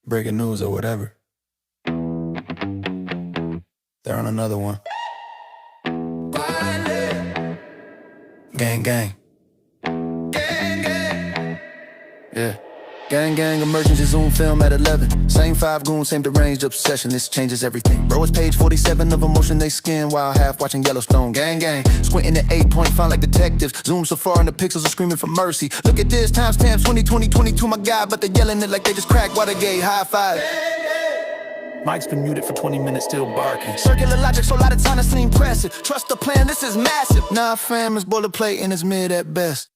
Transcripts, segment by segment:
breaking news or whatever. They're on another one. Gang, gang. Yeah. Gang, gang, emergency Zoom film at 11. Same 5 goons, same deranged obsession. This changes everything. Bro, it's page 47 of emotion they skin while half watching Yellowstone. Gang, gang, squinting at 8 point, found like detectives. Zoom so far and the pixels are screaming for mercy. Look at this, timestamp 2022, my God, but they're yelling it like they just cracked Watergate. High five. Mike's been muted for 20 minutes, still barking. Circular logic, so a lot of time to seem impressive. Trust the plan, this is massive. Nah, fam, it's boilerplate and it's mid at best.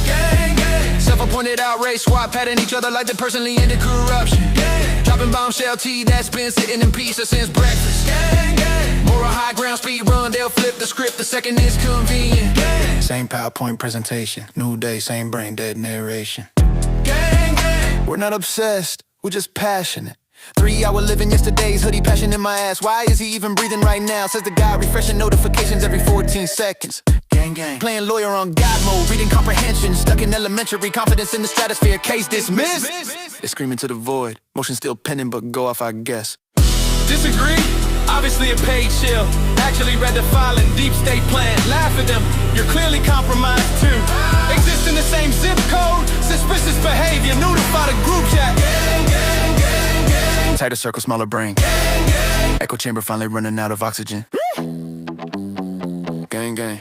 Gang, gang. Self-appointed outrage, squad patting each other like they personally ended corruption. Gang. Dropping bombshell tea that's been sitting in pieces since breakfast. Gang, gang. Moral high ground, speed run, they'll flip the script the second it's convenient. Gang. Same PowerPoint presentation, new day, same brain dead narration. Gang, gang. We're not obsessed, we're just passionate. 3-hour living yesterday's hoodie, passion in my ass. Why is he even breathing right now? Says the guy refreshing notifications every 14 seconds. Gang, gang. Playing lawyer on God mode, reading comprehension. Stuck in elementary, confidence in the stratosphere. Case dismissed. They're screaming to the void. Motion still pending, but go off, I guess. Disagree? Obviously a paid chill. Actually read the filing, deep state plan. Laugh at them, you're clearly compromised too. Exist in the same zip code. Suspicious behavior, notify the group chat. Gang, gang, gang, gang. Tighter circle, smaller brain. Gang, gang. Echo chamber finally running out of oxygen. Gang, gang.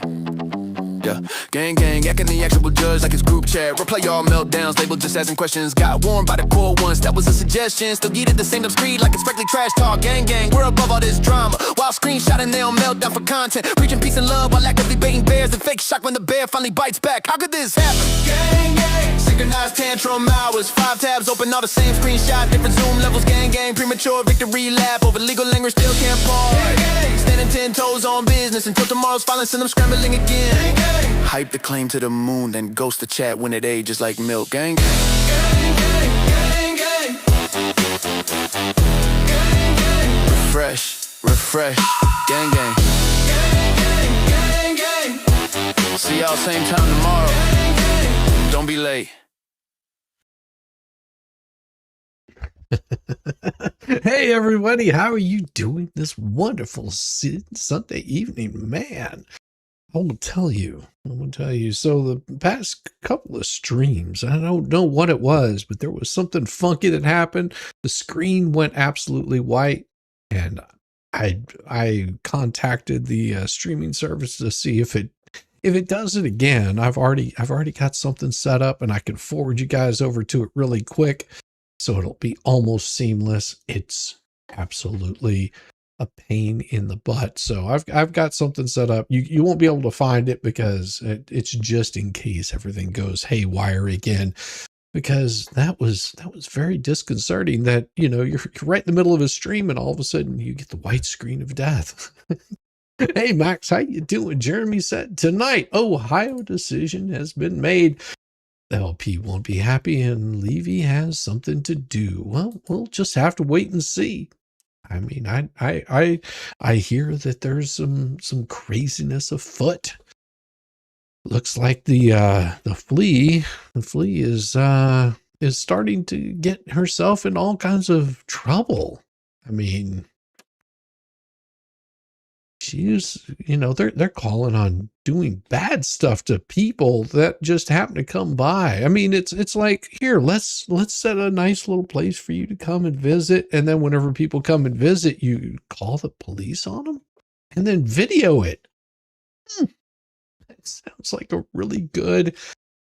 Yeah. Gang, gang, acting the actual judge like it's group chat. Replay all meltdowns, labeled just asking questions. Got warned by the core once, that was a suggestion. Still yeeted the same screed like it's strictly trash talk. Gang, gang, we're above all this drama. While screenshotting, they on meltdown for content. Preaching peace and love while actively baiting bears. And fake shock when the bear finally bites back. How could this happen? Gang, gang. Synchronized tantrum hours. 5 tabs open, all the same screenshot. Different zoom levels, gang, gang. Premature victory lap over legal language, still can't pause. Gang, gang. Standing 10 toes on business until tomorrow's finally send them scrambling again. Gang, gang. Hype the claim to the moon, then ghost the chat when it ages like milk. Gang, gang. Gang, gang, gang, gang. Gang, gang. Refresh. Gang, gang. Gang, gang, gang. See y'all same time tomorrow. Don't be late. Hey everybody, how are you doing this wonderful Sunday evening, man? I'm gonna tell you. So the past couple of streams, I don't know what it was, but there was something funky that happened. The screen went absolutely white, and I contacted the streaming service to see if it does it again. I've already got something set up, and I can forward you guys over to it really quick. So it'll be almost seamless. It's absolutely a pain in the butt. So I've got something set up. You won't be able to find it because it's just in case everything goes haywire again. Because that was very disconcerting that, you know, you're right in the middle of a stream and all of a sudden you get the white screen of death. Hey Max, how you doing? Jeremy said tonight, Ohio decision has been made. The LP won't be happy and Levy has something to do. Well, we'll just have to wait and see. I mean, I hear that there's some craziness afoot. Looks like the flea is starting to get herself in all kinds of trouble. I mean, she's, you know, they're calling on doing bad stuff to people that just happen to come by. I mean, it's like, here, let's set a nice little place for you to come and visit, and then whenever people come and visit, you call the police on them and then video it. It sounds like a really good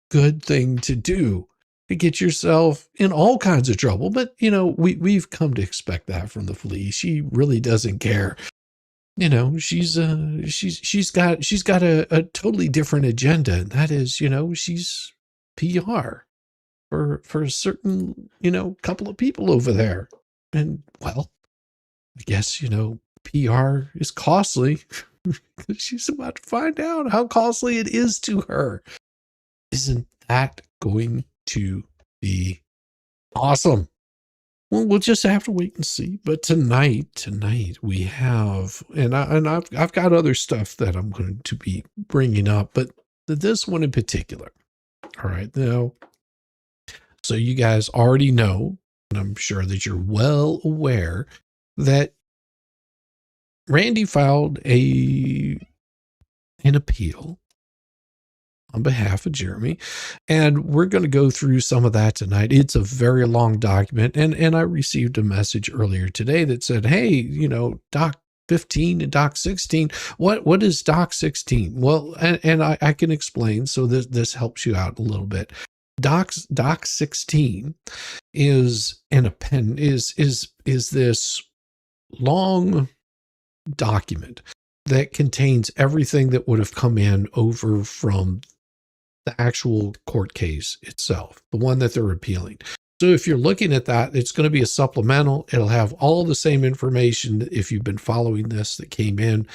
thing to do to get yourself in all kinds of trouble. But you know, we've come to expect that from the flea. She really doesn't care. You know, she's got a totally different agenda, and that is, you know, she's PR for a certain, you know, couple of people over there. And well, I guess, you know, PR is costly. She's about to find out how costly it is to her. Isn't that going to be awesome? Well, we'll just have to wait and see. But tonight we have, and I've got other stuff that I'm going to be bringing up, but this one in particular. All right, now, so you guys already know and I'm sure that you're well aware that Randy filed an appeal on behalf of Jeremy, and we're going to go through some of that tonight. It's a very long document, and I received a message earlier today that said, hey, you know, Doc 15 and Doc 16, what is Doc 16? Well, and I can explain, so this helps you out a little bit. Doc 16 is is this long document that contains everything that would have come in over from the actual court case itself, the one that they're appealing. So if you're looking at that, it's going to be a supplemental. It'll have all the same information, if you've been following this, that came in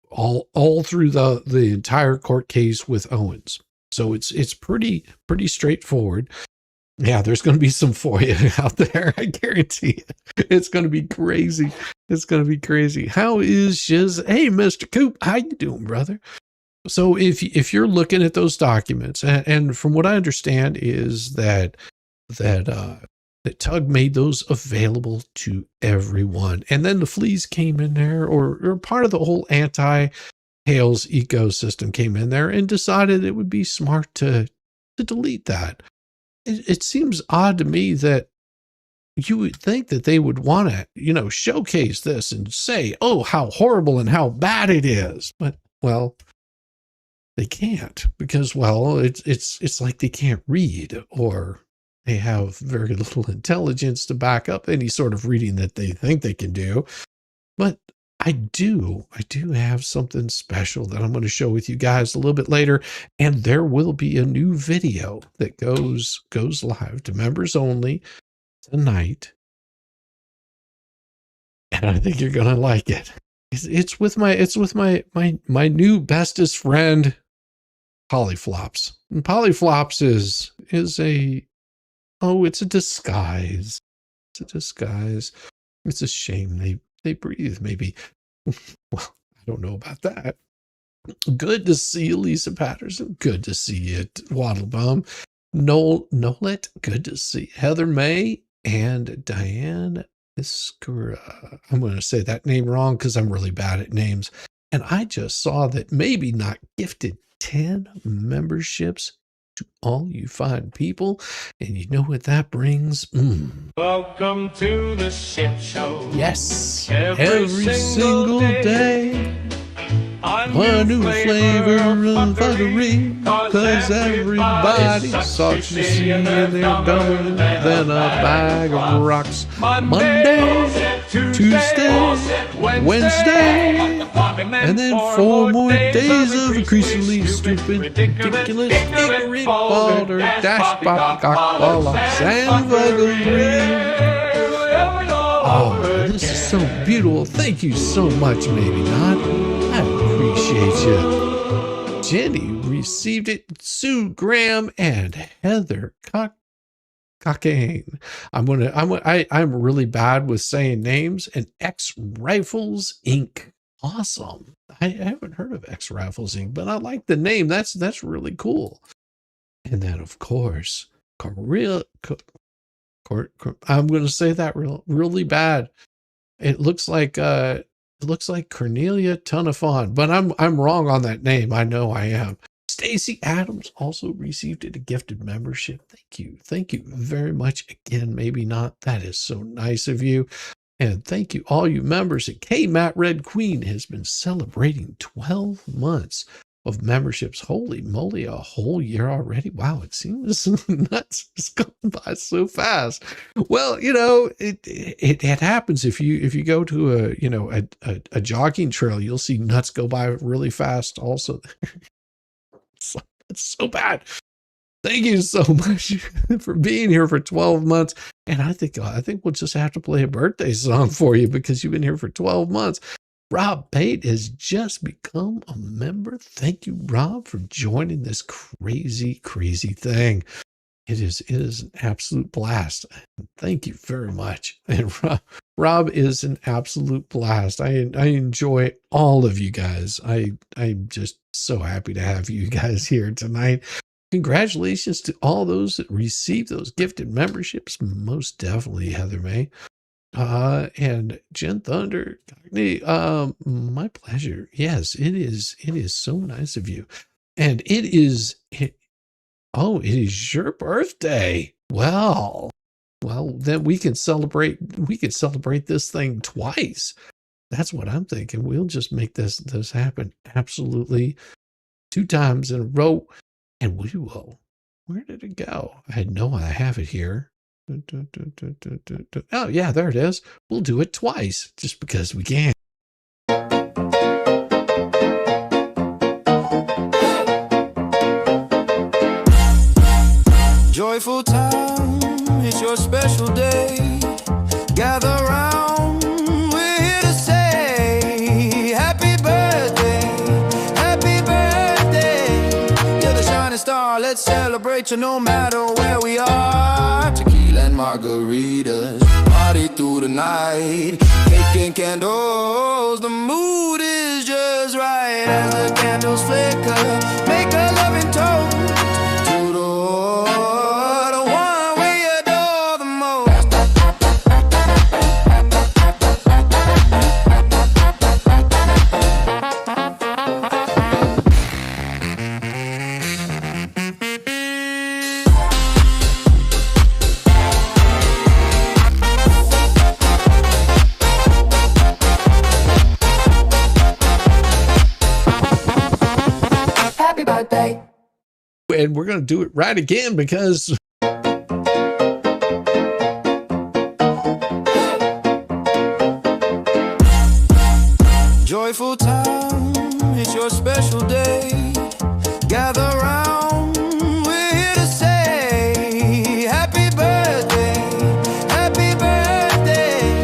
all through the entire court case with Owens. So it's pretty straightforward. Yeah, there's going to be some FOIA out there. I guarantee you. It's going to be crazy. It's going to be crazy. How is Shiz? Hey, Mr. Coop, how you doing, brother? So if you're looking at those documents, and from what I understand is that Tug made those available to everyone, and then the fleas came in there, or part of the whole anti-Hales ecosystem came in there and decided it would be smart to delete that. It seems odd to me that you would think that they would want to, you know, showcase this and say, oh, how horrible and how bad it is. But, well, they can't, because, well, it's like they can't read, or they have very little intelligence to back up any sort of reading that they think they can do. But I do have something special that I'm going to show with you guys a little bit later, and there will be a new video that goes live to members only tonight, and I think you're going to like it. It's with my new bestest friend, Polyflops. And Polyflops is it's a disguise. It's a disguise. It's a shame they breathe, maybe. Well, I don't know about that. Good to see you, Lisa Patterson. Good to see you, Waddlebum. Nolet, good to see Heather May and Diane Iskura. I'm going to say that name wrong because I'm really bad at names. And I just saw that Maybe Not gifted 10 memberships to all you fine people, and you know what that brings? Welcome to the ship show. Yes, every single day. A new flavor of buttery, cause everybody sucks to see and they're dumber than a bag of rocks. Monday, Tuesday, Wednesday, and then 4 more days of increasingly stupid, ridiculous, ignorant, balder, dash, bop, cock, bollocks, and buggery. Oh, this is so beautiful. Thank you so much, Maybe Not. I appreciate you. Jenny received it. Sue Graham and Heather Cockane. I'm really bad with saying names. And X Rifles Inc. Awesome. I haven't heard of X Rifles Inc., but I like the name. That's really cool. And then, of course, I'm going to say that really bad. It looks like Cornelia Tunafon, but I'm wrong on that name. I know I am. Stacy Adams also received a gifted membership. Thank you very much again. Maybe Not. That is so nice of you. And thank you all you members. And K Matt Red Queen has been celebrating 12 months of memberships. Holy moly, a whole year already. Wow, it seems nuts. It's gone by so fast. Well, you know, it happens if you go to a jogging trail, you'll see nuts go by really fast also. It's so bad. Thank you so much for being here for 12 months. And I think we'll just have to play a birthday song for you because you've been here for 12 months. Rob Pate has just become a member. Thank you, Rob, for joining this crazy, crazy thing. It is an absolute blast. Thank you very much. And Rob is an absolute blast. I enjoy all of you guys. I'm just so happy to have you guys here tonight. congratulations to all those that received those gifted memberships. Most definitely, Heather May. And Jen Thunder, my pleasure. Yes, it is. It is so nice of you. And it is, oh, it is your birthday. Well, then we can celebrate this thing twice. That's what I'm thinking. We'll just make this happen absolutely 2 times in a row. And we will. Where did it go? I have it here. Oh, yeah, there it is. We'll do it twice just because we can. Joyful time, it's your special day. Gather round, we're here to say happy birthday, happy birthday. You're the shining star, let's celebrate you no matter where we are. Tequila and margaritas, party through the night. Cake and candles, the mood is just right. As the candles flicker, make a loving toast to the one we adore the most. Happy birthday. And we're going to do it right again because Joyful time, it's your special day. Gather round, we're here to say happy birthday, happy birthday.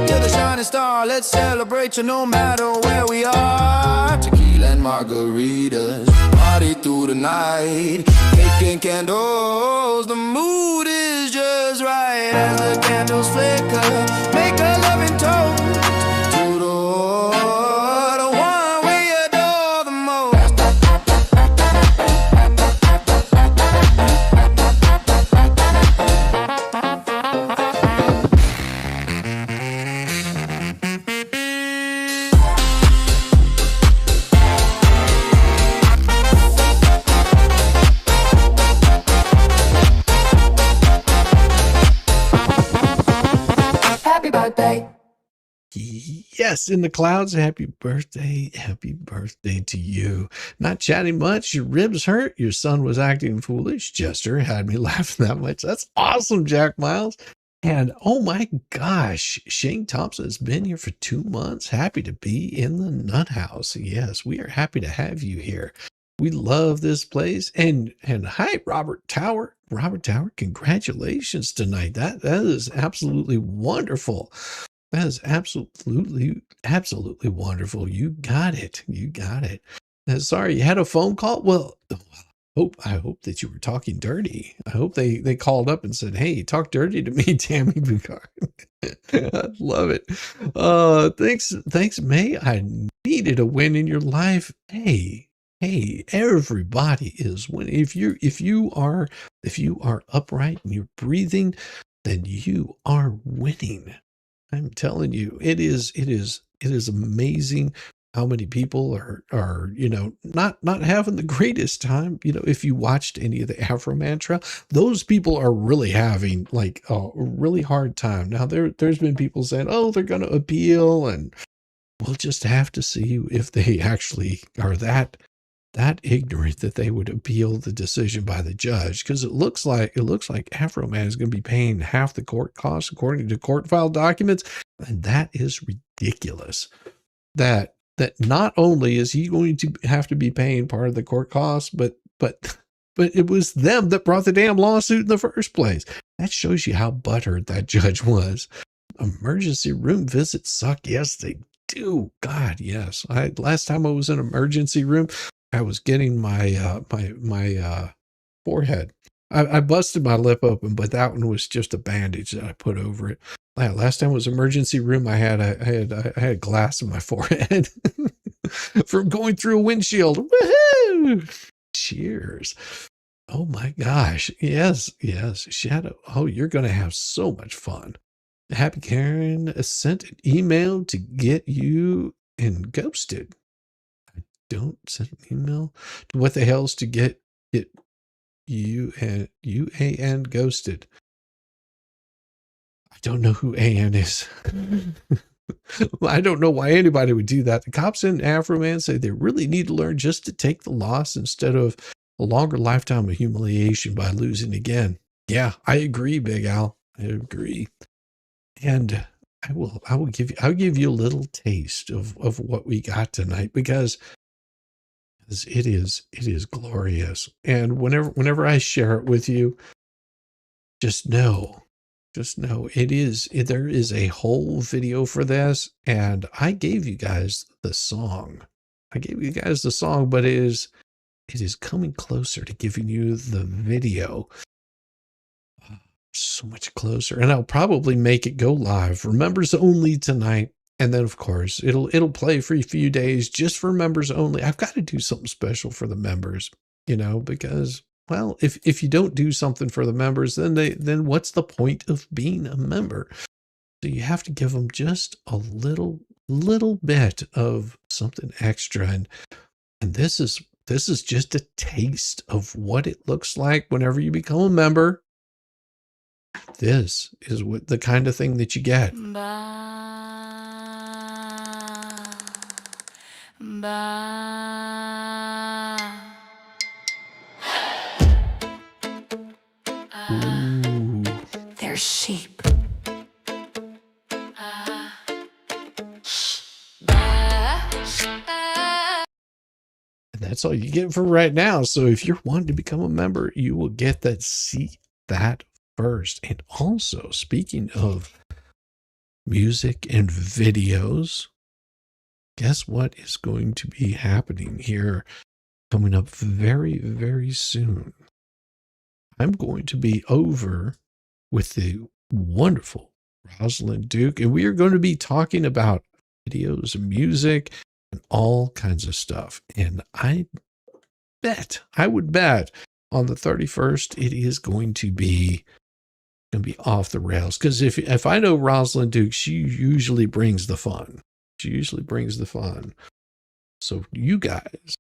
You're the shining star, let's celebrate you no matter where we are. Tequila and margaritas, party through the night. Cake and candles, the mood is just right. As the candles flicker, make a loving toast to the one we adore the most. Happy birthday. yes, in the clouds, happy birthday to you. Not chatting much, your ribs hurt, your son was acting foolish. Jester had me laughing that much. That's awesome, Jack Miles. And oh my gosh, Shane Thompson has been here for 2 months. Happy to be in the Nut House. Yes, we are happy to have you here. We love this place. And hi, Robert Tower. Robert Tower, congratulations tonight. That is absolutely wonderful. That is absolutely wonderful. You got it. You got it. Sorry, you had a phone call? Well, I hope that you were talking dirty. I hope they called up and said, "Hey, talk dirty to me, Tammy Bugard." I love it. Thanks, May. I needed a win in your life. Hey, everybody is winning. If you are upright and you're breathing, then you are winning. I'm telling you, it is amazing how many people are not having the greatest time. If you watched any of the Afro Mantra, those people are really having like a really hard time. Now there's been people saying, oh, they're going to appeal, and we'll just have to see if they actually are that ignorant that they would appeal the decision by the judge, because it looks like Afro Man is going to be paying half the court costs according to court file documents, and that is ridiculous. That not only is he going to have to be paying part of the court costs, but it was them that brought the damn lawsuit in the first place. That shows you how butthurt that judge was. Emergency room visits suck. Yes, they do. God, yes. Last time I was in an emergency room, I was getting my forehead. I busted my lip open, but that one was just a bandage that I put over it. Last time was emergency room. I had glass in my forehead from going through a windshield. Woohoo! Cheers. Oh my gosh. Yes, yes. Shadow. Oh, you're going to have so much fun. Happy Karen sent an email to get you and ghosted. I don't send an email to what the hell's to get you and ghosted. I don't know who AN is. I don't know why anybody would do that. The cops in Afro Man say they really need to learn just to take the loss instead of a longer lifetime of humiliation by losing again. Yeah, I agree, Big Al. I agree. And I'll give you a little taste of what we got tonight because it is glorious. And whenever I share it with you, just know there is a whole video for this, and I gave you guys the song. But it is coming closer to giving you the video. So much closer, and I'll probably make it go live for members only tonight, and then of course it'll play for a few days just for members only. I've got to do something special for the members, because well, if you don't do something for the members, then what's the point of being a member? So you have to give them just a little bit of something extra, and this is just a taste of what it looks like whenever you become a member. This is what the kind of thing that you get. Ooh. They're sheep. And that's all you get for right now. So if you're wanting to become a member, you will get that. See that first. And also, speaking of music and videos, guess what is going to be happening here coming up very, very soon? I'm going to be over with the wonderful Rosalind Duke, and we are going to be talking about videos and music and all kinds of stuff. And I would bet on the 31st, it is going to be off the rails. Because if I know Rosalind Duke, she usually brings the fun. So you guys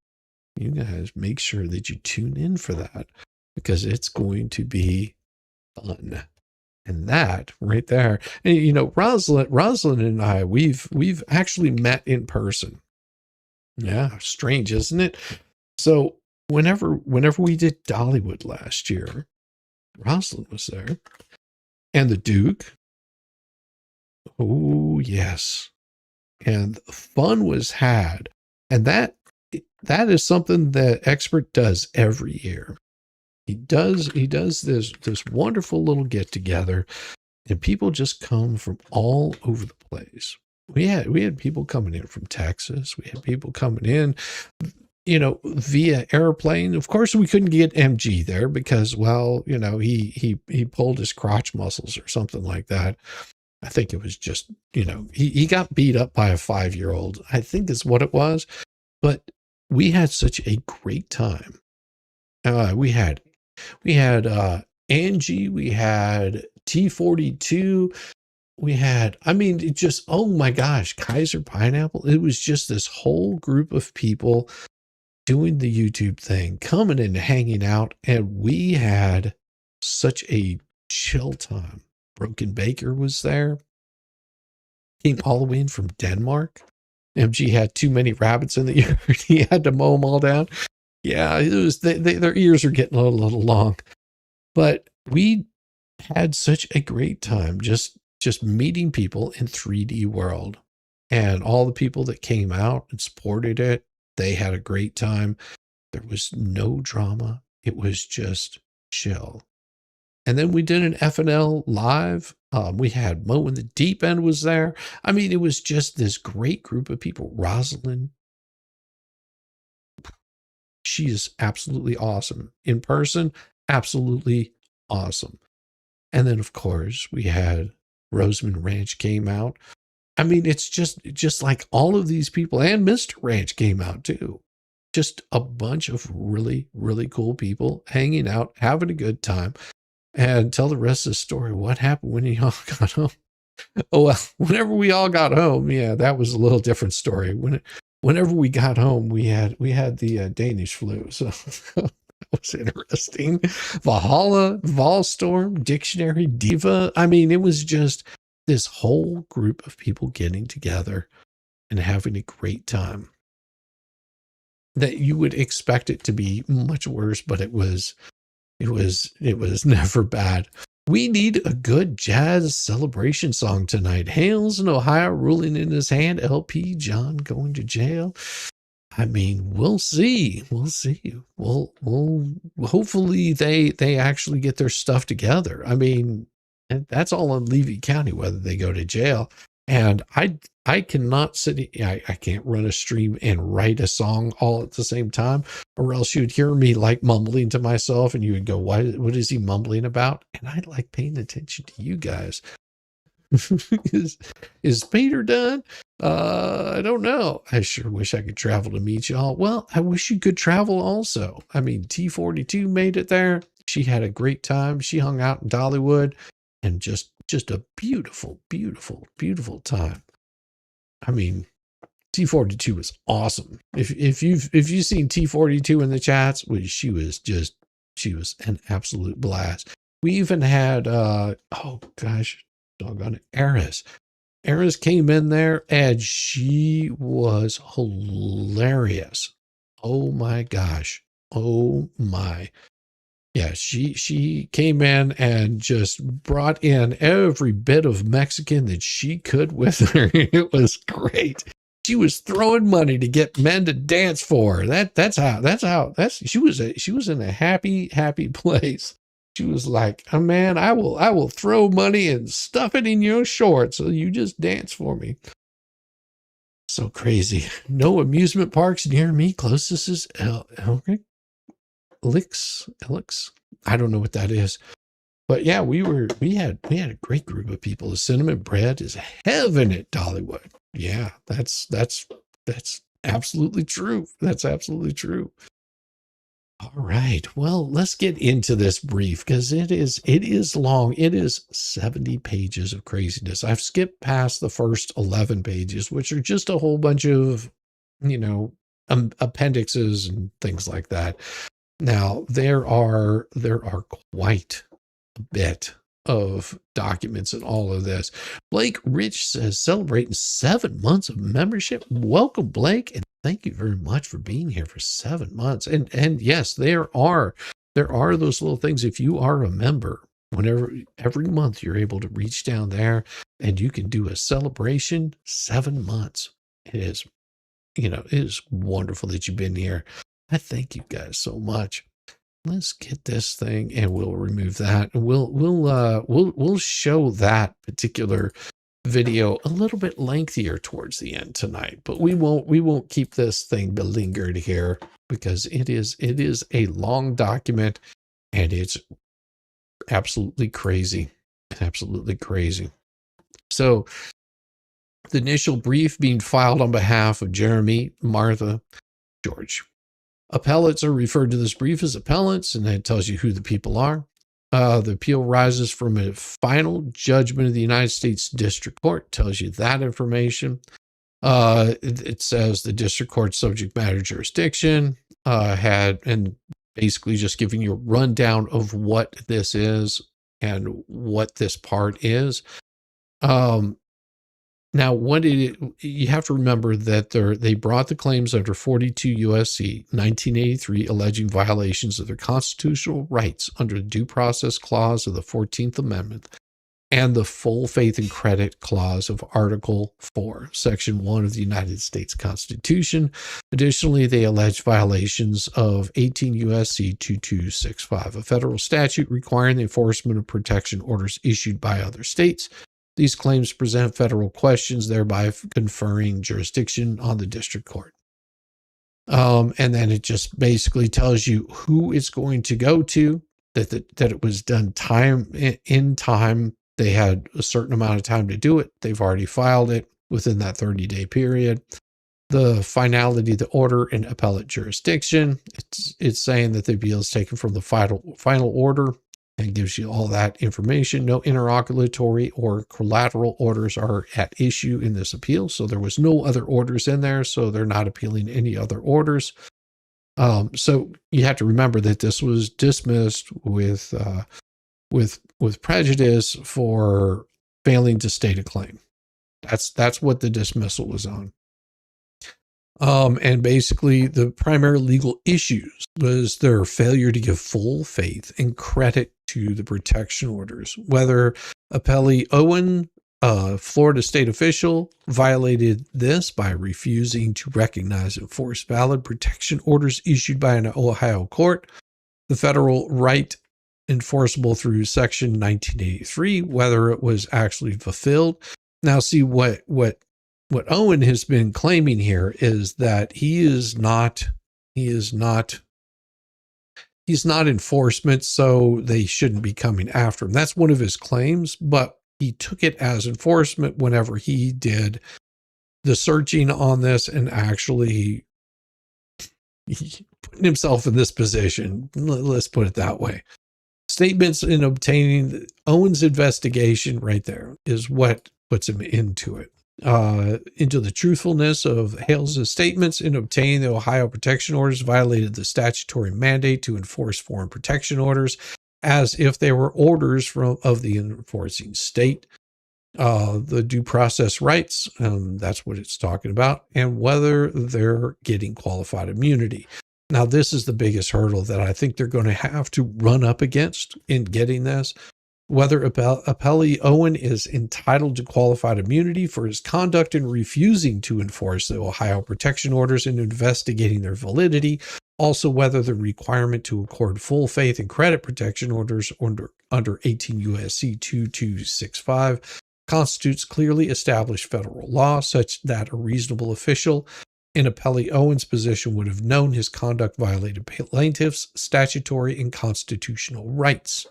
make sure that you tune in for that, because it's going to be fun. And that right there, and Rosalind and I, we've actually met in person. Yeah, strange, isn't it? So whenever we did Dollywood last year, Rosalind was there, and the Duke. Oh yes, and fun was had, and that is something that Expert does every year. He does this wonderful little get together, and people just come from all over the place. We had people coming in from Texas. We had people coming in, via airplane. Of course, we couldn't get MG there because, well, he pulled his crotch muscles or something like that. I think it was just, he got beat up by a 5-year-old, I think is what it was. But we had such a great time. We had Angie, we had T42, we had, it just, oh my gosh, Kaiser Pineapple. It was just this whole group of people doing the YouTube thing, coming and hanging out, and we had such a chill time. Broken Baker was there. Came all the way in from Denmark. MG had too many rabbits in the yard. He had to mow them all down. Yeah, it was their ears are getting a little long. But we had such a great time just meeting people in 3D World. And all the people that came out and supported it, they had a great time. There was no drama. It was just chill. And then we did an FNL live. We had Mo in the Deep End was there. It was just this great group of people. Rosalind, she is absolutely awesome. In person, absolutely awesome. And then, of course, we had Roseman Ranch came out. It's just like all of these people, and Mr. Ranch came out too. just a bunch of really, really cool people hanging out, having a good time, and tell the rest of the story. What happened when you all got home? Oh, well, whenever we all got home, yeah, that was a little different story. Whenever we got home, we had the Danish flu. So that was interesting. Valhalla, Volstorm, Dictionary, Diva. I mean, it was just this whole group of people getting together and having a great time. That you would expect it to be much worse, but it was never bad. We need a good jazz celebration song tonight. Hales in Ohio ruling in his hand. LP John going to jail. I mean, we'll see. We'll see. We'll hopefully they actually get their stuff together. I mean, and that's all on Levy County, whether they go to jail. And I cannot I can't run a stream and write a song all at the same time, or else you'd hear me like mumbling to myself and you would go, what is he mumbling about? And I like paying attention to you guys. Is Peter done? I don't know. I sure wish I could travel to meet y'all. Well, I wish you could travel also. I mean, T42 made it there. She had a great time. She hung out in Dollywood and just a beautiful, beautiful, beautiful time. I mean, T42 was awesome. If you've seen T42 in the chats, she was an absolute blast. We even had oh gosh, doggone it, Eris. Eris came in there and she was hilarious. Oh my gosh. Oh my. Yeah, she came in and just brought in every bit of Mexican that she could with her. It was great. She was throwing money to get men to dance for her. She was in a happy place. She was like, oh man, I will throw money and stuff it in your shorts so you just dance for me. So crazy. No amusement parks near me. Closest is Elix. I don't know what that is. But yeah, we had a great group of people. The cinnamon bread is heaven at Dollywood. Yeah, that's absolutely true. That's absolutely true. All right. Well, let's get into this brief because it is long. It is 70 pages of craziness. I've skipped past the first 11 pages, which are just a whole bunch of, appendixes and things like that. Now, there are quite a bit of documents in all of this. Blake Rich says, celebrating 7 months of membership. Welcome, Blake, and thank you very much for being here for 7 months. And yes, there are those little things. If you are a member, every month you're able to reach down there and you can do a celebration. 7 months. It is wonderful that you've been here. I thank you guys so much. Let's get this thing and we'll remove that. And we'll show that particular video a little bit lengthier towards the end tonight, but we won't keep this thing belingered here because it is a long document and it's absolutely crazy. Absolutely crazy. So the initial brief being filed on behalf of Jeremy, Martha, George. Appellates are referred to this brief as appellants, and that tells you who the people are. The appeal arises from a final judgment of the United States District Court, tells you that information. It says the district court subject matter jurisdiction and basically just giving you a rundown of what this is and what this part is. Now, you have to remember that they brought the claims under 42 U.S.C. 1983, alleging violations of their constitutional rights under the Due Process Clause of the 14th Amendment and the Full Faith and Credit Clause of Article 4, Section 1 of the United States Constitution. Additionally, they allege violations of 18 U.S.C. 2265, a federal statute requiring the enforcement of protection orders issued by other states. These claims present federal questions, thereby conferring jurisdiction on the district court. And then it just basically tells you who it's going to go to, that it was done in time. They had a certain amount of time to do it. They've already filed it within that 30-day period. the finality of the order and appellate jurisdiction. It's saying that the appeal is taken from the final order and gives you all that information. No interlocutory or collateral orders are at issue in this appeal. So there was no other orders in there. So they're not appealing any other orders. So you have to remember that this was dismissed with prejudice for failing to state a claim. That's what the dismissal was on. And basically the primary legal issues was their failure to give full faith and credit to the protection orders, whether appellee Owen, Florida state official, violated this by refusing to recognize and enforce valid protection orders issued by an Ohio court, the federal right enforceable through section 1983, whether it was actually fulfilled. Now see what Owen has been claiming here is that he's not enforcement, so they shouldn't be coming after him. That's one of his claims, but he took it as enforcement whenever he did the searching on this and actually putting himself in this position. Let's put it that way. Statements in obtaining Owen's investigation right there is what puts him into it. Into the truthfulness of Hales' statements in obtaining the Ohio protection orders violated the statutory mandate to enforce foreign protection orders as if they were orders of the enforcing state. The due process rights, that's what it's talking about, and whether they're getting qualified immunity. Now, this is the biggest hurdle that I think they're going to have to run up against in getting this. Whether appellee Owen is entitled to qualified immunity for his conduct in refusing to enforce the Ohio protection orders and investigating their validity. Also, whether the requirement to accord full faith and credit protection orders under 18 U.S.C. 2265 constitutes clearly established federal law, such that a reasonable official in appellee Owen's position would have known his conduct violated plaintiff's statutory and constitutional rights.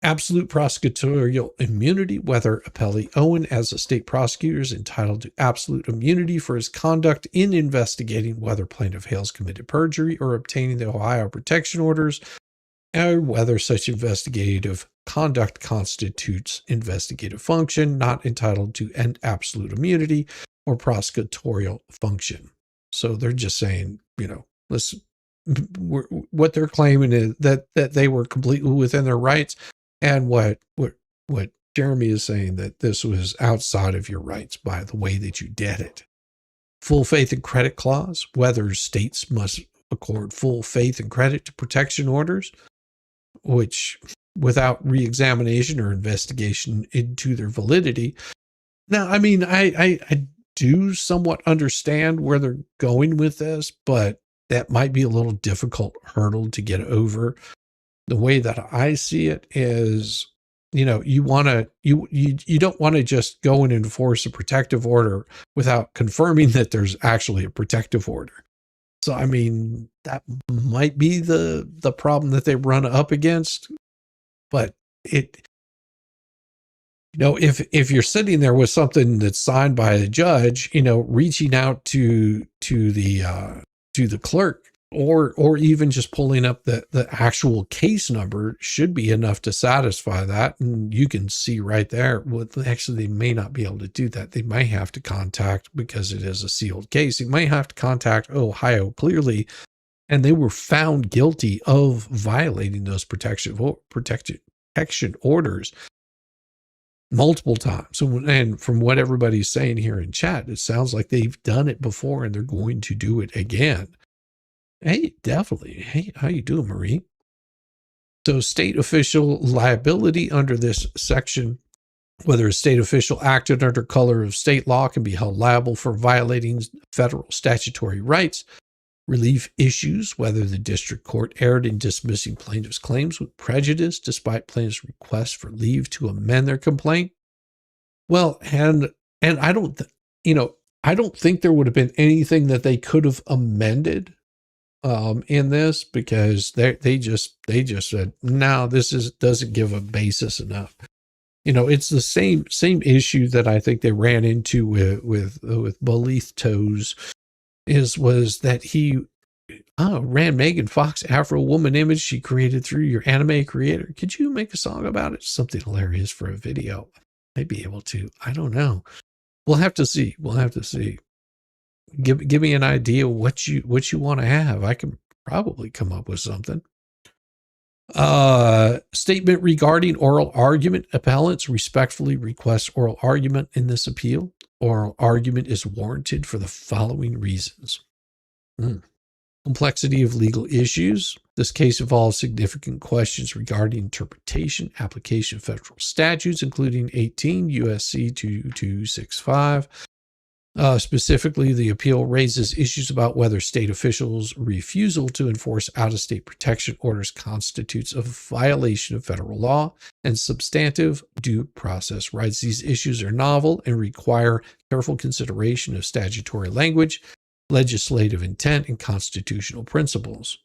Absolute prosecutorial immunity, whether appellee Owen as a state prosecutor is entitled to absolute immunity for his conduct in investigating whether plaintiff Hales committed perjury or obtaining the Ohio protection orders, and whether such investigative conduct constitutes investigative function, not entitled to an absolute immunity or prosecutorial function. So they're just saying, what they're claiming is that they were completely within their rights. And what Jeremy is saying, that this was outside of your rights by the way that you did it. Full faith and credit clause, whether states must accord full faith and credit to protection orders, which without reexamination or investigation into their validity. Now, I mean, I do somewhat understand where they're going with this, but that might be a little difficult hurdle to get over. The way that I see it is, you don't want to just go and enforce a protective order without confirming that there's actually a protective order. So, I mean, that might be the problem that they run up against. But if you're sitting there with something that's signed by a judge, reaching out to the clerk, or even just pulling up the actual case number should be enough to satisfy that. And you can see right there, well, actually, they may not be able to do that. They might have to contact, because it is a sealed case, they might have to contact Ohio clearly, and they were found guilty of violating those protection orders multiple times. And from what everybody's saying here in chat, it sounds like they've done it before and they're going to do it again. Hey, definitely. Hey, how you doing, Marie? So state official liability under this section, whether a state official acted under color of state law, can be held liable for violating federal statutory rights. Relief issues, whether the district court erred in dismissing plaintiff's claims with prejudice despite plaintiff's request for leave to amend their complaint. Well, and I don't think there would have been anything that they could have amended in this, because they just said, no, doesn't give a basis enough. It's the same issue that I think they ran into with Bolith Toes was that he ran Megan Fox Afro Woman image she created through your anime creator. Could you make a song about it? Something hilarious for a video. I'd be able to. I don't know. We'll have to see. We'll have to see. Give me an idea what you want to have. I can probably come up with something. Statement regarding oral argument. Appellants respectfully request oral argument in this appeal. Oral argument is warranted for the following reasons. Complexity of legal issues. This case involves significant questions regarding interpretation, application of federal statutes, including 18 U.S.C. 2265. Specifically, the appeal raises issues about whether state officials' refusal to enforce out-of-state protection orders constitutes a violation of federal law and substantive due process rights. These issues are novel and require careful consideration of statutory language, legislative intent, and constitutional principles,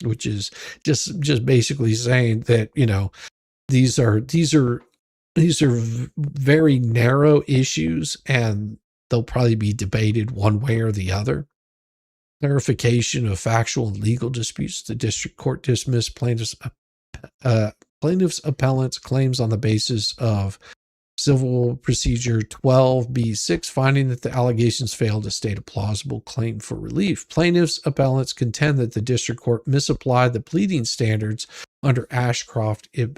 which is just basically saying that, you know, these are very narrow issues, and they'll probably be debated one way or the other. Clarification of factual and legal disputes. The district court dismissed plaintiff's appellant's claims on the basis of Civil Procedure 12b6, finding that the allegations failed to state a plausible claim for relief. Plaintiffs' appellants contend that the district court misapplied the pleading standards under Ashcroft. I'm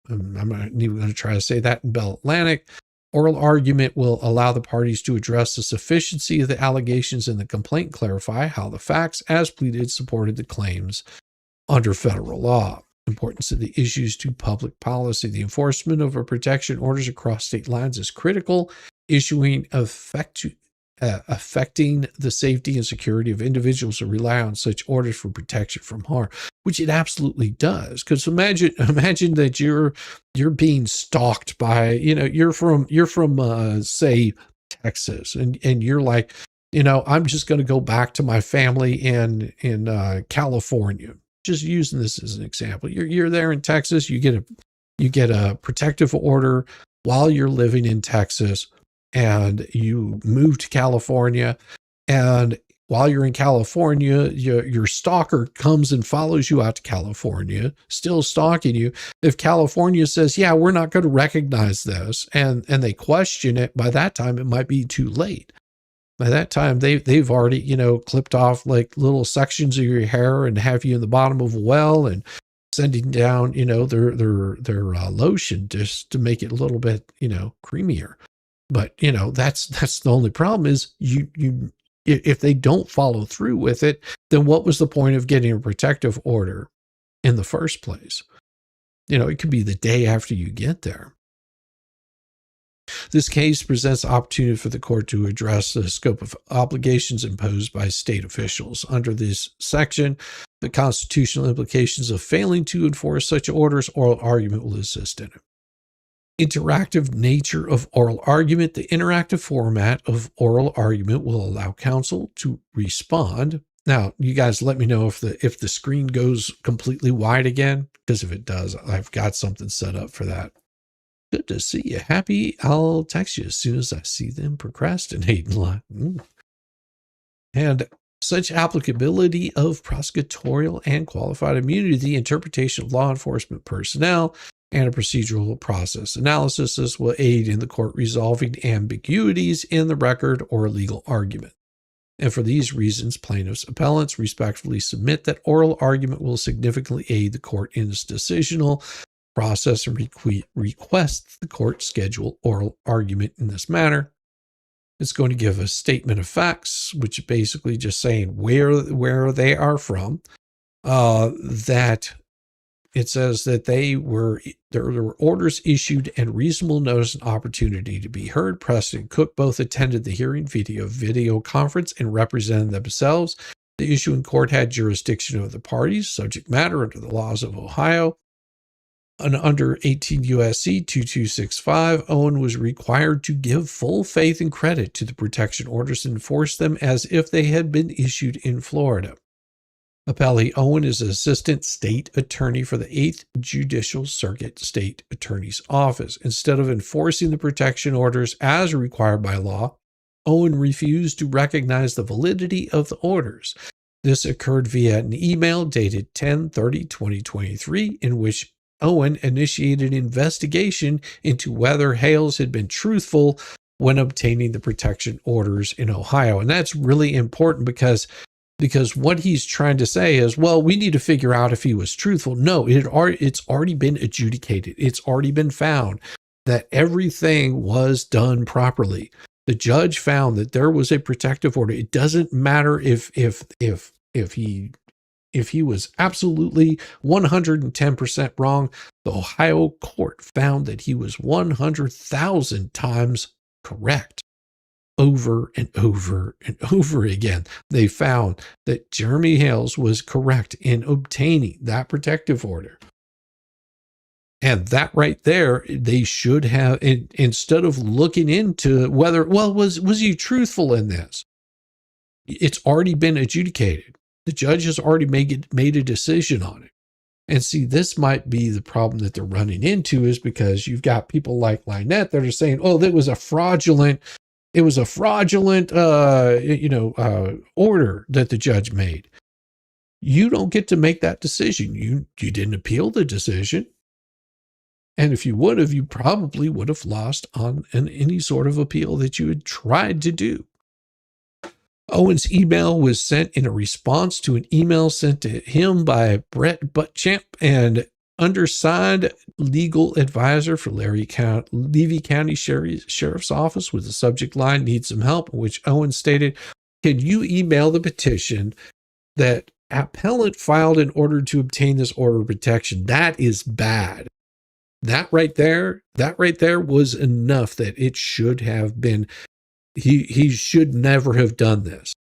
not even going to try to say that in Bell Atlantic. Oral argument will allow the parties to address the sufficiency of the allegations in the complaint, clarify how the facts as pleaded supported the claims under federal law. Importance of the issues to public policy. The enforcement of protection orders across state lines is critical. Issuing affecting the safety and security of individuals who rely on such orders for protection from harm, which it absolutely does. Because imagine that you're being stalked by, you know, you're from say Texas, and you're like, you know, I'm just going to go back to my family in California. Just using this as an example, you're there in Texas, you get a protective order while you're living in Texas, and you move to California, and while you're in California, your stalker comes and follows you out to California, still stalking you. If California says, yeah, we're not going to recognize this, and they question it, by that time it might be too late. By that time, they've already, you know, clipped off like little sections of your hair and have you in the bottom of a well and sending down, you know, their lotion just to make it a little bit, you know, creamier. But, you know, that's the only problem is if they don't follow through with it, then what was the point of getting a protective order in the first place? You know, it could be the day after you get there. This case presents opportunity for the court to address the scope of obligations imposed by state officials. Under this section, the constitutional implications of failing to enforce such orders, oral argument will assist in it. Interactive nature of oral argument. The interactive format of oral argument will allow counsel to respond. Now, you guys let me know if the screen goes completely wide again, because if it does, I've got something set up for that. Good to see you. Happy. I'll text you as soon as I see them procrastinating. And such applicability of prosecutorial and qualified immunity, the interpretation of law enforcement personnel, and a procedural process analysis. This will aid in the court resolving ambiguities in the record or legal argument. And for these reasons, plaintiffs' appellants respectfully submit that oral argument will significantly aid the court in its decisional process and request the court schedule oral argument in this manner. It's going to give a statement of facts, which is basically just saying where they are from. That it says that there were orders issued and reasonable notice and opportunity to be heard. Preston and Cook both attended the hearing via video conference and represented themselves. The issuing court had jurisdiction over the parties, subject matter under the laws of Ohio. And under 18 U.S.C. 2265, Owens was required to give full faith and credit to the protection orders and enforce them as if they had been issued in Florida. Appellee Owens is assistant state attorney for the 8th Judicial Circuit State Attorney's Office. Instead of enforcing the protection orders as required by law, Owen refused to recognize the validity of the orders. This occurred via an email dated 10/30/2023, in which Owen initiated an investigation into whether Hales had been truthful when obtaining the protection orders in Ohio. And that's really important because what he's trying to say is, well, we need to figure out if he was truthful. No, it's already been adjudicated. It's already been found that everything was done properly. The judge found that there was a protective order. It doesn't matter if he was absolutely 110% wrong. The Ohio court found that he was 100,000 times correct. Over and over and over again, they found that Jeremy Hales was correct in obtaining that protective order. And that right there, they should have, instead of looking into whether, well, was he truthful in this? It's already been adjudicated. The judge has already made a decision on it. And see, this might be the problem that they're running into, is because you've got people like Lynette that are saying, oh, that was a fraudulent, order that the judge made. You don't get to make that decision. You didn't appeal the decision. And if you would have, you probably would have lost on any sort of appeal that you had tried to do. Owen's email was sent in a response to an email sent to him by Brett Buttchamp, and undersigned legal advisor for Levy County Sheriff's Office, with the subject line, "Need some help," in which Owen stated, "Can you email the petition that appellant filed in order to obtain this order of protection?" That is bad. That right there was enough that it should have been, he should never have done this.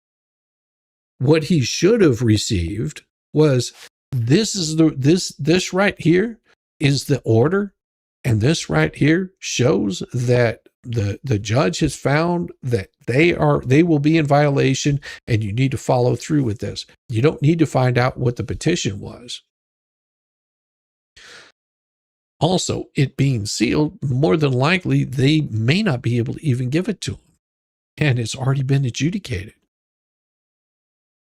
What he should have received was, this right here is the order, and this right here shows that the judge has found that they will be in violation, and you need to follow through with this. You don't need to find out what the petition was. Also, it being sealed, more than likely, they may not be able to even give it to him. And it's already been adjudicated.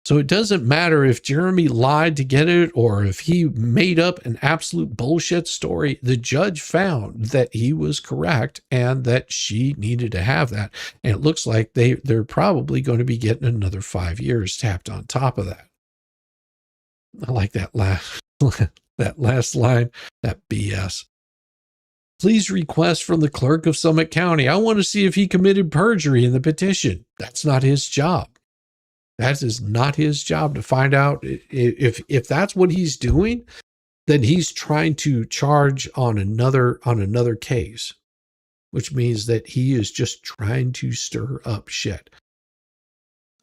So it doesn't matter if Jeremy lied to get it or if he made up an absolute bullshit story. The judge found that he was correct and that she needed to have that. And it looks like they're probably going to be getting another 5 years tapped on top of that. I like that last line, that BS. Please request from the clerk of Summit County. I want to see if he committed perjury in the petition. That's not his job. That is not his job to find out. If that's what he's doing, then he's trying to charge on another case, which means that he is just trying to stir up shit.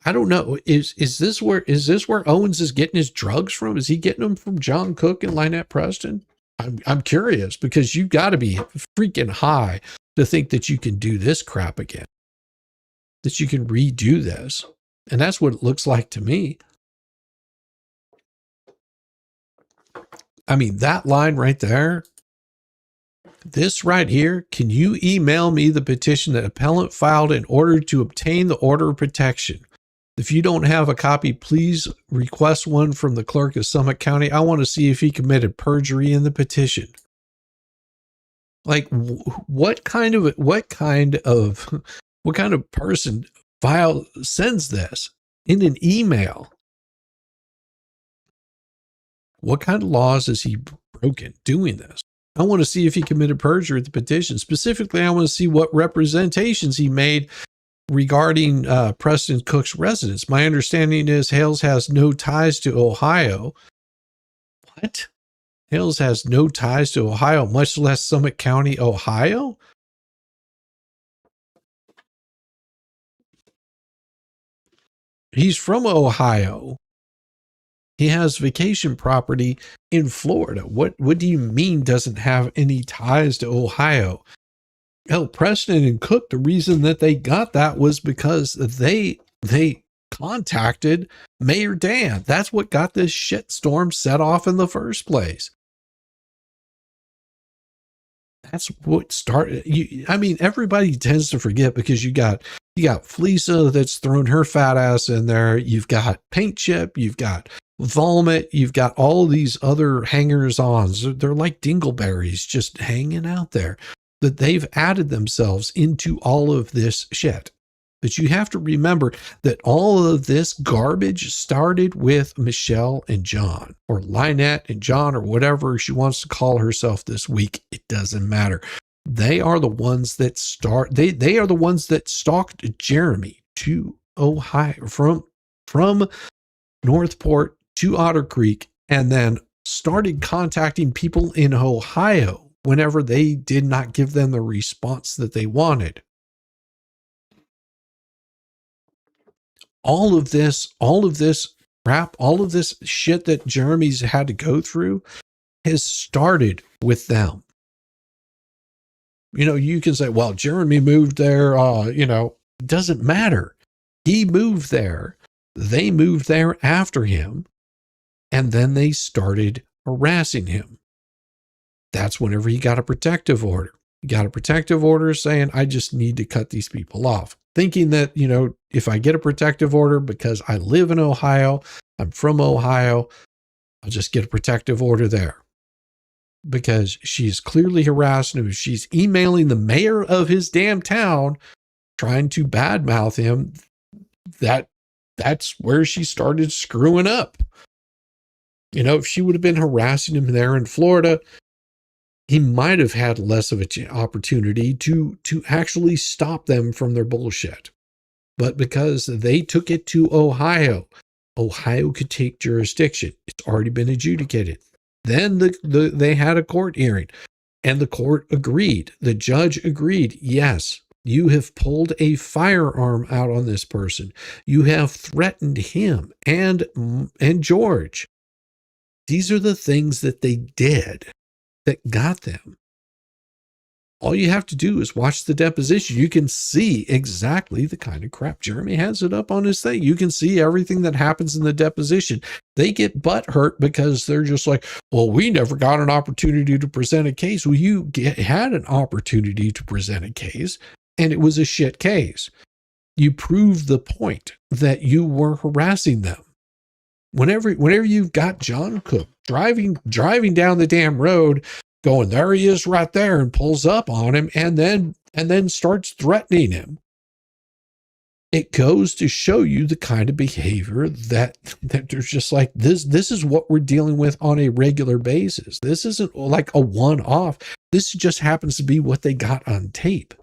I don't know. Is this where Owens is getting his drugs from? Is he getting them from John Cook and Lynette Preston? I'm curious, because you've got to be freaking high to think that you can do this crap again, that you can redo this. And that's what it looks like to me. I mean, that line right there, this right here, can you email me the petition that appellant filed in order to obtain the order of protection? If you don't have a copy, please request one from the clerk of Summit County. I want to see if he committed perjury in the petition. Like, what kind of person sends this in an email? What kind of laws has he broken doing this? I want to see if he committed perjury at the petition. Specifically, I want to see what representations he made regarding Preston Cook's residence. My understanding is Hales has no ties to Ohio. What? Hales has no ties to Ohio, much less Summit County, Ohio? He's from Ohio. He has vacation property in Florida. What do you mean doesn't have any ties to Ohio? Hell, Preston and Cook, the reason that they got that was because they contacted Mayor Dan. That's what got this shitstorm set off in the first place. That's what started. I mean, everybody tends to forget because you got You got Fleesa that's thrown her fat ass in there. You've got Paint Chip. You've got Vomit. You've got all of these other hangers-ons. They're like dingleberries just hanging out there, that they've added themselves into all of this shit. But you have to remember that all of this garbage started with Michelle and John, or Lynette and John, or whatever she wants to call herself this week. It doesn't matter. They are the ones that they are the ones that stalked Jeremy to Ohio, from Northport to Otter Creek, and then started contacting people in Ohio whenever they did not give them the response that they wanted. All of this crap, all of this shit that Jeremy's had to go through has started with them. You know, you can say, well, Jeremy moved there, doesn't matter. He moved there. They moved there after him, and then they started harassing him. That's whenever he got a protective order. He got a protective order saying, I just need to cut these people off. Thinking that, if I get a protective order because I live in Ohio, I'm from Ohio, I'll just get a protective order there. Because she's clearly harassing him. She's emailing the mayor of his damn town, trying to badmouth him. That's where she started screwing up. If she would have been harassing him there in Florida, he might have had less of an opportunity to actually stop them from their bullshit. But because they took it to Ohio could take jurisdiction. It's already been adjudicated. Then they had a court hearing, and the court agreed. The judge agreed, yes, you have pulled a firearm out on this person. You have threatened him and George. These are the things that they did that got them. All you have to do is watch the deposition. You can see exactly the kind of crap. Jeremy has it up on his thing. You can see everything that happens in the deposition. They get butt hurt because they're just like, well, we never got an opportunity to present a case. Well, you had an opportunity to present a case, and it was a shit case. You proved the point that you were harassing them. Whenever you've got John Cook driving down the damn road, going, there he is right there, and pulls up on him and then starts threatening him. It goes to show you the kind of behavior that there's just like this is what we're dealing with on a regular basis. This isn't like a one-off. This just happens to be what they got on tape.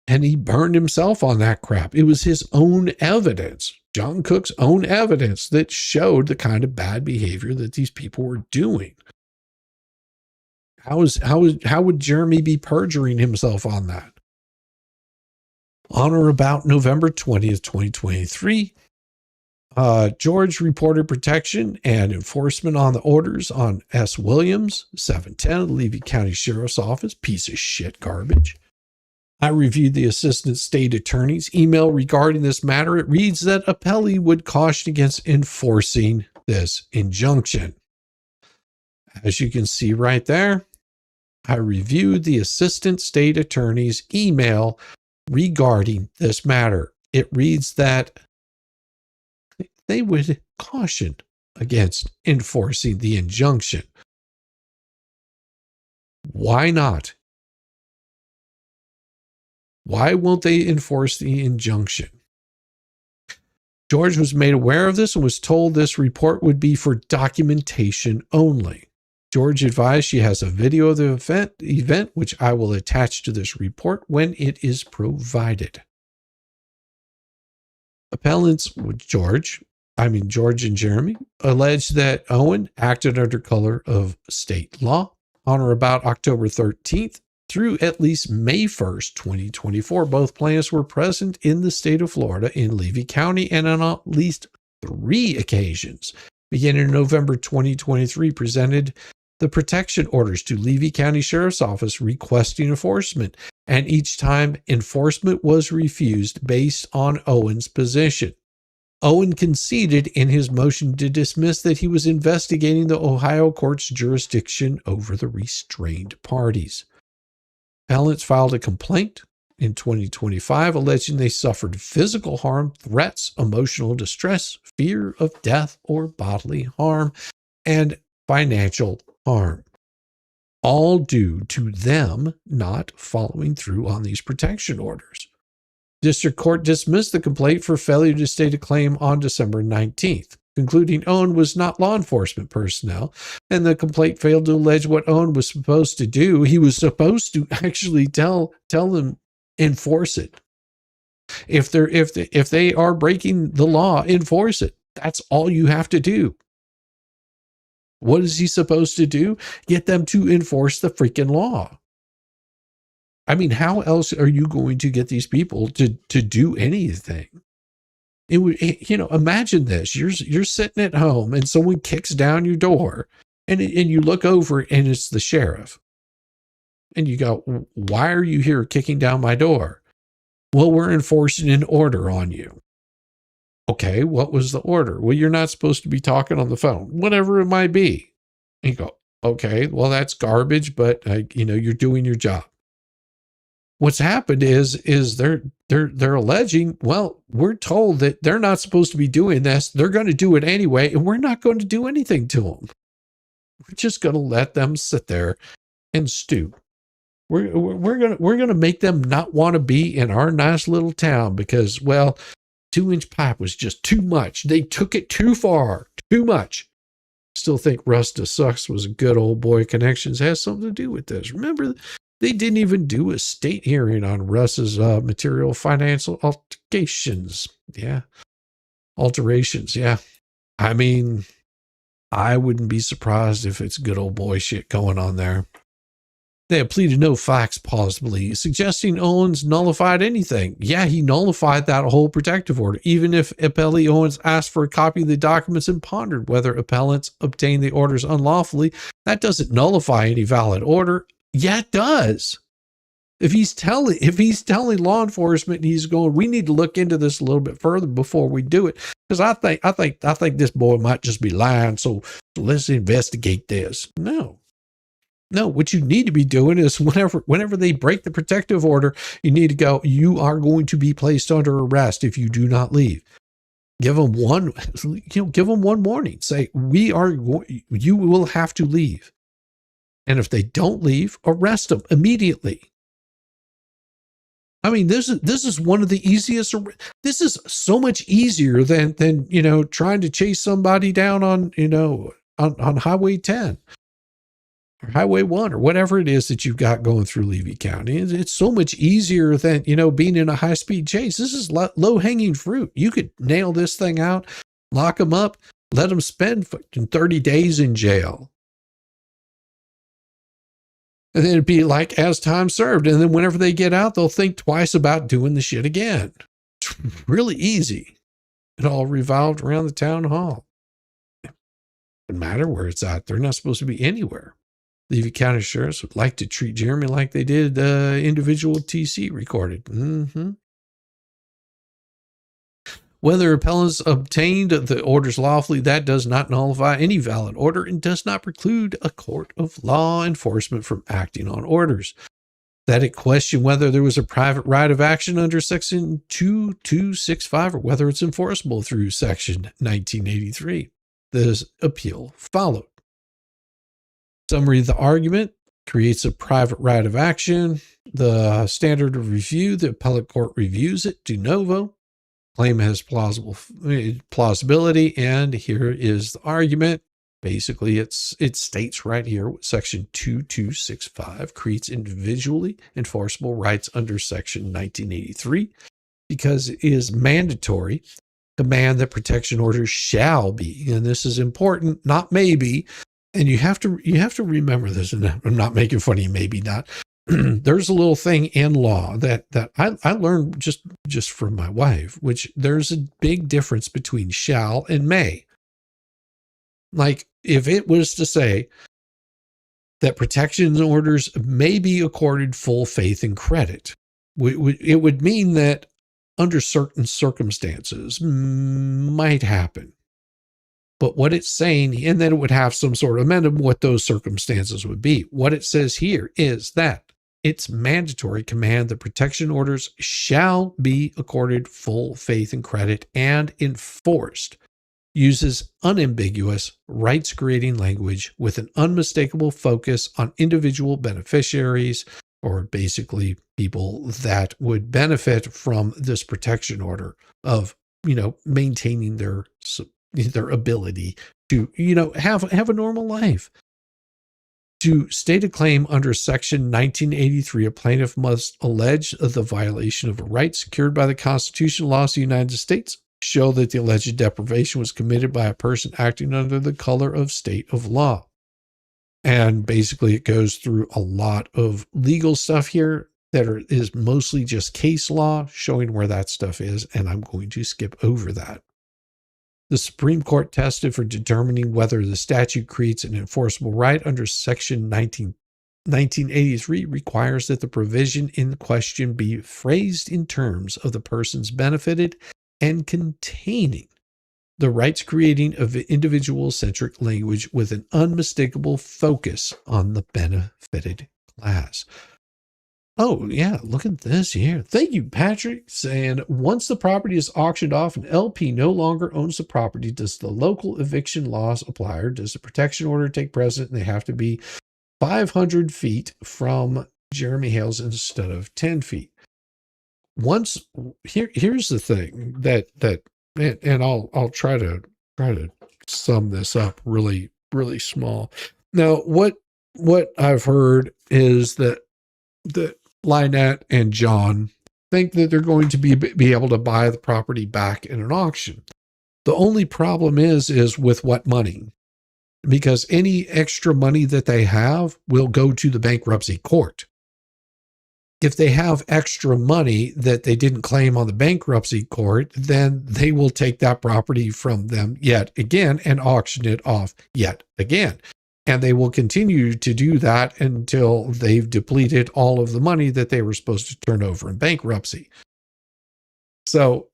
And he burned himself on that crap. It was his own evidence, John Cook's own evidence, that showed the kind of bad behavior that these people were doing. How would Jeremy be perjuring himself on that? On or about November 20th, 2023, George reported protection and enforcement on the orders on S. Williams, 710, Levy County Sheriff's Office, piece of shit garbage. I reviewed the Assistant State Attorney's email regarding this matter. It reads that appellee would caution against enforcing this injunction. As you can see right there, I reviewed the Assistant State Attorney's email regarding this matter. It reads that they would caution against enforcing the injunction. Why not? Why won't they enforce the injunction? George was made aware of this and was told this report would be for documentation only. George advised she has a video of the event, which I will attach to this report when it is provided. Appellants with George and Jeremy allege that Owen acted under color of state law on or about October 13th through at least May 1st, 2024. Both plaintiffs were present in the state of Florida in Levy County and on at least 3 occasions. Beginning in November 2023, presented the protection orders to Levy County Sheriff's Office requesting enforcement, and each time enforcement was refused based on Owen's position. Owen conceded in his motion to dismiss that he was investigating the Ohio court's jurisdiction over the restrained parties. Appellants filed a complaint in 2025, alleging they suffered physical harm, threats, emotional distress, fear of death or bodily harm, and financial harm, all due to them not following through on these protection orders. District Court dismissed the complaint for failure to state a claim on December 19th, concluding Owen was not law enforcement personnel, and the complaint failed to allege what Owen was supposed to do. He was supposed to actually tell them, enforce it. If they are breaking the law, enforce it. That's all you have to do. What is he supposed to do? Get them to enforce the freaking law. I mean, how else are you going to get these people to do anything? It would, imagine this. You're sitting at home and someone kicks down your door and you look over and it's the sheriff. And you go, why are you here kicking down my door? Well, we're enforcing an order on you. Okay, what was the order? Well, you're not supposed to be talking on the phone, whatever it might be. And you go, okay, well, that's garbage, but you're doing your job. What's happened is they're alleging, well, we're told that they're not supposed to be doing this. They're going to do it anyway, and we're not going to do anything to them. We're just going to let them sit there and stew. We're gonna make them not want to be in our nice little town because, well, 2-inch pipe was just too much. They took it too far, too much. Still think Rusta Sucks was a good old boy connections has something to do with this. Remember, they didn't even do a state hearing on Russ's material financial alterations. Yeah. Alterations. Yeah. I mean, I wouldn't be surprised if it's good old boy shit going on there. They have pleaded no facts plausibly, suggesting Owens nullified anything. Yeah, he nullified that whole protective order, even if appellee Owens asked for a copy of the documents and pondered whether appellants obtained the orders unlawfully. That doesn't nullify any valid order. Yeah, it does. If he's telling law enforcement, he's going, we need to look into this a little bit further before we do it, because I think this boy might just be lying. So let's investigate this. No, what you need to be doing is whenever they break the protective order, you need to go, you are going to be placed under arrest if you do not leave. Give them one warning. Say, you will have to leave. And if they don't leave, arrest them immediately. I mean, this is one of the easiest. This is so much easier than trying to chase somebody down on Highway 10. Or Highway 1 or whatever it is that you've got going through Levy County. It's so much easier than, being in a high-speed chase. This is low-hanging fruit. You could nail this thing out, lock them up, let them spend 30 days in jail. And then it'd be like as time served. And then whenever they get out, they'll think twice about doing the shit again. It's really easy. It all revolved around the town hall. It doesn't matter where it's at. They're not supposed to be anywhere. Levy County Sheriffs would like to treat Jeremy like they did individual TC recorded. Whether appellants obtained the orders lawfully, that does not nullify any valid order and does not preclude a court of law enforcement from acting on orders. That it question whether there was a private right of action under Section 2265 or whether it's enforceable through Section 1983. The appeal followed. Summary of the argument: creates a private right of action. The standard of review, the appellate court reviews it de novo. Claim has plausibility, and here is the argument. Basically, it states right here, Section 2265 creates individually enforceable rights under Section 1983 because it is mandatory. Command that protection orders shall be, and this is important, not maybe. And you have to remember this, and I'm not making fun of you, maybe not. There's a little thing in law that I learned just from my wife, which there's a big difference between shall and may. Like if it was to say that protection orders may be accorded full faith and credit, it would mean that under certain circumstances might happen. But what it's saying, and then it would have some sort of amendment what those circumstances would be. What it says here is that its mandatory command that protection orders shall be accorded full faith and credit and enforced, uses unambiguous, rights-creating language with an unmistakable focus on individual beneficiaries, or basically people that would benefit from this protection order of, maintaining their ability to, have a normal life. To state a claim under Section 1983, a plaintiff must allege the violation of a right secured by the constitutional laws of the United States, show that the alleged deprivation was committed by a person acting under the color of state of law. And basically it goes through a lot of legal stuff here that is mostly just case law, showing where that stuff is, and I'm going to skip over that. The Supreme Court tested for determining whether the statute creates an enforceable right under Section 1983 requires that the provision in question be phrased in terms of the persons benefited and containing the rights creating of individual-centric language with an unmistakable focus on the benefited class. Oh, yeah, look at this here. Thank you, Patrick, saying, once the property is auctioned off and LP no longer owns the property, does the local eviction laws apply, or does the protection order take precedent and they have to be 500 feet from Jeremy Hales instead of 10 feet? Here's the thing and I'll try to sum this up really, really small. Now, what I've heard is that Lynette and John think that they're going to be able to buy the property back in an auction. The only problem is with what money, because any extra money that they have will go to the bankruptcy court. If they have extra money that they didn't claim on the bankruptcy court, then they will take that property from them yet again and auction it off yet again. And they will continue to do that until they've depleted all of the money that they were supposed to turn over in bankruptcy. So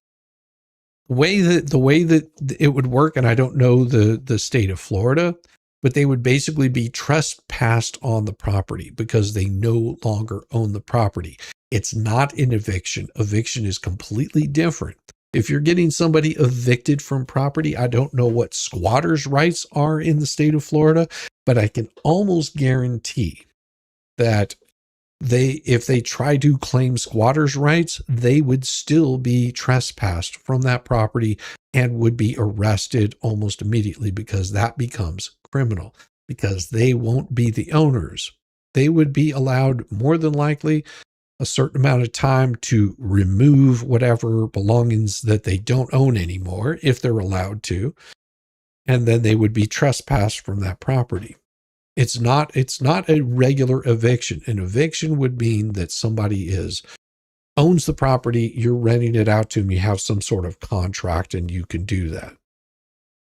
the way that it would work, and I don't know the state of Florida, but they would basically be trespassed on the property because they no longer own the property. It's not an eviction. Eviction is completely different. If you're getting somebody evicted from property, I don't know what squatters' rights are in the state of Florida, but I can almost guarantee that if they try to claim squatters' rights, they would still be trespassed from that property and would be arrested almost immediately, because that becomes criminal, because they won't be the owners. They would be allowed, more than likely, a certain amount of time to remove whatever belongings that they don't own anymore, if they're allowed to, and then they would be trespassed from that property. It's not a regular eviction. An eviction would mean that somebody owns the property, you're renting it out to them, you have some sort of contract, and you can do that.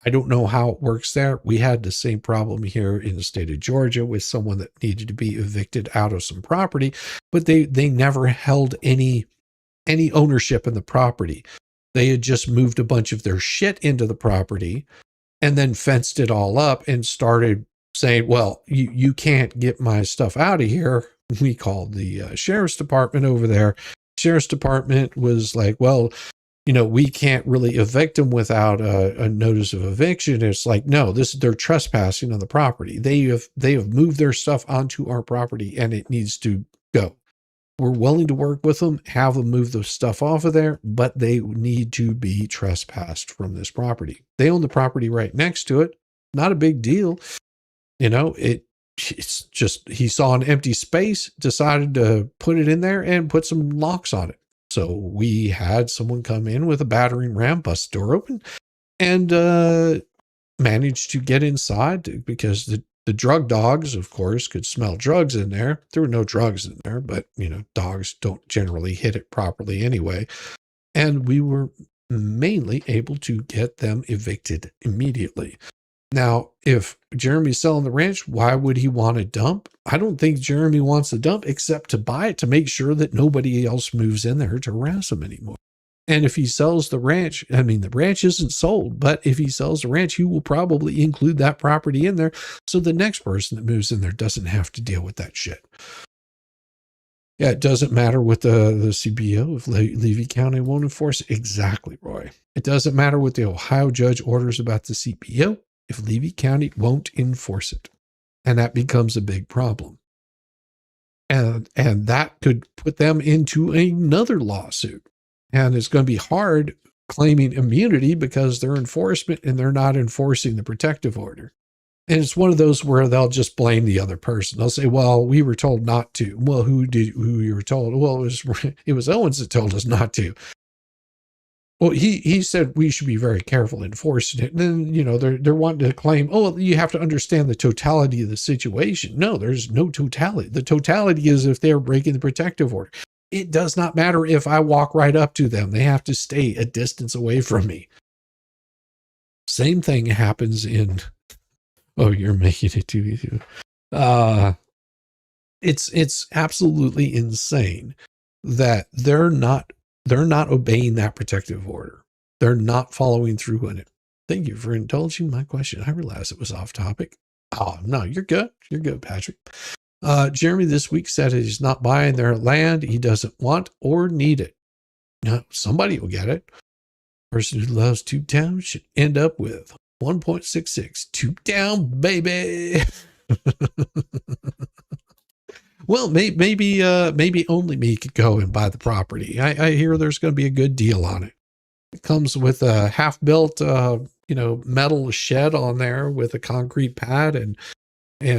I don't know how it works there. We had the same problem here in the state of Georgia with someone that needed to be evicted out of some property, but they never held any ownership in the property. They had just moved a bunch of their shit into the property and then fenced it all up and started saying, well, you can't get my stuff out of here. We called the sheriff's department over there. Sheriff's department was like, well, we can't really evict them without a notice of eviction. It's like, no, they're trespassing on the property. They have moved their stuff onto our property and it needs to go. We're willing to work with them, have them move the stuff off of there, but they need to be trespassed from this property. They own the property right next to it. Not a big deal. It's just, he saw an empty space, decided to put it in there and put some locks on it. So we had someone come in with a battering ram, bust the door open, and managed to get inside, because the drug dogs, of course, could smell drugs in there. There were no drugs in there, but, dogs don't generally hit it properly anyway. And we were mainly able to get them evicted immediately. Now, if Jeremy's selling the ranch, why would he want to dump? I don't think Jeremy wants to dump except to buy it to make sure that nobody else moves in there to harass him anymore. And if he sells the ranch, the ranch isn't sold, but if he sells the ranch, he will probably include that property in there, so the next person that moves in there doesn't have to deal with that shit. Yeah, it doesn't matter what the CBO if Levy County won't enforce it. Exactly, Roy. It doesn't matter what the Ohio judge orders about the CBO if Levy County won't enforce it. And that becomes a big problem. And that could put them into another lawsuit. And it's going to be hard claiming immunity because they're enforcement and they're not enforcing the protective order. And it's one of those where they'll just blame the other person. They'll say, well, we were told not to. Well, who you were told? Well, it was Owens that told us not to. Well, he said we should be very careful enforcing it. And then, you know, they're wanting to claim, oh, you have to understand the totality of the situation. No, there's no totality. The totality is if they're breaking the protective order. It does not matter if I walk right up to them. They have to stay a distance away from me. Same thing happens in, oh, you're making it too easy. It's absolutely insane that they're not obeying that protective order. They're not following through on it. Thank you for indulging my question. I realized it was off topic. Oh, no, you're good. You're good, Patrick. Jeremy this week said he's not buying their land. He doesn't want or need it. Now, somebody will get it. Person who loves Tube Town should end up with 1.66. Tube Town, baby. Well, maybe only me could go and buy the property. I hear there's going to be a good deal on it. It comes with a half-built, metal shed on there with a concrete pad and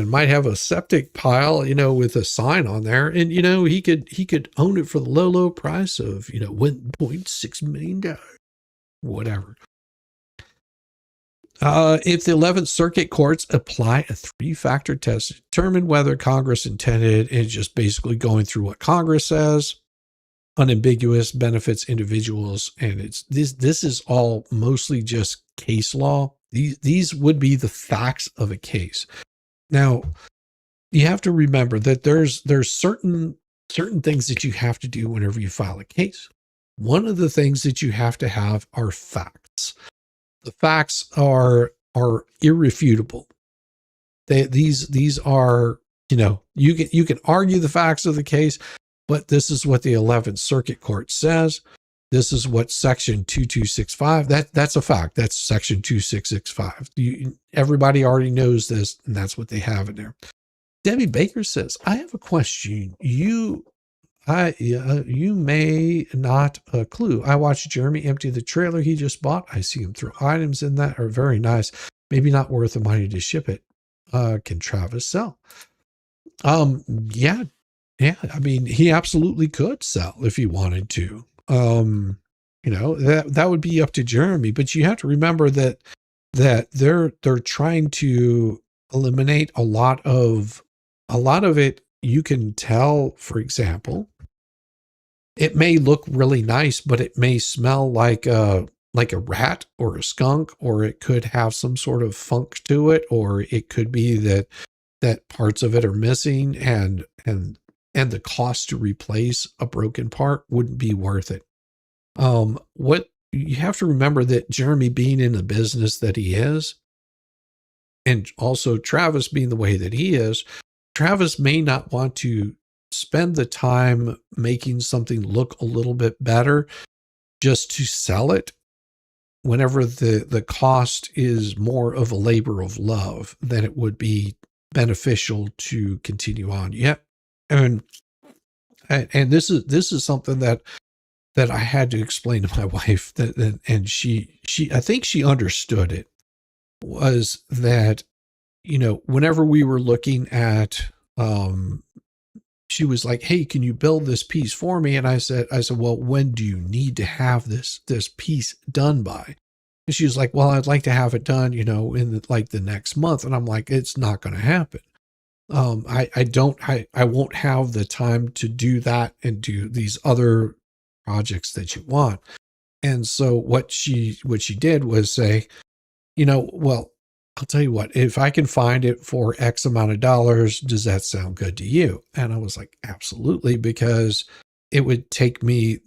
might have a septic pile, with a sign on there. And, he could own it for the low price of, $1.6 million, whatever. If the 11th Circuit courts apply a 3-factor test to determine whether Congress intended, and just basically going through what Congress says, unambiguous, benefits individuals, and this is all mostly just case law. These would be the facts of a case. Now, you have to remember that there's certain things that you have to do whenever you file a case. One of the things that you have to have are facts. The facts are irrefutable. These are, you can argue the facts of the case, but this is what the 11th Circuit Court says. This is what Section 2265, that's a fact. That's Section 2665. Everybody already knows this, and that's what they have in there. Debbie Baker says, I have a question. You may not a clue. I watched Jeremy empty the trailer he just bought. I see him throw items in that are very nice. Maybe not worth the money to ship it. Can Travis sell? Yeah. I mean, he absolutely could sell if he wanted to. That would be up to Jeremy, but you have to remember that they're trying to eliminate a lot of it. You can tell, for example, it may look really nice, but it may smell like a rat or a skunk, or it could have some sort of funk to it, or it could be that parts of it are missing and the cost to replace a broken part wouldn't be worth it. What you have to remember that Jeremy being in the business that he is, and also Travis being the way that he is, Travis may not want to spend the time making something look a little bit better just to sell it whenever the cost is more of a labor of love than it would be beneficial to continue on. Yeah. And this is something that I had to explain to my wife, and she I think she understood it, was that, whenever we were looking at, she was like, hey, can you build this piece for me? And I said, well, when do you need to have this piece done by? And she was like, well, I'd like to have it done, in the next month. And I'm like, it's not going to happen. I won't have the time to do that and do these other projects that you want. And so what she did was say, well, I'll tell you what, if I can find it for X amount of dollars, does that sound good to you? And I was like, absolutely, because it would take me,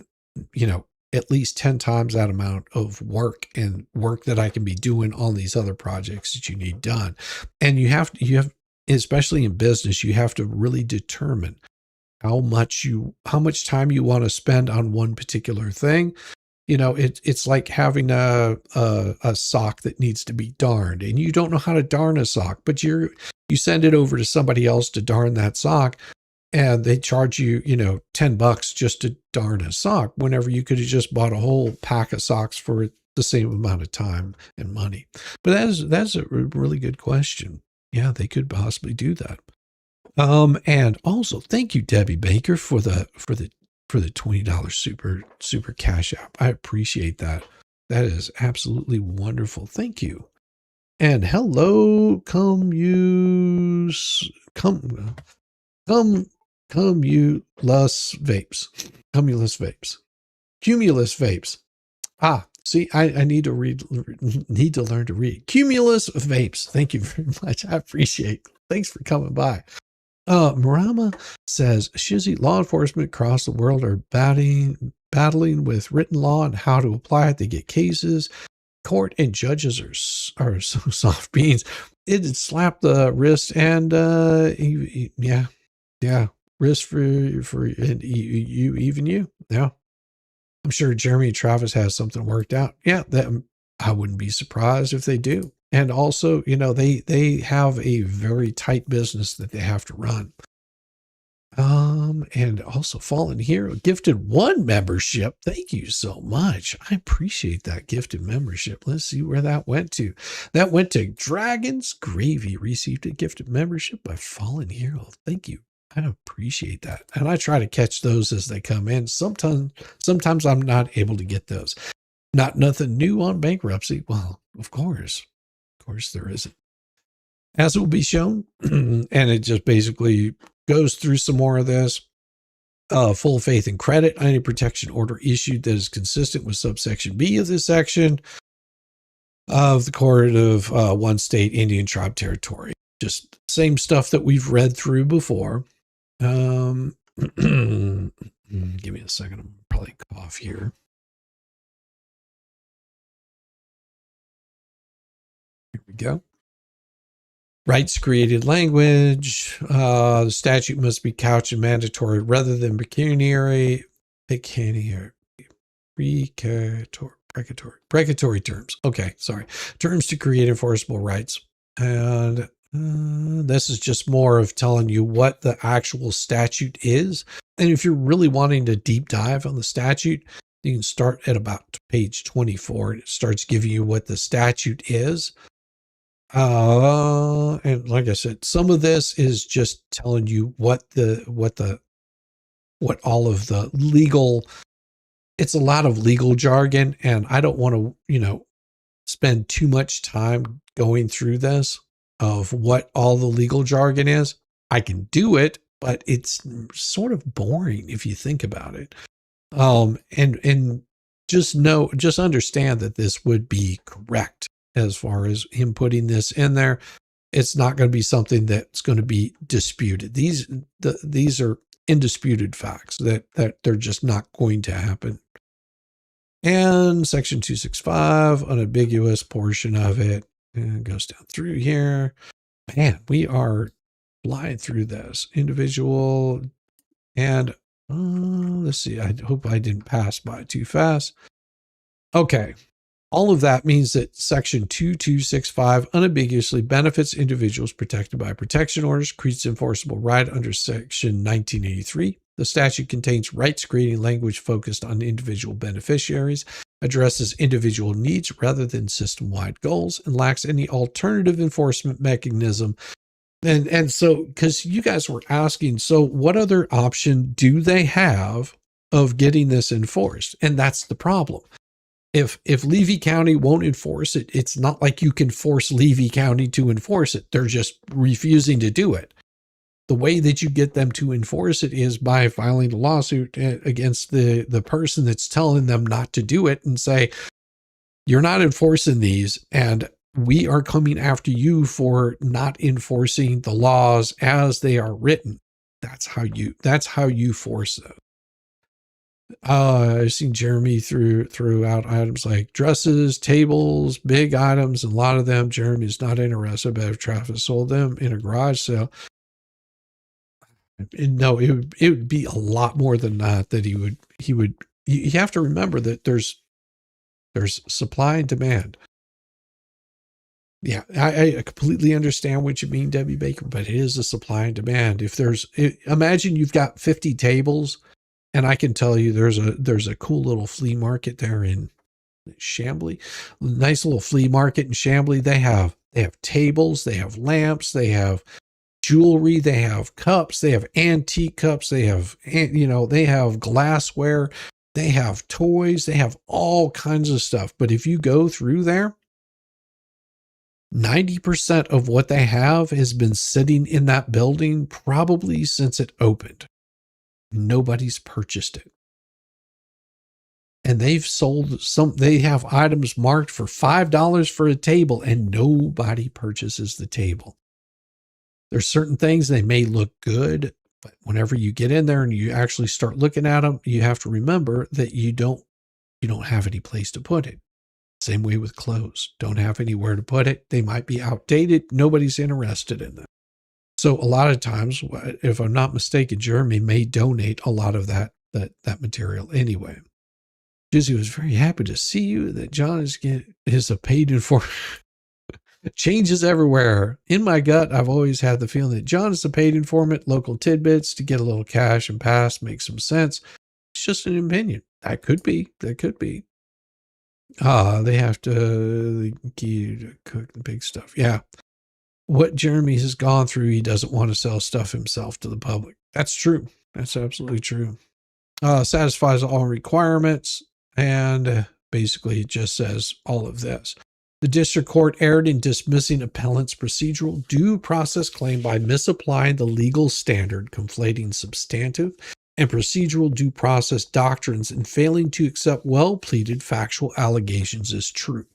at least 10 times that amount of work that I can be doing on these other projects that you need done. And you have, especially in business, you have to really determine how much time you want to spend on one particular thing. It's like having a sock that needs to be darned, and you don't know how to darn a sock, but you send it over to somebody else to darn that sock, and they charge you, $10 just to darn a sock, whenever you could have just bought a whole pack of socks for the same amount of time and money. But that's a really good question. Yeah, they could possibly do that. And also thank you, Debbie Baker, for the $20 super cash app. I appreciate that. That is absolutely wonderful. Thank you. And hello, Cumulus vapes. See, I need to learn to read. Cumulus vapes. Thank you very much. I appreciate it. Thanks for coming by. Marama says, Shizzy, law enforcement across the world are battling with written law and how to apply it. They get cases. Court and judges are so soft beans. It slapped the wrist and wrist for and you. Yeah. I'm sure Jeremy and Travis has something worked out. Yeah, I wouldn't be surprised if they do. And also, they have a very tight business that they have to run. And also Fallen Hero gifted 1 membership. Thank you so much. I appreciate that gifted membership. Let's see where that went to. That went to Dragon's Gravy, received a gifted membership by Fallen Hero. Thank you. I appreciate that. And I try to catch those as they come in. Sometimes I'm not able to get those. Nothing new on bankruptcy. Well, of course there isn't. As it will be shown, and it just basically goes through some more of this. Full faith and credit, any protection order issued that is consistent with subsection B of this section of the Court of one state Indian tribe territory. Just same stuff that we've read through before. Give me a second. I'm probably cough here. Here we go. Rights created language. The statute must be couched in mandatory rather than precatory terms. Okay, sorry. Terms to create enforceable rights. And this is just more of telling you what the actual statute is. And if you're really wanting to deep dive on the statute, you can start at about page 24. And it starts giving you what the statute is. And like I said, some of this is just telling you what all of the legal, it's a lot of legal jargon, and I don't want to, spend too much time going through this of what all the legal jargon is. I can do it, but it's sort of boring if you think about it. And just understand that this would be correct. As far as him putting this in there, it's not going to be something that's going to be disputed. These are indisputed facts that they're just not going to happen. And section 265, unambiguous portion of it, and goes down through here. Man, we are flying through this. Individual, and let's see. I hope I didn't pass by too fast. Okay. All of that means that section 2265 unambiguously benefits individuals protected by protection orders, creates enforceable right under section 1983. The statute contains rights creating language focused on individual beneficiaries, addresses individual needs rather than system-wide goals, and lacks any alternative enforcement mechanism. And so, because you guys were asking, so what other option do they have of getting this enforced? And that's the problem. If Levy County won't enforce it, it's not like you can force Levy County to enforce it. They're just refusing to do it. The way that you get them to enforce it is by filing a lawsuit against the person that's telling them not to do it and say, you're not enforcing these, and we are coming after you for not enforcing the laws as they are written. That's how you force them. I've seen Jeremy threw out items like dresses, tables, big items, and a lot of them Jeremy is not interested, but if Travis sold them in a garage sale. No, it would be a lot more than that. That he would. You have to remember that there's supply and demand. Yeah, I completely understand what you mean, Debbie Baker, but it is a supply and demand. If imagine you've got 50 tables, and I can tell you there's a cool little flea market there in Chambly, nice little flea market in Chambly. They have tables, they have lamps, they have jewelry, they have cups, they have antique cups, they have they have glassware, they have toys, they have all kinds of stuff. But if you go through there, 90% of what they have has been sitting in that building probably since it opened. Nobody's purchased it. And they've sold they have items marked for $5 for a table, and nobody purchases the table. There's certain things, they may look good, but whenever you get in there and you actually start looking at them, you have to remember that you don't have any place to put it. Same way with clothes. Don't have anywhere to put it. They might be outdated. Nobody's interested in them. So a lot of times, if I'm not mistaken, Jeremy may donate a lot of that material anyway. Jizzy was very happy to see you. That John is a paid informant. Changes everywhere. In my gut, I've always had the feeling that John is a paid informant. Local tidbits to get a little cash and pass makes some sense. It's just an opinion. That could be. They have to cook the big stuff. Yeah. What Jeremy has gone through, he doesn't want to sell stuff himself to the public. That's true. That's absolutely true. Satisfies all requirements, and basically it just says all of this. The district court erred in dismissing appellant's procedural due process claim by misapplying the legal standard, conflating substantive and procedural due process doctrines, and failing to accept well-pleaded factual allegations as true.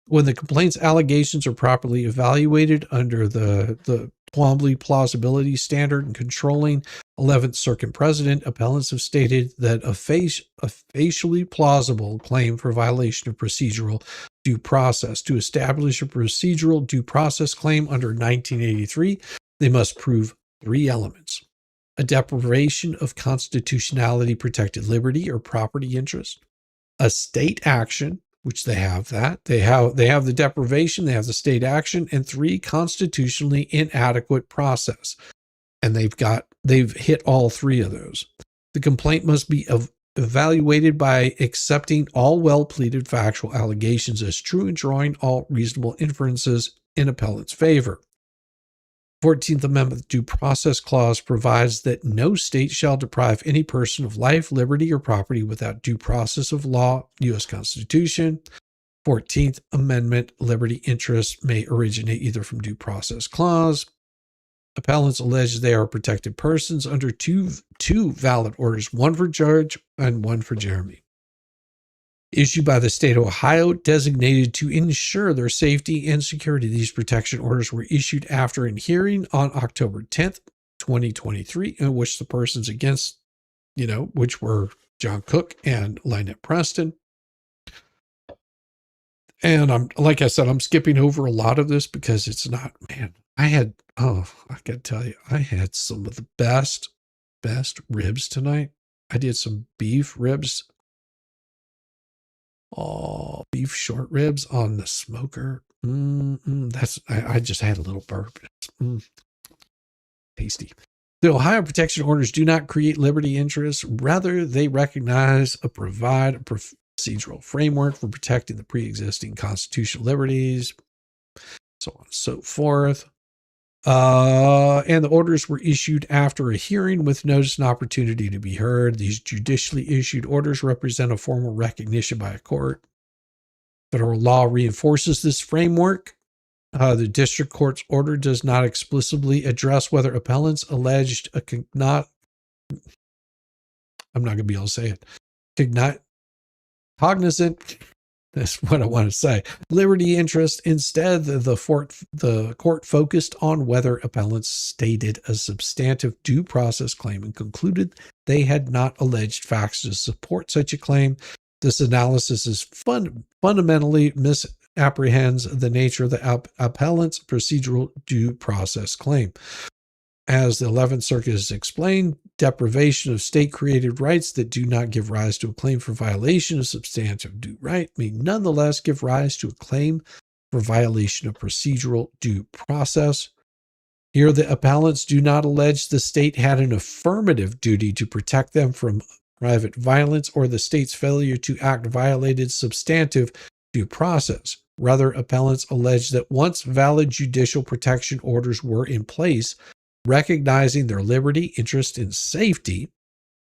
When the complaint's allegations are properly evaluated under the Twombly plausibility standard and controlling 11th Circuit precedent, appellants have stated that a facially plausible claim for violation of procedural due process. To establish a procedural due process claim under 1983, they must prove 3 elements: a deprivation of constitutionality protected liberty or property interest, a state action, which they have that. They have the deprivation, they have the state action, and 3, constitutionally inadequate process. And they've hit all 3 of those. The complaint must be evaluated by accepting all well-pleaded factual allegations as true and drawing all reasonable inferences in appellant's favor. 14th Amendment Due Process Clause provides that no state shall deprive any person of life, liberty, or property without due process of law. U.S. Constitution. 14th Amendment liberty interest may originate either from due process clause. Appellants allege they are protected persons under two valid orders, one for George and one for Jeremy, issued by the state of Ohio, designated to ensure their safety and security. These protection orders were issued after a hearing on October 10th, 2023, in which the persons against, which were John Cook and Lynette Preston. And I'm skipping over a lot of this because it's not, I gotta tell you, I had some of the best ribs tonight. I did some beef ribs. Oh, beef short ribs on the smoker. I just had a little burp. Tasty. The Ohio protection orders do not create liberty interests. Rather, they recognize and provide a procedural framework for protecting the pre-existing constitutional liberties, so on and so forth. And the orders were issued after a hearing with notice and opportunity to be heard. These judicially issued orders represent a formal recognition by a court. Federal law reinforces this framework. The district court's order does not explicitly address whether appellants alleged I'm not going to be able to say it. Cognizant. That's what I want to say. Liberty interest. Instead, the court focused on whether appellants stated a substantive due process claim and concluded they had not alleged facts to support such a claim. This analysis is fundamentally misapprehends the nature of the appellant's procedural due process claim. As the 11th Circuit has explained, deprivation of state-created rights that do not give rise to a claim for violation of substantive due right may nonetheless give rise to a claim for violation of procedural due process. Here, the appellants do not allege the state had an affirmative duty to protect them from private violence or the state's failure to act violated substantive due process. Rather, appellants allege that once valid judicial protection orders were in place, recognizing their liberty, interest, and safety,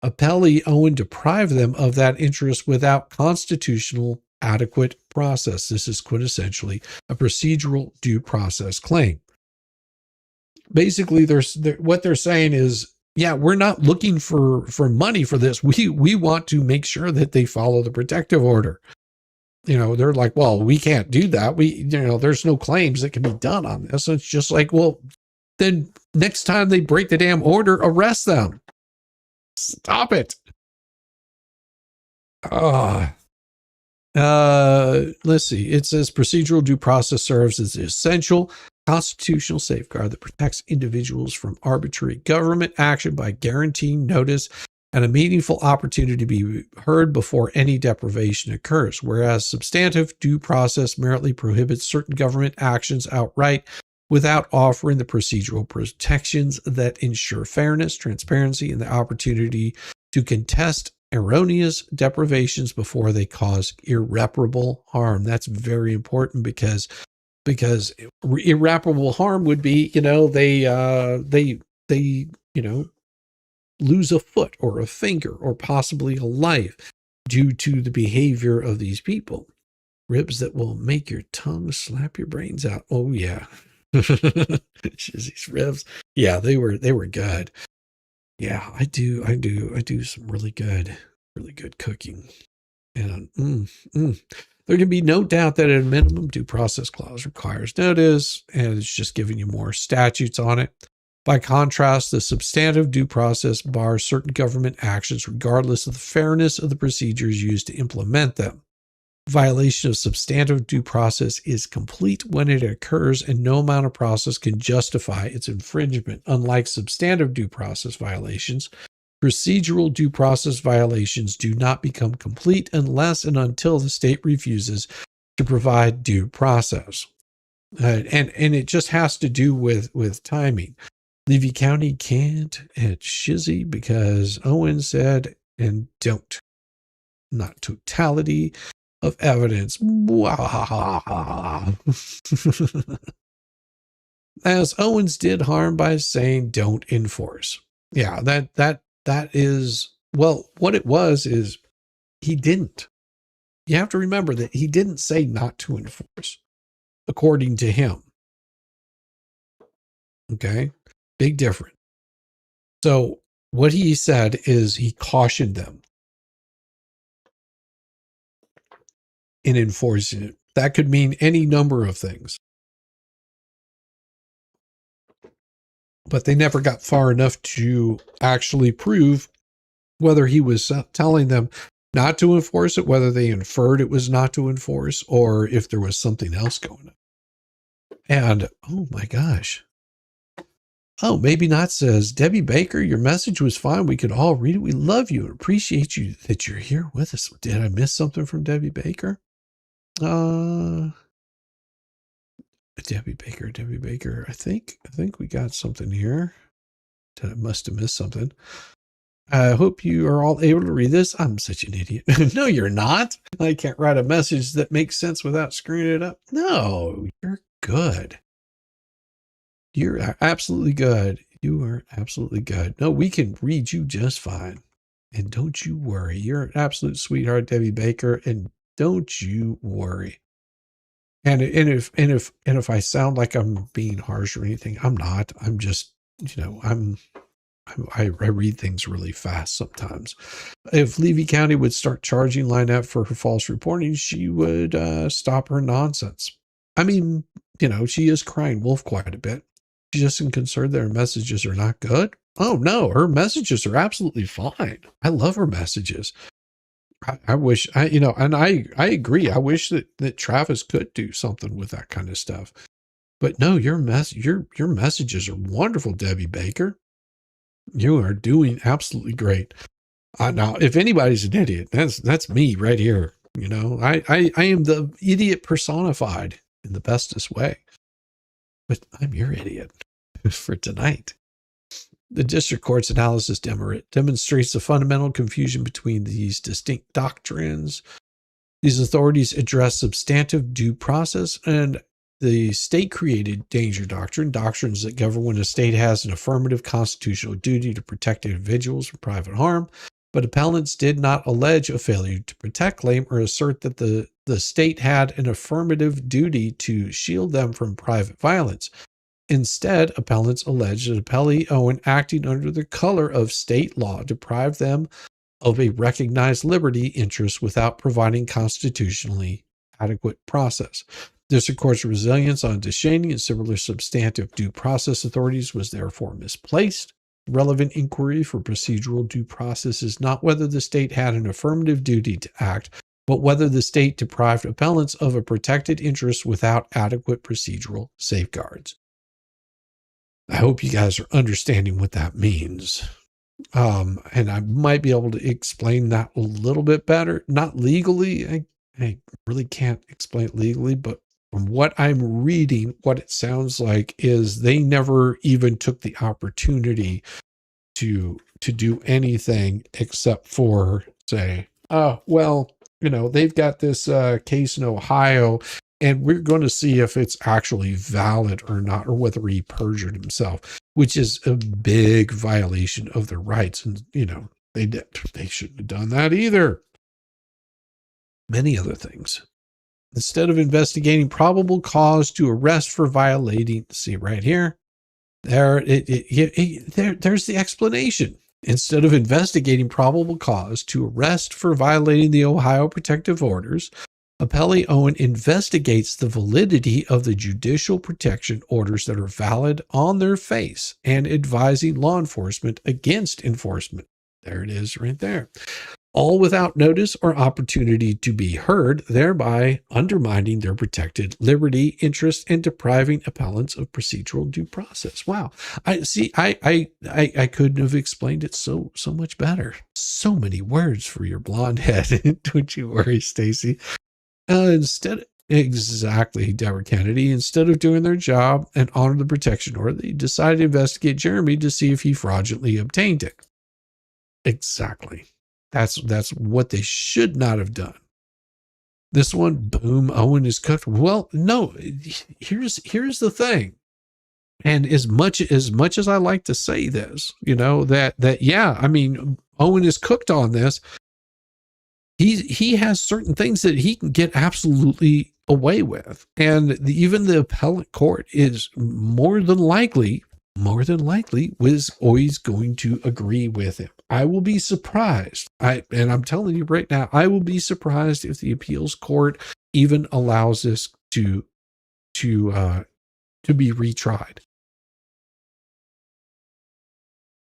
appellee Owen deprived them of that interest without constitutional adequate process. This is quintessentially a procedural due process claim. Basically, what they're saying is, yeah, we're not looking for money for this. We want to make sure that they follow the protective order. They're like, well, we can't do that. There's no claims that can be done on this. It's just like, well, then next time they break the damn order, arrest them. Stop it. Let's see. It says procedural due process serves as an essential constitutional safeguard that protects individuals from arbitrary government action by guaranteeing notice and a meaningful opportunity to be heard before any deprivation occurs, whereas substantive due process merely prohibits certain government actions outright without offering the procedural protections that ensure fairness, transparency, and the opportunity to contest erroneous deprivations before they cause irreparable harm. That's very important because irreparable harm would be, they lose a foot or a finger or possibly a life due to the behavior of these people. Ribs that will make your tongue slap your brains out. Oh yeah. These ribs. Yeah, they were good. Yeah, I do some really good cooking. And there can be no doubt that a minimum due process clause requires notice, and it's just giving you more statutes on it. By contrast, the substantive due process bars certain government actions regardless of the fairness of the procedures used to implement them. Violation of substantive due process is complete when it occurs, and no amount of process can justify its infringement. Unlike substantive due process violations, procedural due process violations do not become complete unless and until the state refuses to provide due process. And it just has to do with timing. Levy County can't at Shizzy because Owens said, and don't. Not totality of evidence. As Owens did harm by saying don't enforce. Yeah, that is, well, what it was is he didn't. You have to remember that he didn't say not to enforce, according to him. Okay? Big difference. So what he said is he cautioned them in enforcing it. That could mean any number of things. But they never got far enough to actually prove whether he was telling them not to enforce it, whether they inferred it was not to enforce, or if there was something else going on. And, oh my gosh. Oh, maybe not says, Debbie Baker, your message was fine. We could all read it. We love you and appreciate you that you're here with us. Did I miss something from Debbie Baker? Debbie Baker. I think we got something here. I must have missed something. I hope you are all able to read this. I'm such an idiot. No, you're not. I can't write a message that makes sense without screwing it up. No, you're good. You're absolutely good. You are absolutely good. No, we can read you just fine. And don't you worry. You're an absolute sweetheart, Debbie Baker, and don't you worry. And if I sound like I'm being harsh or anything, I'm not. I'm just, I read things really fast sometimes. If Levy County would start charging Lynette for her false reporting, she would stop her nonsense. I mean, she is crying wolf quite a bit. She just isn't concerned that her messages are not good. Oh no, her messages are absolutely fine. I love her messages. I wish and I agree. I wish that Travis could do something with that kind of stuff. But no, your messages are wonderful, Debbie Baker. You are doing absolutely great. Now, if anybody's an idiot, that's me right here. You know, I am the idiot personified in the bestest way. But I'm your idiot for tonight. The district court's analysis demonstrates the fundamental confusion between these distinct doctrines. These authorities address substantive due process and the state-created danger doctrine, doctrines that govern when a state has an affirmative constitutional duty to protect individuals from private harm, but appellants did not allege a failure to protect claim or assert that the state had an affirmative duty to shield them from private violence. Instead, appellants allege that appellee Owen, acting under the color of state law, deprived them of a recognized liberty interest without providing constitutionally adequate process. District Court's resilience on Descheny and similar substantive due process authorities was therefore misplaced. Relevant inquiry for procedural due process is not whether the state had an affirmative duty to act, but whether the state deprived appellants of a protected interest without adequate procedural safeguards. I hope you guys are understanding what that means. And I might be able to explain that a little bit better. Not legally. I really can't explain it legally, but from what I'm reading, what it sounds like is they never even took the opportunity to do anything except for say, oh, well, you know, they've got this case in Ohio, and we're going to see if it's actually valid or not, or whether he perjured himself, which is a big violation of their rights. And, you know, they shouldn't have done that either. Many other things. Instead of investigating probable cause to arrest for violating, see right here, there's the explanation. Instead of investigating probable cause to arrest for violating the Ohio protective orders, appellee Owen investigates the validity of the judicial protection orders that are valid on their face and advising law enforcement against enforcement. There it is right there. All without notice or opportunity to be heard, thereby undermining their protected liberty, interest, and depriving appellants of procedural due process. Wow. I couldn't have explained it so much better. So many words for your blonde head. Don't you worry, Stacy. Exactly, Deborah Kennedy. Instead of doing their job and honor the protection order, they decided to investigate Jeremy to see if he fraudulently obtained it. Exactly. That's what they should not have done. This one, boom, Owen is cooked. Well, no, here's the thing. And as much as I like to say this, you know, that yeah, I mean, Owen is cooked on this. He has certain things that he can get absolutely away with. And even the appellate court is more than likely was always going to agree with him. I will be surprised. And I'm telling you right now, I will be surprised if the appeals court even allows this to be retried.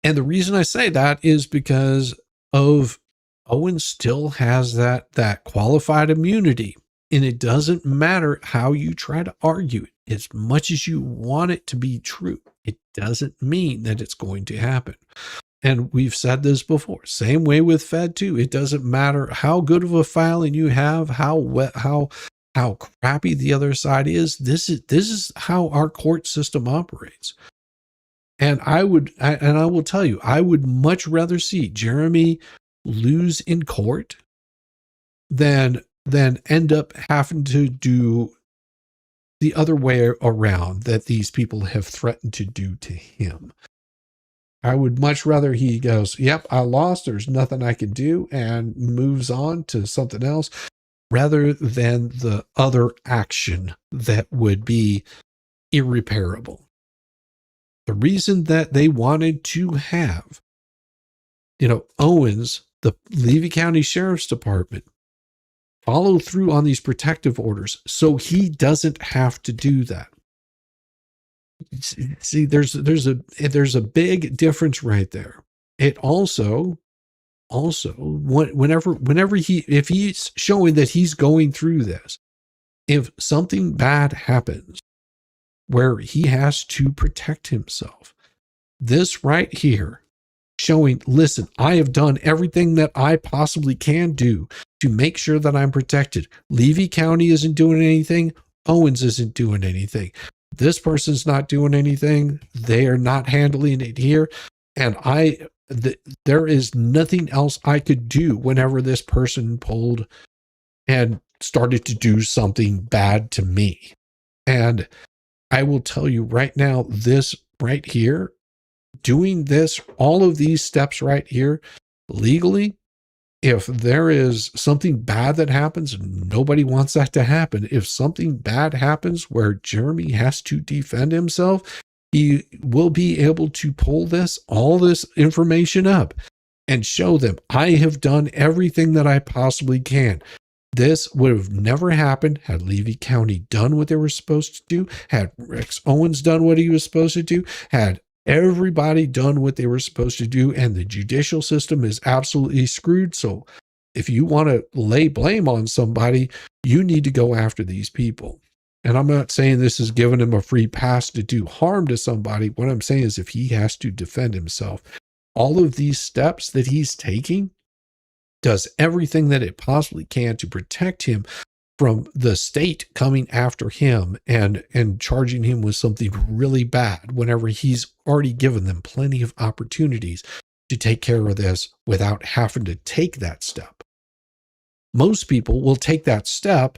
And the reason I say that is because of Owen still has that qualified immunity. And it doesn't matter how you try to argue it, as much as you want it to be true. It doesn't mean that it's going to happen. And we've said this before. Same way with Fed 2. It doesn't matter how good of a filing you have, how crappy the other side is. This is how our court system operates. And I will tell you, I would much rather see Jeremy lose in court than end up having to do the other way around that these people have threatened to do to him. I would much rather he goes, yep, I lost, there's nothing I can do, and moves on to something else, rather than the other action that would be irreparable. The reason that they wanted to have, Owens, the Levy County Sheriff's Department, follow through on these protective orders so he doesn't have to do that. See, there's a big difference right there. It also whenever if he's showing that he's going through this, if something bad happens, where he has to protect himself. This right here showing, listen, I have done everything that I possibly can do to make sure that I'm protected. Levy County isn't doing anything. Owens isn't doing anything. This person's not doing anything. They are not handling it here. And there is nothing else I could do whenever this person pulled and started to do something bad to me. And I will tell you right now, this right here, doing this, all of these steps right here, legally, if there is something bad that happens, nobody wants that to happen. If something bad happens where Jeremy has to defend himself, he will be able to pull all this information up and show them, I have done everything that I possibly can. This would have never happened had Levy County done what they were supposed to do, had Rex Owens done what he was supposed to do, had everybody done what they were supposed to do, and the judicial system is absolutely screwed. So if you want to lay blame on somebody, you need to go after these people. And I'm not saying this is giving him a free pass to do harm to somebody. What I'm saying is if he has to defend himself, all of these steps that he's taking does everything that it possibly can to protect him from the state coming after him and charging him with something really bad whenever he's already given them plenty of opportunities to take care of this without having to take that step. Most people will take that step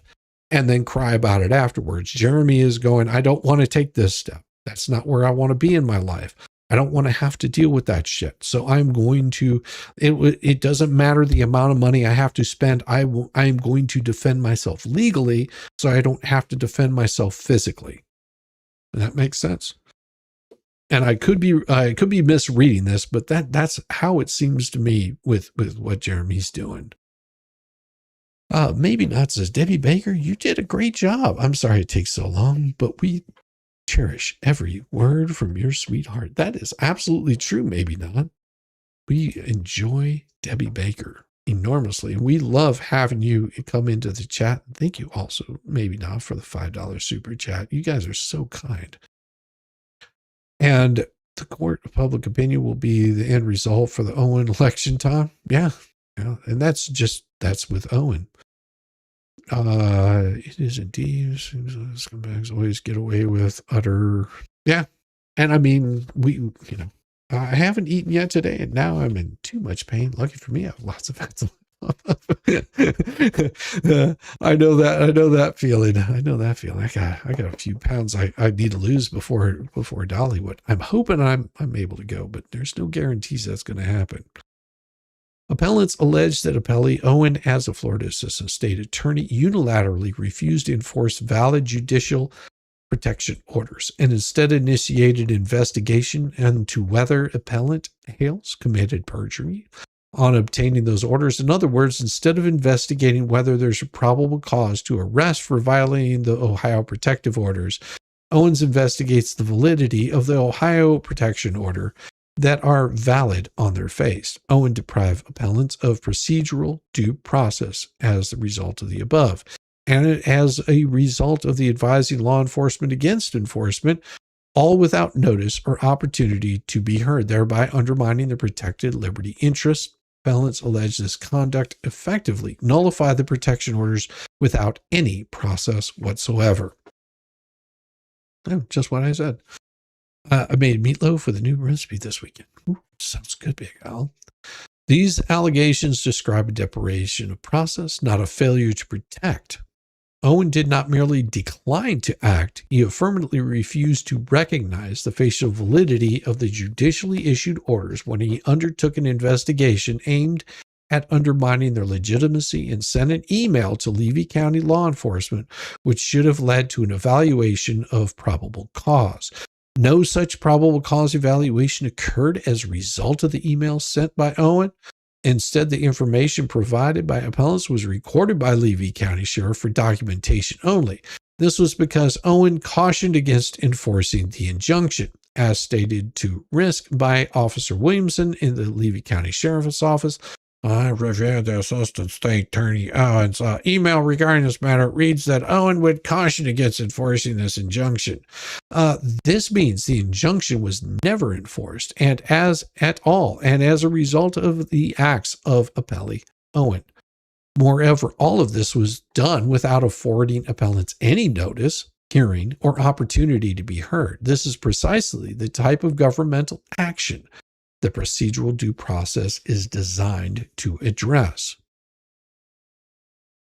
and then cry about it afterwards. Jeremy is going, I don't want to take this step. That's not where I want to be in my life. I don't want to have to deal with that shit. So I'm going to, it doesn't matter the amount of money I have to spend. I am going to defend myself legally so I don't have to defend myself physically. And that makes sense. And I could be misreading this, but that's how it seems to me with what Jeremy's doing. Maybe not, says Debbie Baker. You did a great job. I'm sorry it takes so long, but we cherish every word from your sweetheart. That is absolutely true. Maybe not. We enjoy Debbie Baker enormously. We love having you come into the chat. Thank you also, maybe not, for the $5 super chat. You guys are so kind. And the court of public opinion will be the end result for the Owen election time. Yeah. And that's with Owen. It is indeed. Scumbags always get away with utter. Yeah. And I mean, I haven't eaten yet today, and now I'm in too much pain. Lucky for me, I have lots of fats. I know that feeling. I got a few pounds I need to lose before Dollywood. I'm hoping I'm able to go, but there's no guarantees that's going to happen. Appellants allege that appellee Owen, as a Florida assistant state attorney, unilaterally refused to enforce valid judicial protection orders and instead initiated investigation into whether appellant Hales committed perjury on obtaining those orders. In other words, instead of investigating whether there's a probable cause to arrest for violating the Ohio protective orders, Owens investigates the validity of the Ohio protection order that are valid on their face. Owen deprived appellants of procedural due process as the result of the above, and as a result of the advising law enforcement against enforcement, all without notice or opportunity to be heard, thereby undermining the protected liberty interest. Appellants allege this conduct effectively nullified the protection orders without any process whatsoever. Oh, just what I said. I made meatloaf with a new recipe this weekend. Ooh, sounds good, Big Al. These allegations describe a deprivation of process, not a failure to protect. Owen did not merely decline to act, he affirmatively refused to recognize the facial validity of the judicially issued orders when he undertook an investigation aimed at undermining their legitimacy and sent an email to Levy County law enforcement, which should have led to an evaluation of probable cause. No such probable cause evaluation occurred as a result of the email sent by Owen. Instead, the information provided by appellants was recorded by Levy County Sheriff for documentation only. This was because Owen cautioned against enforcing the injunction, as stated to risk by Officer Williamson in the Levy County Sheriff's Office. I reviewed the Assistant State Attorney Owens' email regarding this matter. It reads that Owen would caution against enforcing this injunction. This means the injunction was never enforced at all, and as a result of the acts of appellee Owen. Moreover, all of this was done without affording appellants any notice, hearing, or opportunity to be heard. This is precisely the type of governmental action the procedural due process is designed to address.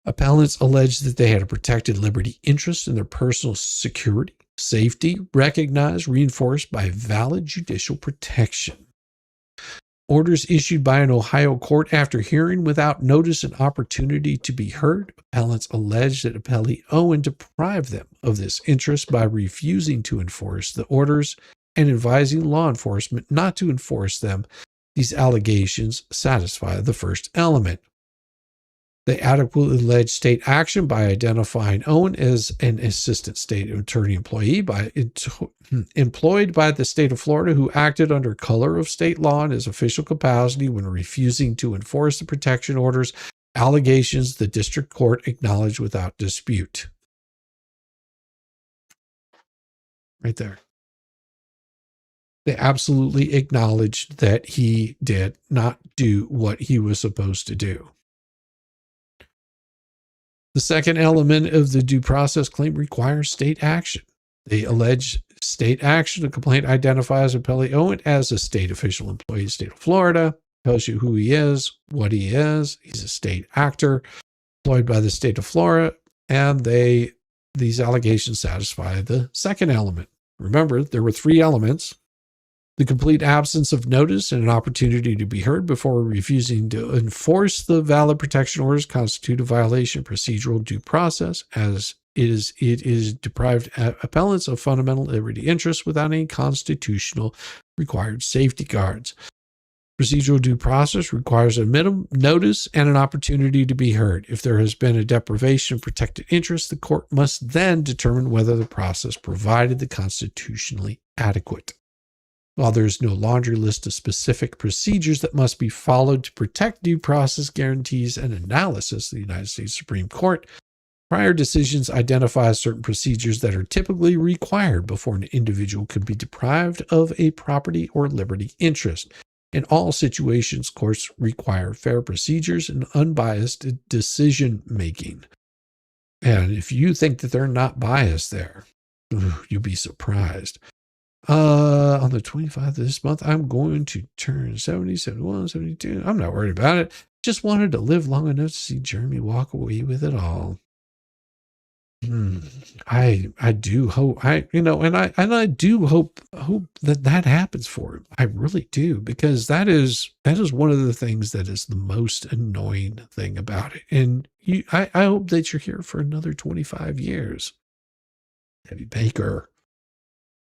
Appellants alleged that they had a protected liberty interest in their personal security, safety, recognized, reinforced by valid judicial protection. Orders issued by an Ohio court after hearing without notice and opportunity to be heard. Appellants alleged that appellee Owen deprived them of this interest by refusing to enforce the orders and advising law enforcement not to enforce them. These allegations satisfy the first element. They adequately allege state action by identifying Owen as an assistant state attorney employee employed by the state of Florida who acted under color of state law in his official capacity when refusing to enforce the protection orders, allegations the district court acknowledged without dispute. Right there. They absolutely acknowledged that he did not do what he was supposed to do. The second element of the due process claim requires state action. They allege state action. The complaint identifies appellee Owen as a state official employee of the state of Florida, tells you who he is, what he is. He's a state actor employed by the state of Florida, and these allegations satisfy the second element. Remember, there were three elements. The complete absence of notice and an opportunity to be heard before refusing to enforce the valid protection orders constitute a violation of procedural due process, as it is deprived appellants of fundamental liberty interests without any constitutional required safety guards. Procedural due process requires a minimum notice and an opportunity to be heard. If there has been a deprivation of protected interest, the court must then determine whether the process provided the constitutionally adequate. While there is no laundry list of specific procedures that must be followed to protect due process guarantees and analysis, the United States Supreme Court prior decisions identify certain procedures that are typically required before an individual could be deprived of a property or liberty interest. In all situations, courts require fair procedures and unbiased decision-making. And if you think that they're not biased there, you'll be surprised. On the 25th of this month, I'm going to turn 70, 71, 72. I'm not worried about it. Just wanted to live long enough to see Jeremy walk away with it all. I do hope I do hope that happens for him. I really do, because that is one of the things that is the most annoying thing about it. And I hope that you're here for another 25 years. Debbie Baker.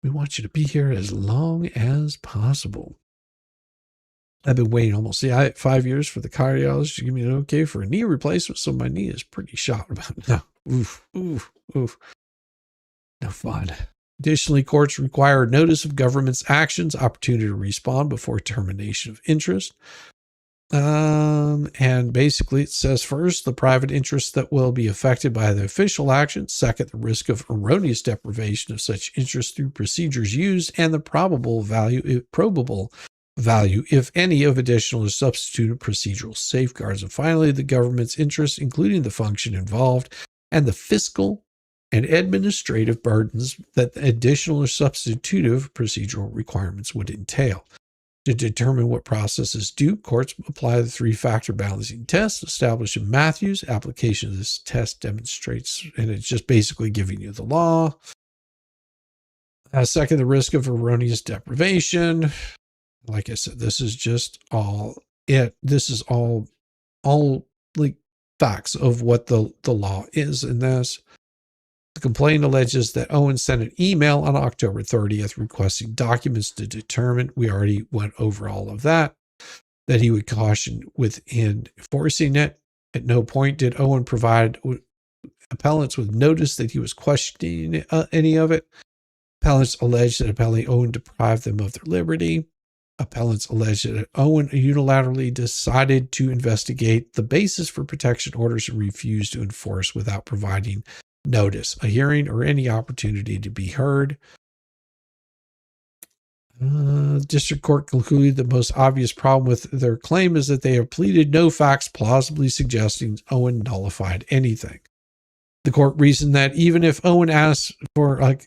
We want you to be here as long as possible. I've been waiting almost 5 years for the cardiologist to give me an okay for a knee replacement, so my knee is pretty shot about now. Oof. No fun. Additionally, courts require notice of government's actions, opportunity to respond before termination of interest. And basically it says first, the private interest that will be affected by the official action. Second, the risk of erroneous deprivation of such interest through procedures used, and the probable value, if any, of additional or substituted procedural safeguards. And finally, the government's interest, including the function involved and the fiscal and administrative burdens that additional or substitutive procedural requirements would entail. To determine what process is due, courts apply the three-factor balancing test established in Matthews. Application of this test demonstrates, and it's just basically giving you the law. Second, the risk of erroneous deprivation. Like I said, this is just all it. This is all like facts of what the law is in this. The complaint alleges that Owens sent an email on October 30th requesting documents to determine, we already went over all of that he would caution within enforcing it. At no point did Owen provide appellants with notice that he was questioning any of it. Appellants allege that appellee Owen deprived them of their liberty. Appellants allege that Owen unilaterally decided to investigate the basis for protection orders and refused to enforce without providing notice, a hearing, or any opportunity to be heard. District Court concluded the most obvious problem with their claim is that they have pleaded no facts plausibly suggesting Owen nullified anything. The court reasoned that even if Owen asked for a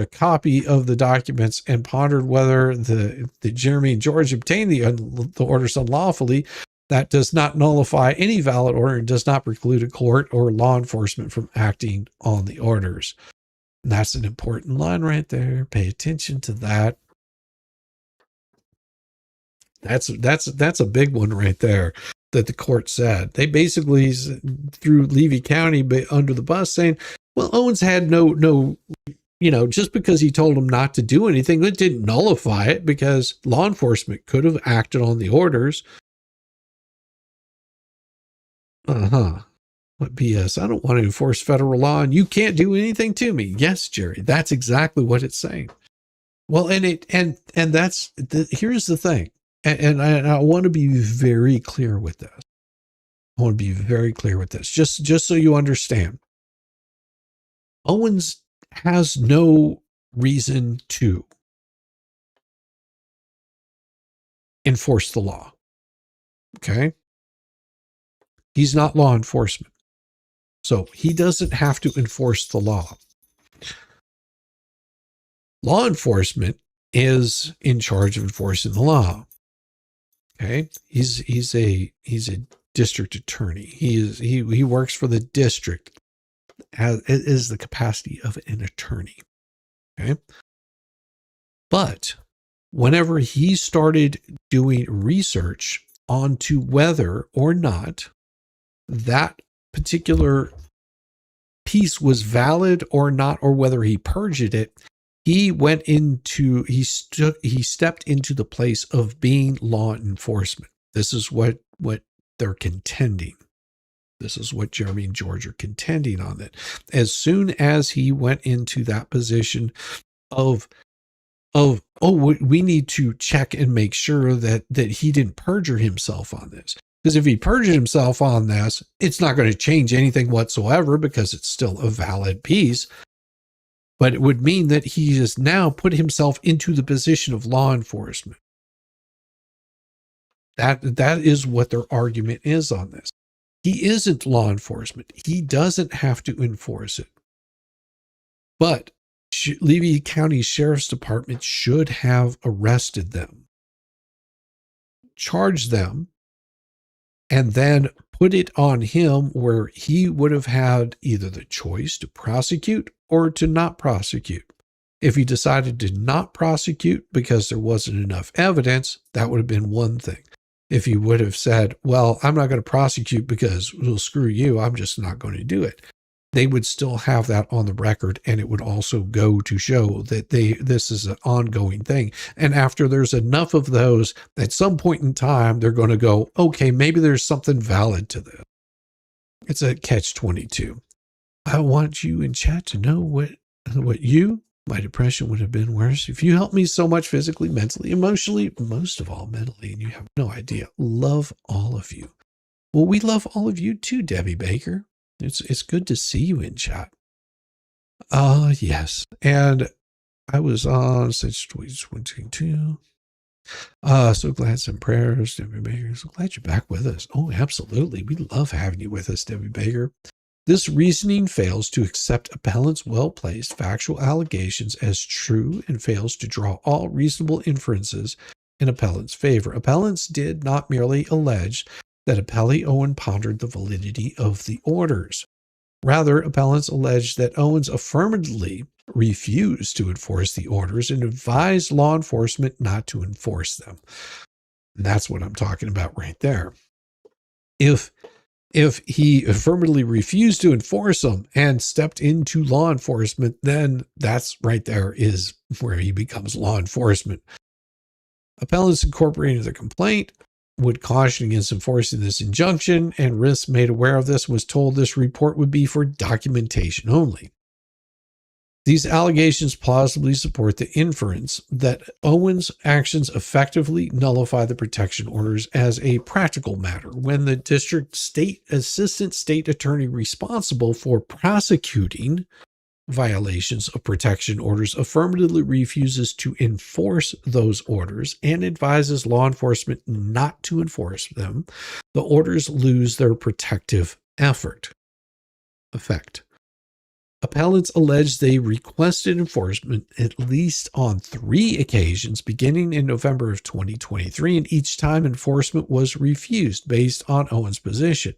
copy of the documents and pondered whether the Jeremy and George obtained the orders unlawfully, that does not nullify any valid order and does not preclude a court or law enforcement from acting on the orders. And that's an important line right there. Pay attention to that. That's a big one right there that the court said. They basically threw Levy County under the bus, saying, well, Owens had no, just because he told him not to do anything, it didn't nullify it because law enforcement could have acted on the orders. What BS? I don't want to enforce federal law and you can't do anything to me. Yes, Jerry, that's exactly what it's saying. Well, and that's here's the thing. And I want to be very clear with this. Just so you understand. Owens has no reason to enforce the law. Okay? He's not law enforcement. So he doesn't have to enforce the law. Law enforcement is in charge of enforcing the law. Okay? He's a district attorney. He works for the district. Is the capacity of an attorney. Okay. But whenever he started doing research onto whether or not that particular piece was valid or not, or whether he purged it, he stepped into the place of being law enforcement. This is what they're contending. This is what Jeremy and George are contending on it. As soon as he went into that position of we need to check and make sure that he didn't perjure himself on this. Because if he perjured himself on this, it's not going to change anything whatsoever because it's still a valid piece. But it would mean that he has now put himself into the position of law enforcement. That is what their argument is on this. He isn't law enforcement. He doesn't have to enforce it. But Levy County Sheriff's Department should have arrested them, charged them, and then put it on him where he would have had either the choice to prosecute or to not prosecute. If he decided to not prosecute because there wasn't enough evidence, that would have been one thing. If he would have said, well, I'm not going to prosecute because, well, screw you, I'm just not going to do it, they would still have that on the record, and it would also go to show that this is an ongoing thing. And after there's enough of those, at some point in time, they're going to go, okay, maybe there's something valid to this. It's a catch-22. I want you in chat to know what my depression would have been worse if you helped me so much physically, mentally, emotionally, most of all mentally, and you have no idea. Love all of you. Well, we love all of you too, Debbie Baker. It's good to see you in chat. Yes. And I was on such tweets 122. So glad some prayers, Debbie Baker. So glad you're back with us. Oh, absolutely. We love having you with us, Debbie Baker. This reasoning fails to accept appellant's well-placed factual allegations as true and fails to draw all reasonable inferences in appellant's favor. Appellants did not merely allege that appellee Owen pondered the validity of the orders. Rather, appellants alleged that Owens affirmatively refused to enforce the orders and advised law enforcement not to enforce them. And that's what I'm talking about right there. If he affirmatively refused to enforce them and stepped into law enforcement, then that's right there is where he becomes law enforcement. Appellants incorporated the complaint would caution against enforcing this injunction, and risks made aware of this was told this report would be for documentation only. These allegations plausibly support the inference that Owens' actions effectively nullify the protection orders as a practical matter when the assistant state attorney responsible for prosecuting violations of protection orders affirmatively refuses to enforce those orders and advises law enforcement not to enforce them. The orders lose their protective effect. Appellants allege they requested enforcement at least on 3 occasions beginning in November of 2023, and each time enforcement was refused based on Owens' position.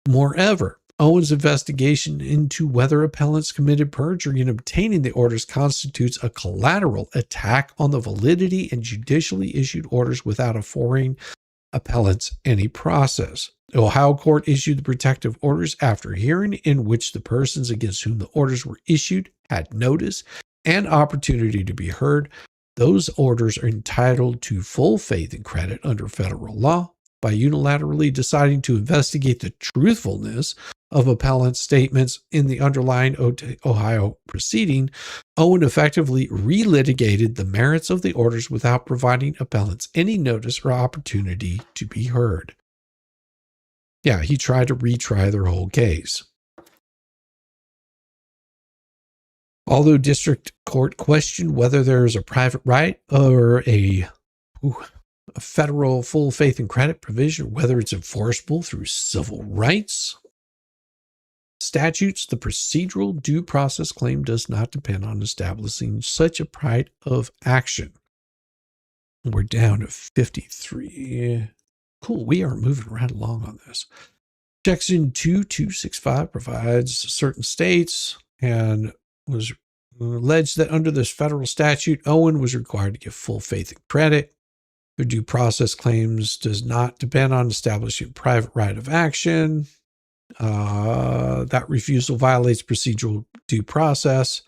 Moreover, Owens' investigation into whether appellants committed perjury in obtaining the orders constitutes a collateral attack on the validity and judicially issued orders without affording appellants any process. The Ohio court issued the protective orders after a hearing in which the persons against whom the orders were issued had notice and opportunity to be heard. Those orders are entitled to full faith and credit under federal law. By unilaterally deciding to investigate the truthfulness of appellant's statements in the underlying Ohio proceeding, Owen effectively relitigated the merits of the orders without providing appellants any notice or opportunity to be heard. Yeah, he tried to retry their whole case. Although district court questioned whether there is a private right or a federal full faith and credit provision, whether it's enforceable through civil rights statutes, the procedural due process claim does not depend on establishing such a right of action. We're down to 53. Cool, we are moving right along on this. Section 2265 provides certain states and was alleged that under this federal statute, Owen was required to give full faith and credit. The due process claims does not depend on establishing private right of action. That refusal violates procedural due process.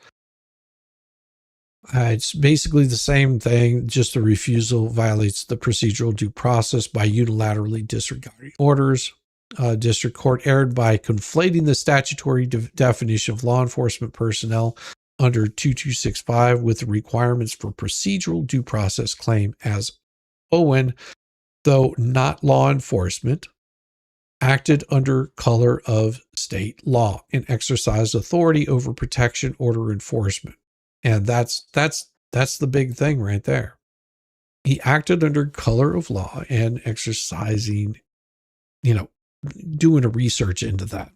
It's basically the same thing, just the refusal violates the procedural due process by unilaterally disregarding orders. District court erred by conflating the statutory definition of law enforcement personnel under 2265 with the requirements for procedural due process claim, as Owen, though not law enforcement, acted under color of state law and exercised authority over protection order enforcement. And that's the big thing right there. He acted under color of law and exercising, doing a research into that.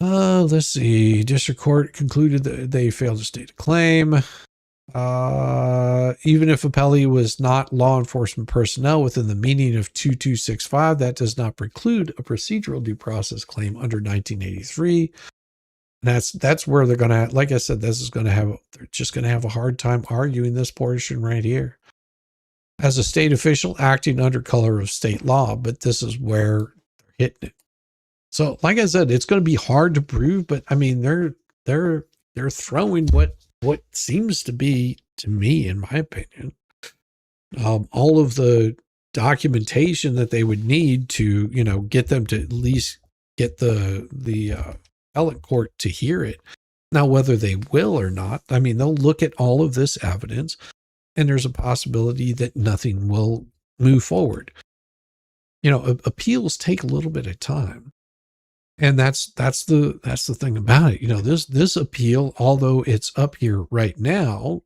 Let's see. District court concluded that they failed to state a claim. Even if appellee was not law enforcement personnel within the meaning of 2265, that does not preclude a procedural due process claim under 1983. That's where they're going to, like I said, they're just going to have a hard time arguing this portion right here. As a state official acting under color of state law, but this is where they're hitting it. So, like I said, it's going to be hard to prove, but I mean, they're throwing what seems to be, to me, in my opinion, all of the documentation that they would need to, get them to at least get the appellate court to hear it. Now, whether they will or not, I mean, they'll look at all of this evidence, and there's a possibility that nothing will move forward. Appeals take a little bit of time. And that's the thing about it. This appeal, although it's up here right now,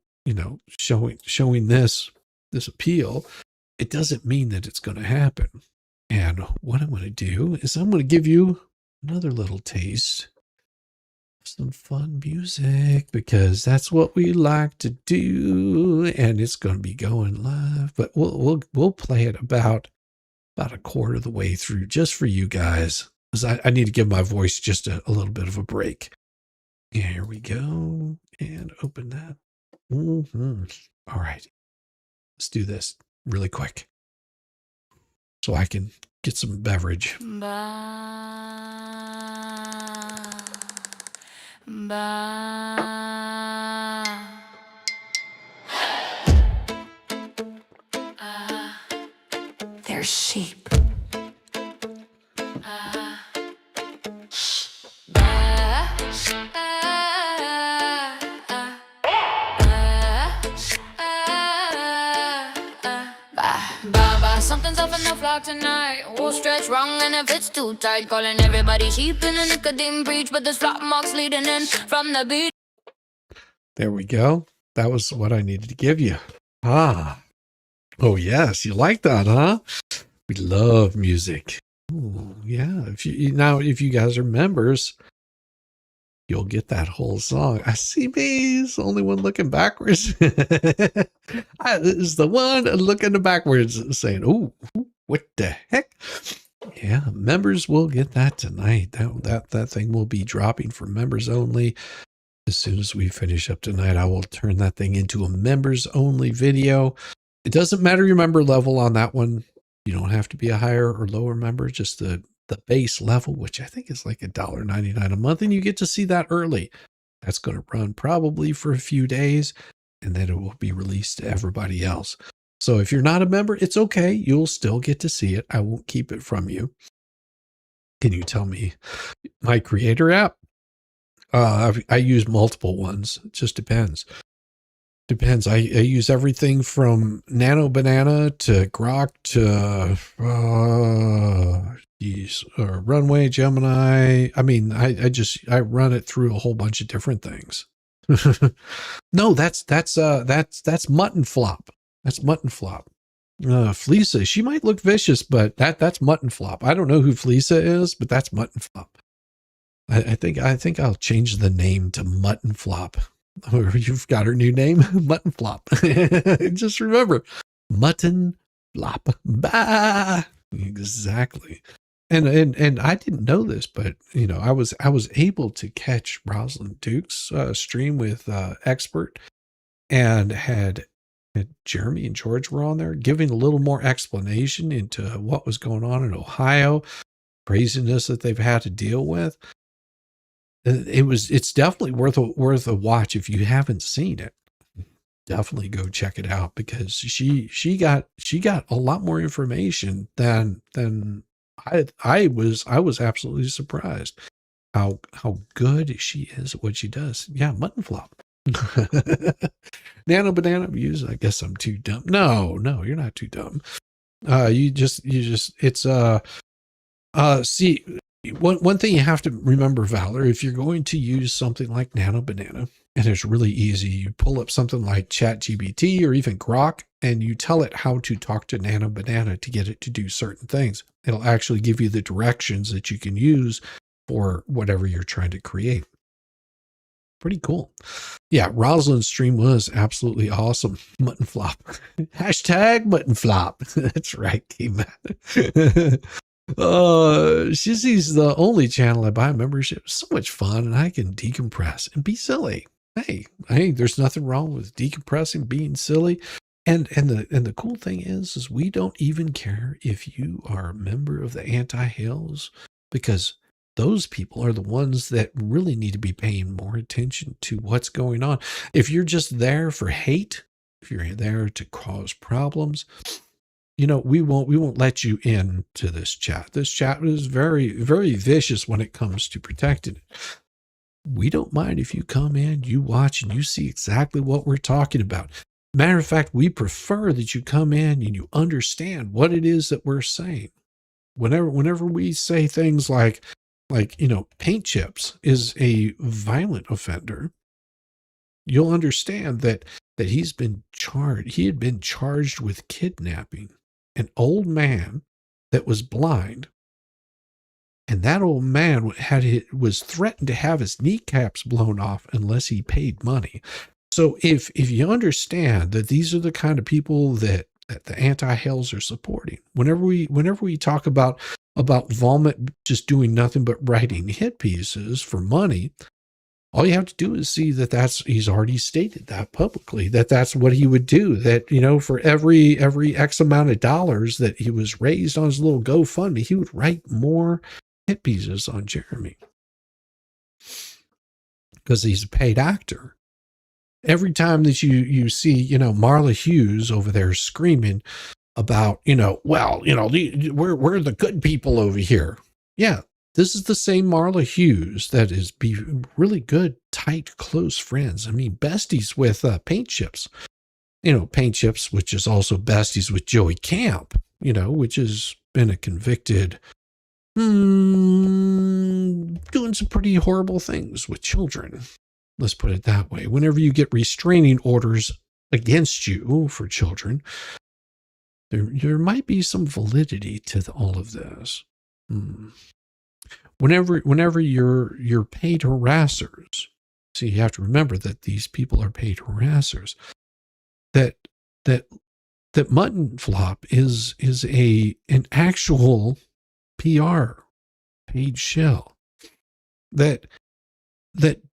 showing this appeal, it doesn't mean that it's going to happen. And what I'm going to do is I'm going to give you another little taste of some fun music, because that's what we like to do, and it's going to be going live. But we'll play it about a quarter of the way through just for you guys. Because I need to give my voice just a little bit of a break. Here we go. And open that. All right. Let's do this really quick so I can get some beverage. They're sheep. myself in the flock tonight. Won't stretch wrong, and if it's too tight, calling everybody sheep in the nicotine breach, but there's flop marks leading in from the beach. There we go. That was what I needed to give you. Ah. Oh, yes. You like that, huh? We love music. Ooh, yeah. If you guys are members, you'll get that whole song. I see me's only one looking backwards. I is the one looking backwards saying, "Ooh, what the heck?" Yeah, members will get that tonight. That thing will be dropping for members only. As soon as we finish up tonight, I will turn that thing into a members only video. It doesn't matter your member level on that one. You don't have to be a higher or lower member, just the base level, which I think is like $1.99 a month, and you get to see that early. That's going to run probably for a few days, and then it will be released to everybody else. So if you're not a member, it's okay. You'll still get to see it. I won't keep it from you. Can you tell me my creator app? I use multiple ones. It just depends. I use everything from Nano Banana to Grok to Runway Gemini. I mean, I run it through a whole bunch of different things. No, that's Mutton Flop. That's Mutton Flop. Fleesa, she might look vicious, but that's Mutton Flop. I don't know who Fleesa is, but that's Mutton Flop. I think I'll change the name to Mutton Flop. Or you've got her new name, Mutton Flop. Just remember, Mutton Flop. Bah! Exactly. And I didn't know this, but you know, I was able to catch Rosalind Duke's stream with Expert, and had Jeremy and George were on there giving a little more explanation into what was going on in Ohio, craziness that they've had to deal with. It's definitely worth a watch. If you haven't seen it, definitely go check it out, because she got a lot more information than I was absolutely surprised how good she is at what she does. Yeah, Mutton Flop. Nano Banana views. I guess I'm too dumb. No, you're not too dumb. See, one thing you have to remember, Valor, if you're going to use something like Nano Banana, and it's really easy, you pull up something like ChatGPT or even Grok, and you tell it how to talk to Nano Banana to get it to do certain things. It'll actually give you the directions that you can use for whatever you're trying to create. Pretty cool. Yeah, Rosalind's stream was absolutely awesome. Mutton Flop. Hashtag Mutton Flop. That's right, K-Man. Shizzy's the only channel I buy membership. So much fun, and I can decompress and be silly. Hey, there's nothing wrong with decompressing, being silly. And the cool thing is we don't even care if you are a member of the anti-Hales, because those people are the ones that really need to be paying more attention to what's going on. If you're just there for hate, if you're there to cause problems, you know, we won't let you into this chat. This chat is very, very vicious when it comes to protecting it. We don't mind if you come in, you watch, and you see exactly what we're talking about. Matter of fact, we prefer that you come in and you understand what it is that we're saying. Whenever we say things like, you know, paint chips is a violent offender, you'll understand that he's been charged. He had been charged with kidnapping an old man that was blind, and that old man was threatened to have his kneecaps blown off unless he paid money. So if you understand that these are the kind of people that the anti-Hales are supporting, whenever we talk about Vomit just doing nothing but writing hit pieces for money, all you have to do is see that he's already stated that publicly, that's what he would do. That, you know, for every X amount of dollars that he was raised on his little GoFundMe, he would write more hit pieces on Jeremy, because he's a paid actor. Every time that you see, you know, Marla Hughes over there screaming about, you know, well, you know, we're the good people over here. Yeah. This is the same Marla Hughes that is really good, tight, close friends. I mean, besties with Paint Chips. You know, Paint Chips, which is also besties with Joey Camp. which has been a convicted, doing some pretty horrible things with children. Let's put it that way. Whenever you get restraining orders against you for children, there might be some validity to all of this. Whenever you're paid harassers, so you have to remember that these people are paid harassers. That Mutton Flop is an actual PR paid shell. That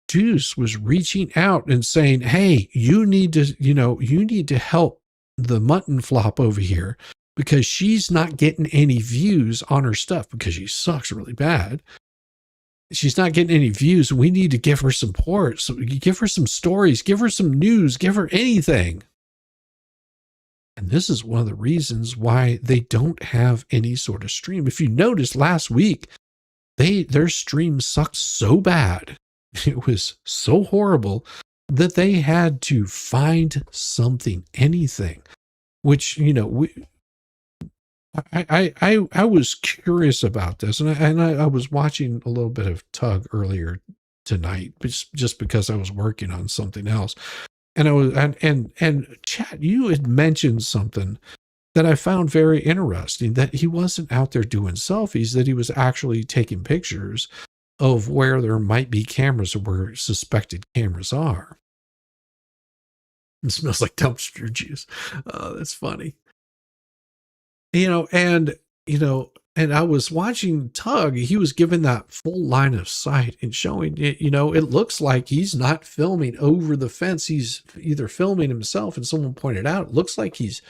Deuce was reaching out and saying, hey, you need to help the Mutton Flop over here because she's not getting any views on her stuff because she sucks really bad. She's not getting any views. We need to give her support. So you give her some stories, give her some news, give her anything. And this is one of the reasons why they don't have any sort of stream. If you noticed last week, their stream sucked so bad. It was so horrible that they had to find something, anything, which, I was curious about this, and I was watching a little bit of Tug earlier tonight, just because I was working on something else, and I was and Chat, you had mentioned something that I found very interesting, that he wasn't out there doing selfies, that he was actually taking pictures of where there might be cameras or where suspected cameras are. It smells like dumpster juice. Oh, that's funny. And I was watching Tug. He was given that full line of sight and showing it, it looks like he's not filming over the fence. He's either filming himself, and someone pointed out, it looks like he's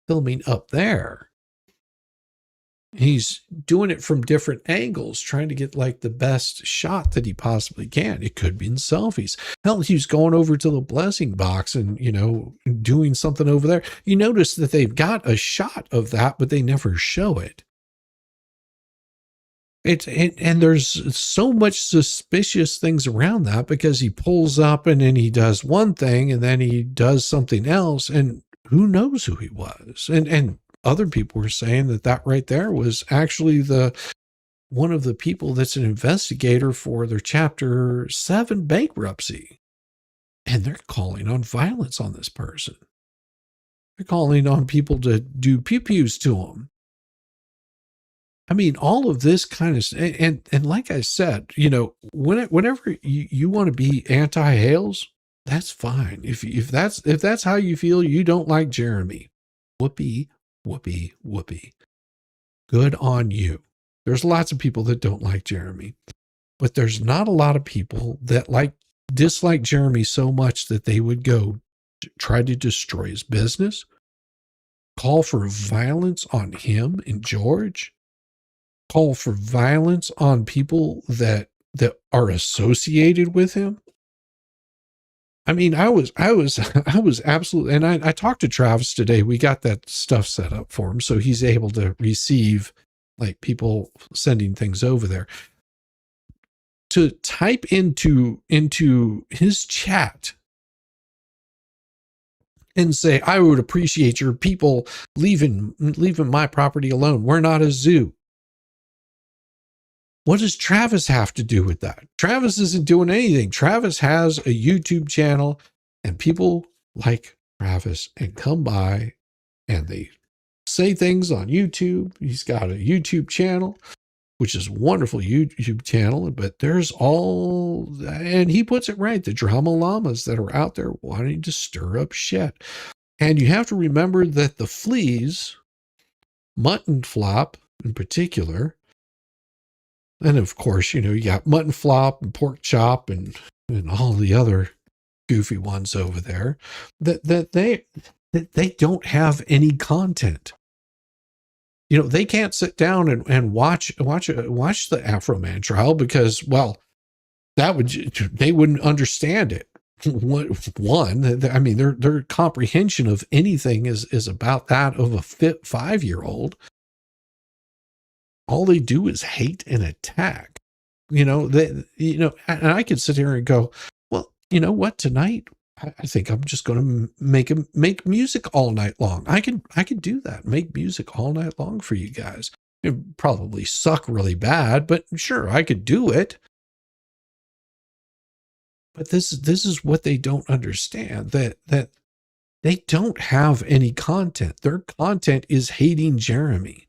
filming up there. He's doing it from different angles, trying to get like the best shot that he possibly can. It could be in selfies. Hell, he's going over to the blessing box and, doing something over there. You notice that they've got a shot of that, but they never show it. And there's so much suspicious things around that, because he pulls up and then he does one thing and then he does something else, and who knows who he was. And other people were saying that right there was actually one of the people that's an investigator for their Chapter 7 bankruptcy. And they're calling on violence on this person. They're calling on people to do pew-pews to him. I mean, all of this kind of, and like I said, whenever you want to be anti-Hales, that's fine. If that's how you feel, you don't like Jeremy. Whoopee. Good on you. There's lots of people that don't like Jeremy, but there's not a lot of people that dislike Jeremy so much that they would go try to destroy his business, call for violence on him and George, call for violence on people that are associated with him. I mean, I was absolutely, and I talked to Travis today. We got that stuff set up for him, so he's able to receive people sending things over there. To type into his chat and say, I would appreciate your people leaving my property alone. We're not a zoo. What does Travis have to do with that? Travis isn't doing anything. Travis has a YouTube channel, and people like Travis and come by and they say things on YouTube. He's got a YouTube channel, which is a wonderful YouTube channel, but there's and he puts it right, the drama llamas that are out there wanting to stir up shit. And you have to remember that the fleas, Mutton Flop in particular, and of course, you got Mutton Flop and Pork Chop and all the other goofy ones over there, that they don't have any content. They can't sit down and watch the Afro Man trial because, well, they wouldn't understand it. I mean, their comprehension of anything is about that of a fit 5-year-old. All they do is hate and attack. And I could sit here and go, well, you know what, tonight I think I'm just going to make music all night long. I can do that. Make music all night long for you guys. It probably suck really bad, but sure, I could do it. But this is what they don't understand, that they don't have any content. Their content is hating Jeremy.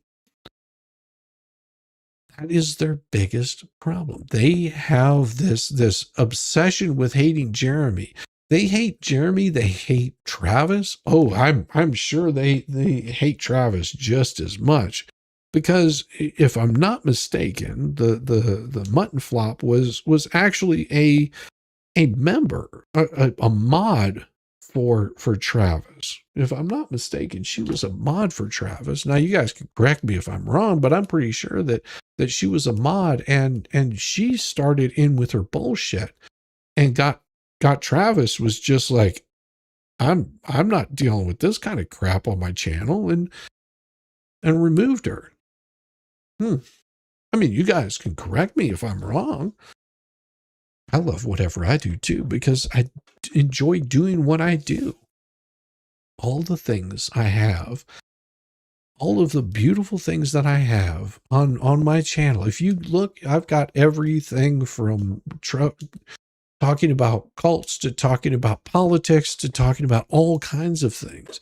That is their biggest problem. They have this obsession with hating Jeremy. They hate Jeremy. They hate Travis. Oh, I'm sure they hate Travis just as much, because if I'm not mistaken, the Mutton Flop was actually a member, a mod for Travis. If I'm not mistaken, she was a mod for Travis. Now you guys can correct me if I'm wrong, but I'm pretty sure that she was a mod, and she started in with her bullshit and got Travis was just like, I'm not dealing with this kind of crap on my channel, and removed her. I mean, you guys can correct me if I'm wrong. I love whatever I do too, because I enjoy doing what I do. All the things I have, all of the beautiful things that I have on my channel. If you look, I've got everything from talking about cults to talking about politics to talking about all kinds of things.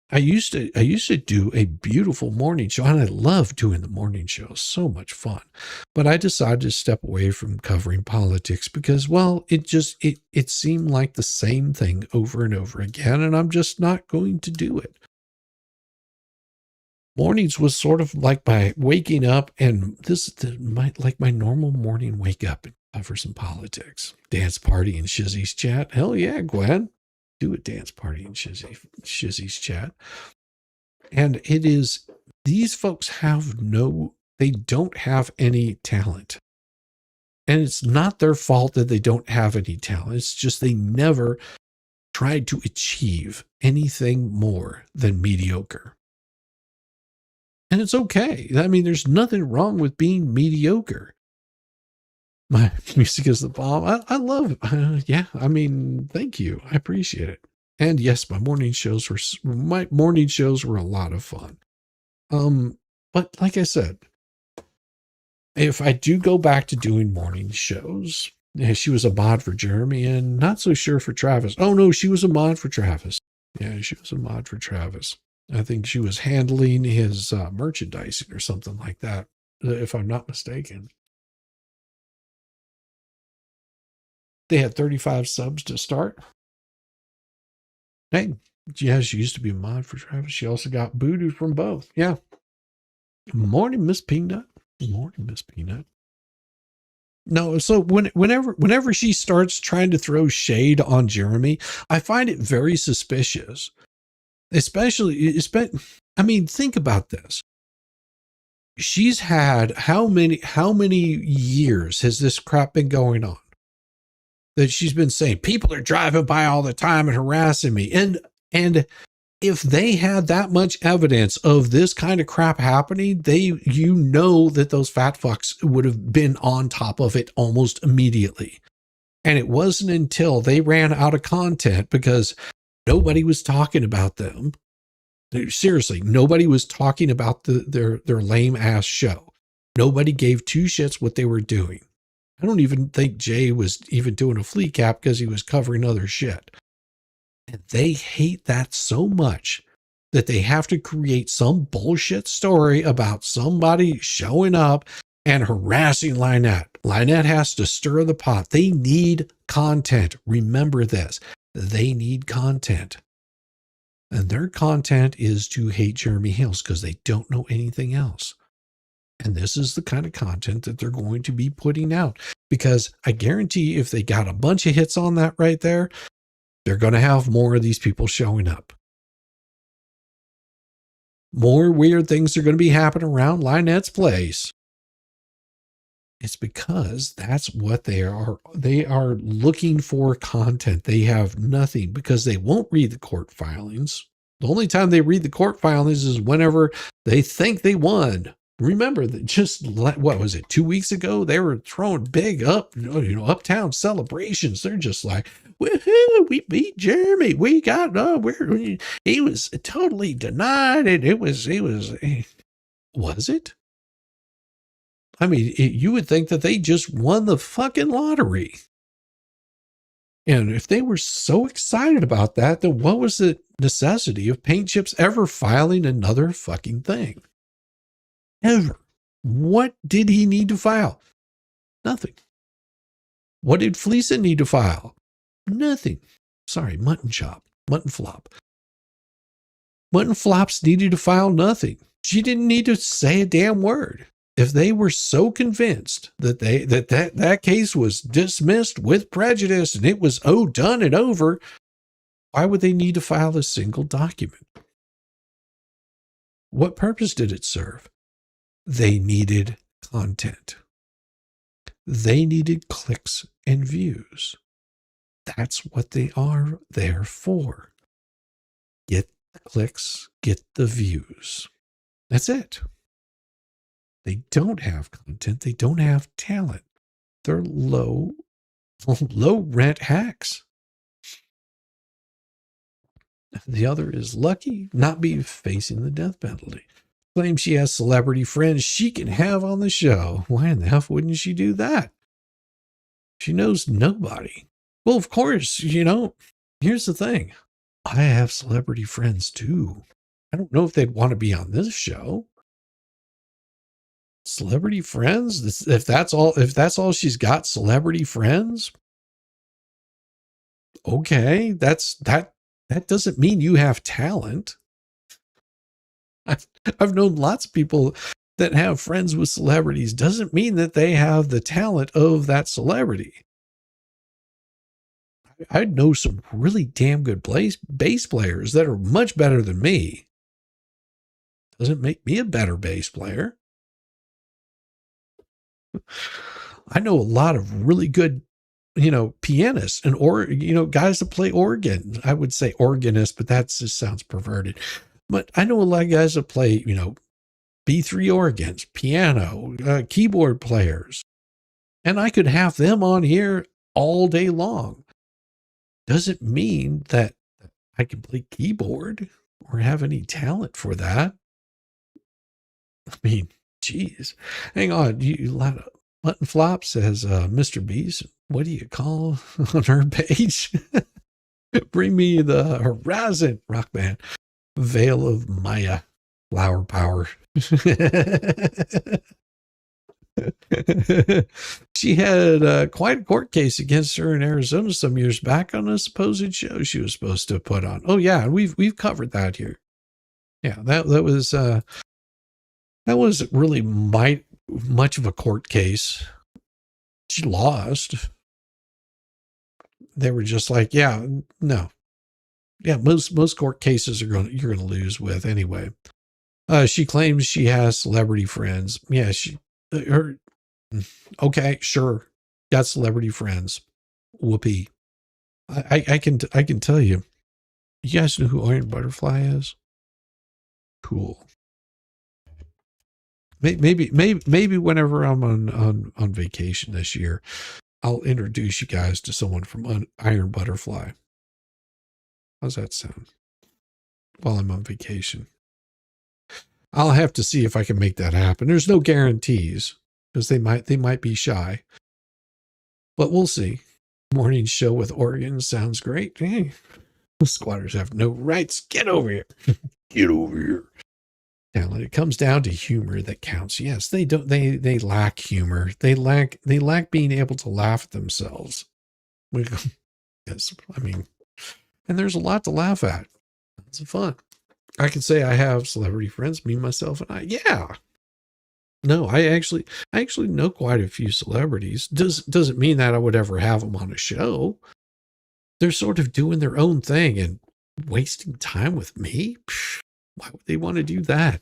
I used to do a beautiful morning show, and I love doing the morning show. So much fun. But I decided to step away from covering politics because, well, it seemed like the same thing over and over again, and I'm just not going to do it. Mornings was sort of like my waking up, and this is my normal morning wake up and cover some politics. Dance party in Shizzy's chat. Hell yeah, Gwen. Do a dance party in Shizzy's chat. And it is, these folks they don't have any talent. And it's not their fault that they don't have any talent. It's just they never tried to achieve anything more than mediocre. And it's okay. I mean, there's nothing wrong with being mediocre. My music is the bomb. I love it. Yeah, I mean, thank you. I appreciate it. And yes, my morning shows were a lot of fun. But like I said, if I do go back to doing morning shows, she was a mod for Jeremy and not so sure for Travis. Oh no, she was a mod for Travis. Yeah, she was a mod for Travis. I think she was handling his merchandising or something like that, if I'm not mistaken. They had 35 subs to start. Hey, yeah, she used to be a mod for Travis. She also got booted from both. Yeah. Morning, Miss Peanut. Morning, Miss Peanut. No, so whenever she starts trying to throw shade on Jeremy, I find it very suspicious. Especially, I mean, think about this. She's had how many years has this crap been going on? That she's been saying, people are driving by all the time and harassing me. And if they had that much evidence of this kind of crap happening, you know that those fat fucks would have been on top of it almost immediately. And it wasn't until they ran out of content because nobody was talking about them. Seriously, nobody was talking about their lame ass show. Nobody gave two shits what they were doing. I don't even think Jay was even doing a flea cap because he was covering other shit. And they hate that so much that they have to create some bullshit story about somebody showing up and harassing Lynette. Lynette has to stir the pot. They need content. Remember this. They need content. And their content is to hate Jeremy Hales because they don't know anything else. And this is the kind of content that they're going to be putting out, because I guarantee if they got a bunch of hits on that right there, they're going to have more of these people showing up. More weird things are going to be happening around Lynette's place. It's because that's what they are. They are looking for content. They have nothing because they won't read the court filings. The only time they read the court filings is whenever they think they won. Remember that just, what was it, 2 weeks ago? They were throwing big uptown celebrations. They're just like, woohoo, we beat Jeremy. We got, he was totally denied it. Was it? I mean, you would think that they just won the fucking lottery. And if they were so excited about that, then what was the necessity of Paint Chips ever filing another fucking thing? Ever. What did he need to file? Nothing. What did Fleeca need to file? Nothing. Sorry, Mutton Flop. Mutton Flops needed to file nothing. She didn't need to say a damn word. If they were so convinced that that case was dismissed with prejudice and it was done and over, why would they need to file a single document? What purpose did it serve? They needed content. They needed clicks and views. That's what they are there for. Get the clicks, get the views. That's it. They don't have content. They don't have talent. They're low rent hacks. The other is lucky not be facing the death penalty. Claims she has celebrity friends she can have on the show. Why in the hell wouldn't she do that? She knows nobody. Well, of course, here's the thing. I have celebrity friends too. I don't know if they'd want to be on this show. Celebrity friends? If that's all she's got, celebrity friends? Okay, that doesn't mean you have talent. I've known lots of people that have friends with celebrities. Doesn't mean that they have the talent of that celebrity. I know some really damn good bass players that are much better than me. Doesn't make me a better bass player. I know a lot of really good, pianists and guys that play organ. I would say organist, but that just sounds perverted. But I know a lot of guys that play, B3 organs, piano, keyboard players. And I could have them on here all day long. Doesn't mean that I can play keyboard or have any talent for that. I mean, geez. Hang on. Mutton Flop says, Mr. Beast, what do you call on her page? Bring me the Horizon rock band. Veil of Maya, flower power. She had quite a court case against her in Arizona some years back on a supposed show she was supposed to put on. Oh yeah, we've covered that here. Yeah, that wasn't really much of a court case. She lost. They were just like, yeah, no. Yeah, most court cases you're gonna lose with anyway. She claims she has celebrity friends. Yeah, okay, sure, got celebrity friends. Whoopee. I can tell you. You guys know who Iron Butterfly is? Cool. Maybe whenever I'm on vacation this year, I'll introduce you guys to someone from Iron Butterfly. How's that sound? While I'm on vacation. I'll have to see if I can make that happen. There's no guarantees because they might be shy. But we'll see. Morning show with Oregon sounds great. Hey, squatters have no rights. Get over here. Get over here. Talent. It comes down to humor that counts. Yes, they don't. They lack humor. They lack being able to laugh at themselves. Yes, I mean, and there's a lot to laugh at. It's fun. I can say I have celebrity friends, me, myself, and I. Yeah. No, I actually know quite a few celebrities. Doesn't mean that I would ever have them on a show. They're sort of doing their own thing and wasting time with me. Psh, why would they want to do that?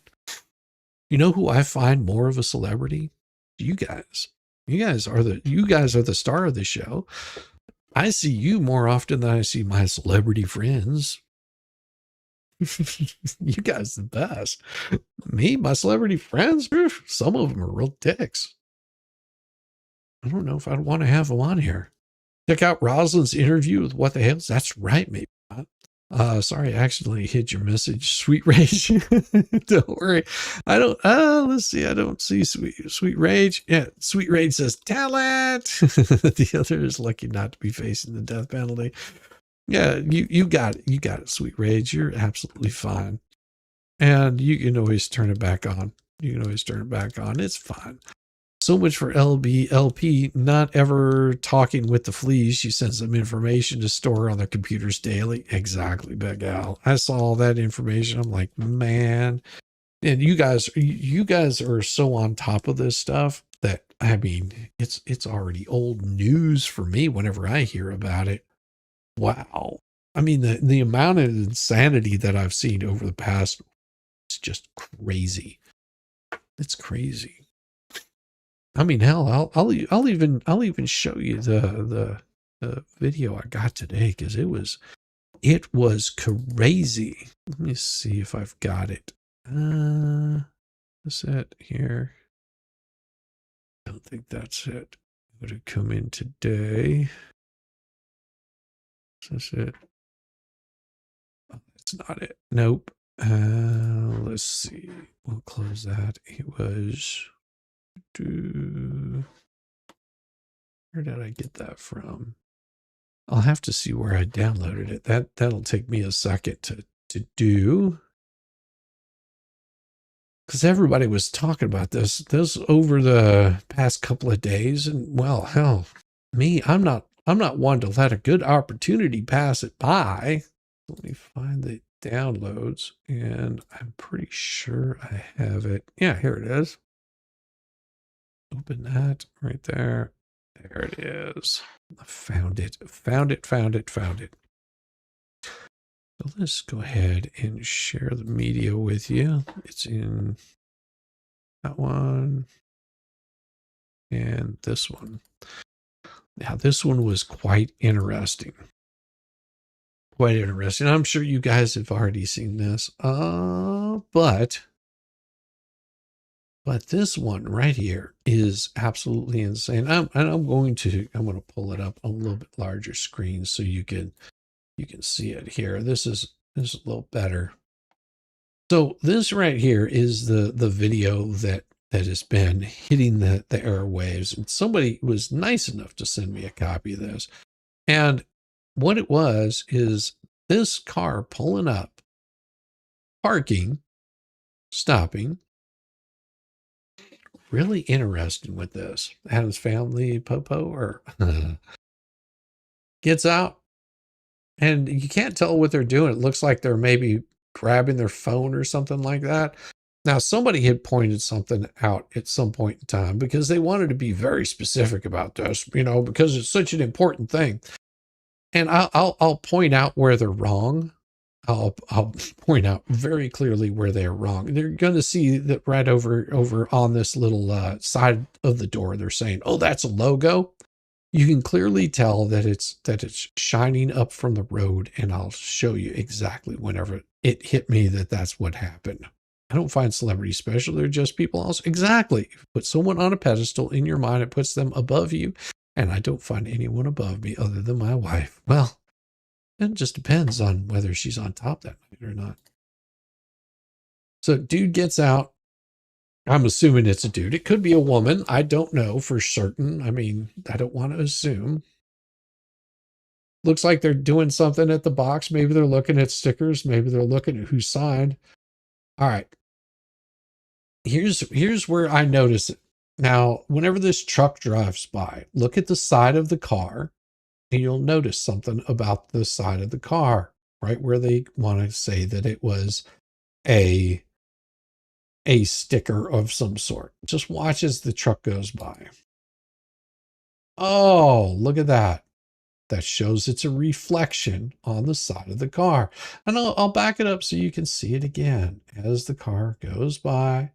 You know who I find more of a celebrity? You guys. You guys are the star of the show. I see you more often than I see my celebrity friends. You guys the best. Me, my celebrity friends, some of them are real dicks. I don't know if I'd want to have them on here. Check out Rosalind's interview with What the Hales. That's right, maybe not. Sorry, I accidentally hid your message, Sweet Rage. Don't worry. I don't, let's see. I don't see Sweet Rage. Yeah, Sweet Rage says talent. The other is lucky not to be facing the death penalty. Yeah, you got it. You got it, Sweet Rage. You're absolutely fine. And you can always turn it back on. You can always turn it back on. It's fine. So much for LP not ever talking with the fleas. She sends them information to store on their computers daily. Exactly, Big Al. I saw all that information. I'm like, man. And you guys are so on top of this stuff that, I mean, it's already old news for me whenever I hear about it. Wow. I mean, the amount of insanity that I've seen over the past, it's just crazy. It's crazy. I mean, hell, I'll even show you the video I got today, because it was crazy. Let me see if I've got it. Is that here? I don't think that's it. Would it come in today? Is this it? Oh, that's not it. Nope. Let's see. We'll close that. It was. Where did I get that from? I'll have to see where I downloaded it. That'll take me a second to do, because everybody was talking about this over the past couple of days, and well, hell, me, I'm not one to let a good opportunity pass it by. Let me find the downloads, and I'm pretty sure I have it. Yeah, here it is. Open that right there. There it is. I found it. Found it. So let's go ahead and share the media with you. It's in that one and this one. Now, this one was quite interesting. Quite interesting. I'm sure you guys have already seen this. But this one right here is absolutely insane. I'm going to pull it up a little bit larger screen so you can see it here. This is a little better. So this right here is the video that has been hitting the airwaves, and somebody was nice enough to send me a copy of this. And what it was is this car pulling up, parking, stopping. Really interesting with this. Adam's family, Popo, or gets out, and you can't tell what they're doing. It looks like they're maybe grabbing their phone or something like that. Now, somebody had pointed something out at some point in time, because they wanted to be very specific about this, because it's such an important thing. And I'll point out where they're wrong. I'll point out very clearly where they're wrong. They're going to see that right over on this little side of the door. They're saying, "Oh, that's a logo." You can clearly tell that it's shining up from the road, and I'll show you exactly whenever it hit me that that's what happened. I don't find celebrities special. They're just people else. Exactly. If you put someone on a pedestal in your mind, it puts them above you, and I don't find anyone above me other than my wife. Well, it just depends on whether she's on top that night or not. So dude gets out. I'm assuming it's a dude. It could be a woman. I don't know for certain. I mean, I don't want to assume. Looks like they're doing something at the box. Maybe they're looking at stickers. Maybe they're looking at who signed. All right. Here's where I notice it. Now, whenever this truck drives by, look at the side of the car, and you'll notice something about the side of the car, right where they want to say that it was a sticker of some sort. Just watch as the truck goes by. Oh, look at that. That shows it's a reflection on the side of the car. And I'll back it up so you can see it again as the car goes by.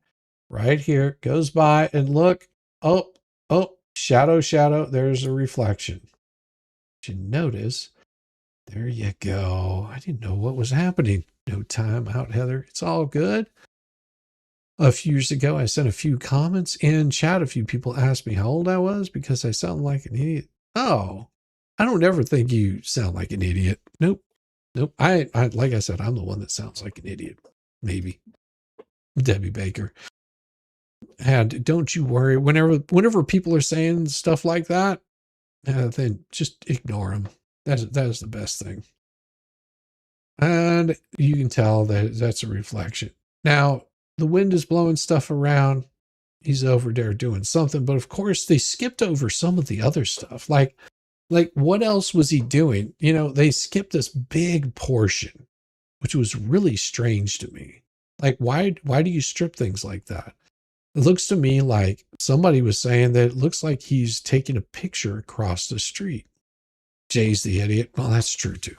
Right here, goes by, and look. Oh, shadow. There's a reflection. You notice There you go. I didn't know what was happening. No time out, Heather. It's all good. A few years ago, I sent a few comments in chat. A few people asked me how old I was because I sound like an idiot. Oh, I don't ever think you sound like an idiot. Nope. Nope. I like I said, I'm the one that sounds like an idiot. Maybe. Debbie Baker. And don't you worry. Whenever people are saying stuff like that, then just ignore them. That is the best thing. And you can tell that that's a reflection. Now, the wind is blowing stuff around. He's over there doing something. But of course, they skipped over some of the other stuff. Like what else was he doing? You know, they skipped this big portion, which was really strange to me. Like, why do you strip things like that? It looks to me like somebody was saying that it looks like he's taking a picture across the street. Jay's the idiot. Well, that's true too.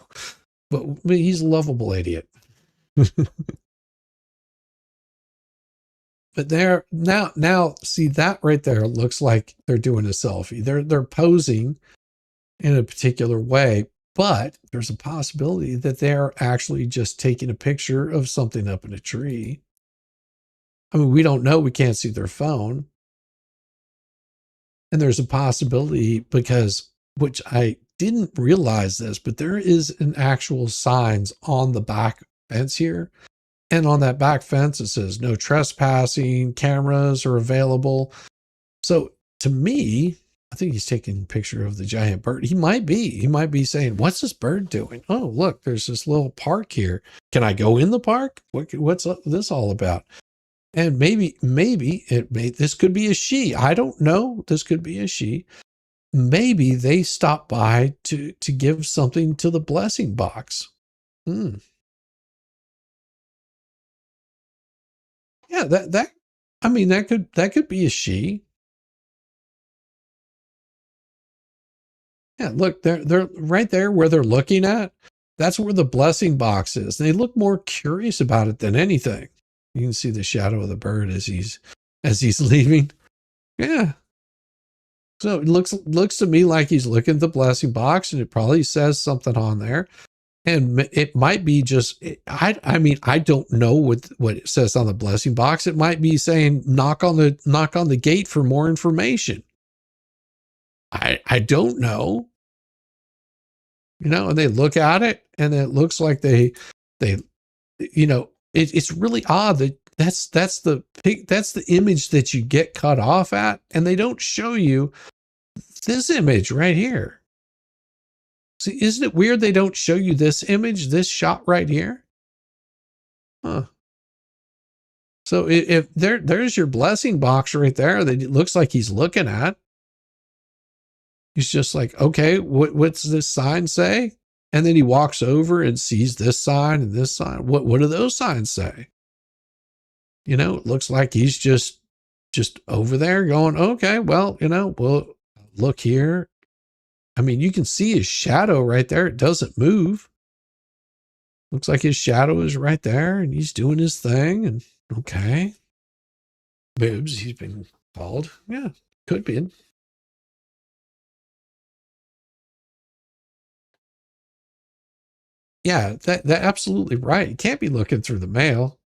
But he's a lovable idiot. But there now see that right there looks like they're doing a selfie. They're posing in a particular way, but there's a possibility that they're actually just taking a picture of something up in a tree. I mean, we don't know. We can't see their phone. And there's a possibility because, which I didn't realize this, but there is an actual signs on the back fence here. And on that back fence, it says no trespassing, cameras are available. So to me, I think he's taking a picture of the giant bird. He might be saying, what's this bird doing? Oh, look, there's this little park here. Can I go in the park? What's this all about? And maybe this could be a she. I don't know. This could be a she. Maybe they stopped by to give something to the blessing box. Yeah, that could be a she. Yeah, look, they're right there where they're looking at. That's where the blessing box is. They look more curious about it than anything. You can see the shadow of the bird as he's leaving. Yeah. So it looks to me like he's looking at the blessing box, and it probably says something on there. And it might be just, I mean, I don't know what it says on the blessing box. It might be saying, knock on the gate for more information. I don't know. You know, and they look at it and it looks like they, you know, it's really odd that that's the image that you get cut off at. And they don't show you this image right here. See, isn't it weird they don't show you this image, this shot right here? Huh. So if there's your blessing box right there that it looks like he's looking at. He's just like, okay, what's this sign say? And then he walks over and sees this sign and this sign. What do those signs say? You know, it looks like he's just over there going, okay, well, you know, well, look here. I mean, you can see his shadow right there. It doesn't move. Looks like his shadow is right there and he's doing his thing. And okay. Boobs, he's been called. Yeah, could be. Yeah, that absolutely right. You can't be looking through the mail.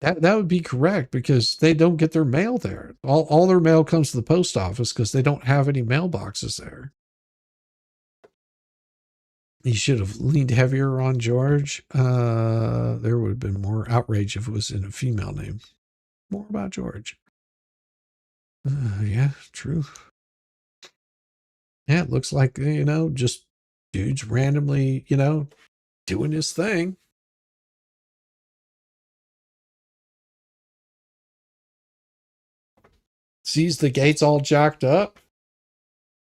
That would be correct because they don't get their mail there. All their mail comes to the post office because they don't have any mailboxes there. He should have leaned heavier on George. There would have been more outrage if it was in a female name. More about George. Yeah, true. Yeah, it looks like, you know, just dudes randomly, you know, doing his thing. Sees the gates all jacked up.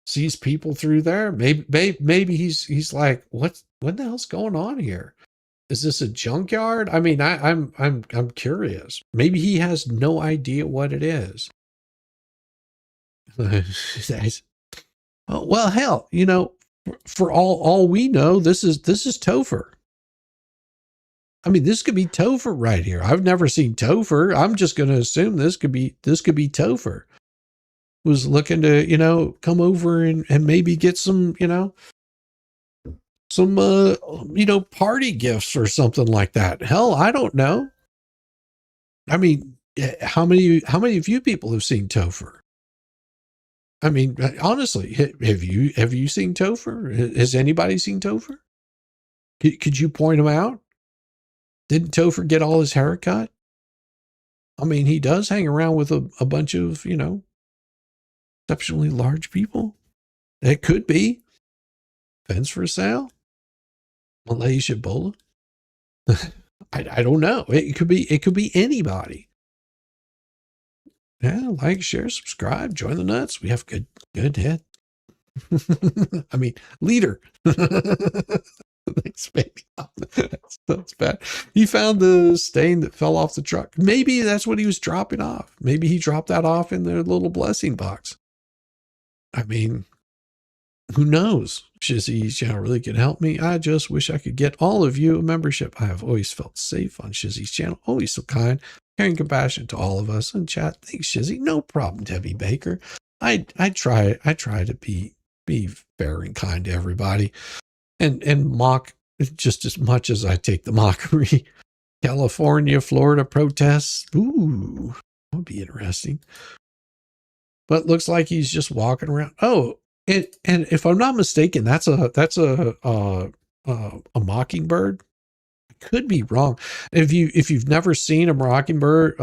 Sees people through there. Maybe he's like, what the hell's going on here? Is this a junkyard? I mean, I'm curious. Maybe he has no idea what it is. Well, hell, you know, for all we know, this is Topher. I mean, this could be Topher right here. I've never seen Topher. I'm just going to assume this could be Topher. Was looking to, you know, come over and maybe get some, you know, party gifts or something like that. Hell, I don't know. I mean, how many of you people have seen Topher? I mean, honestly, have you seen Topher? Has anybody seen Topher? Could you point him out? Didn't Topher get all his hair cut? I mean, he does hang around with a bunch of, exceptionally large people. It could be. Fence for sale? Malaysia Bola? I don't know. It could be anybody. Yeah, like, share, subscribe, join the nuts. We have good head. I mean, leader. Thanks, baby. That's bad. He found the stain that fell off the truck. Maybe that's what he was dropping off. Maybe he dropped that off in their little blessing box. I mean, who knows? Shizzy's channel really could help me. I just wish I could get all of you a membership. I have always felt safe on Shizzy's channel. Always so kind, caring, compassion to all of us in chat. Thanks, Shizzy. No problem, Debbie Baker. I try to be fair and kind to everybody, and mock just as much as I take the mockery. California, Florida protests. Ooh, that would be interesting. But looks like he's just walking around. Oh, and if I'm not mistaken, that's a mockingbird. I could be wrong. If you've never seen a mockingbird,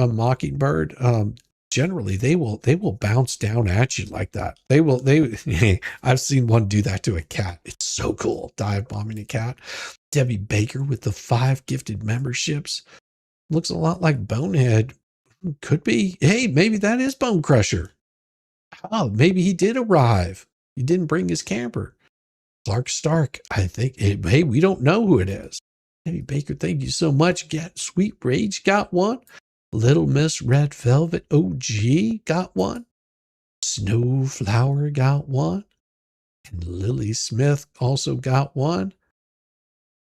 generally they will bounce down at you like that. I've seen one do that to a cat. It's so cool. Dive bombing a cat. Debbie Baker with the 5 gifted memberships. Looks a lot like Bonehead. Could be. Hey, maybe that is Bone Crusher. Oh, maybe he did arrive. He didn't bring his camper. Clark Stark, I think. Hey, we don't know who it is. Debbie Baker, thank you so much. Sweet Rage got one. Little Miss Red Velvet OG got one. Snowflower got one. And Lily Smith also got one.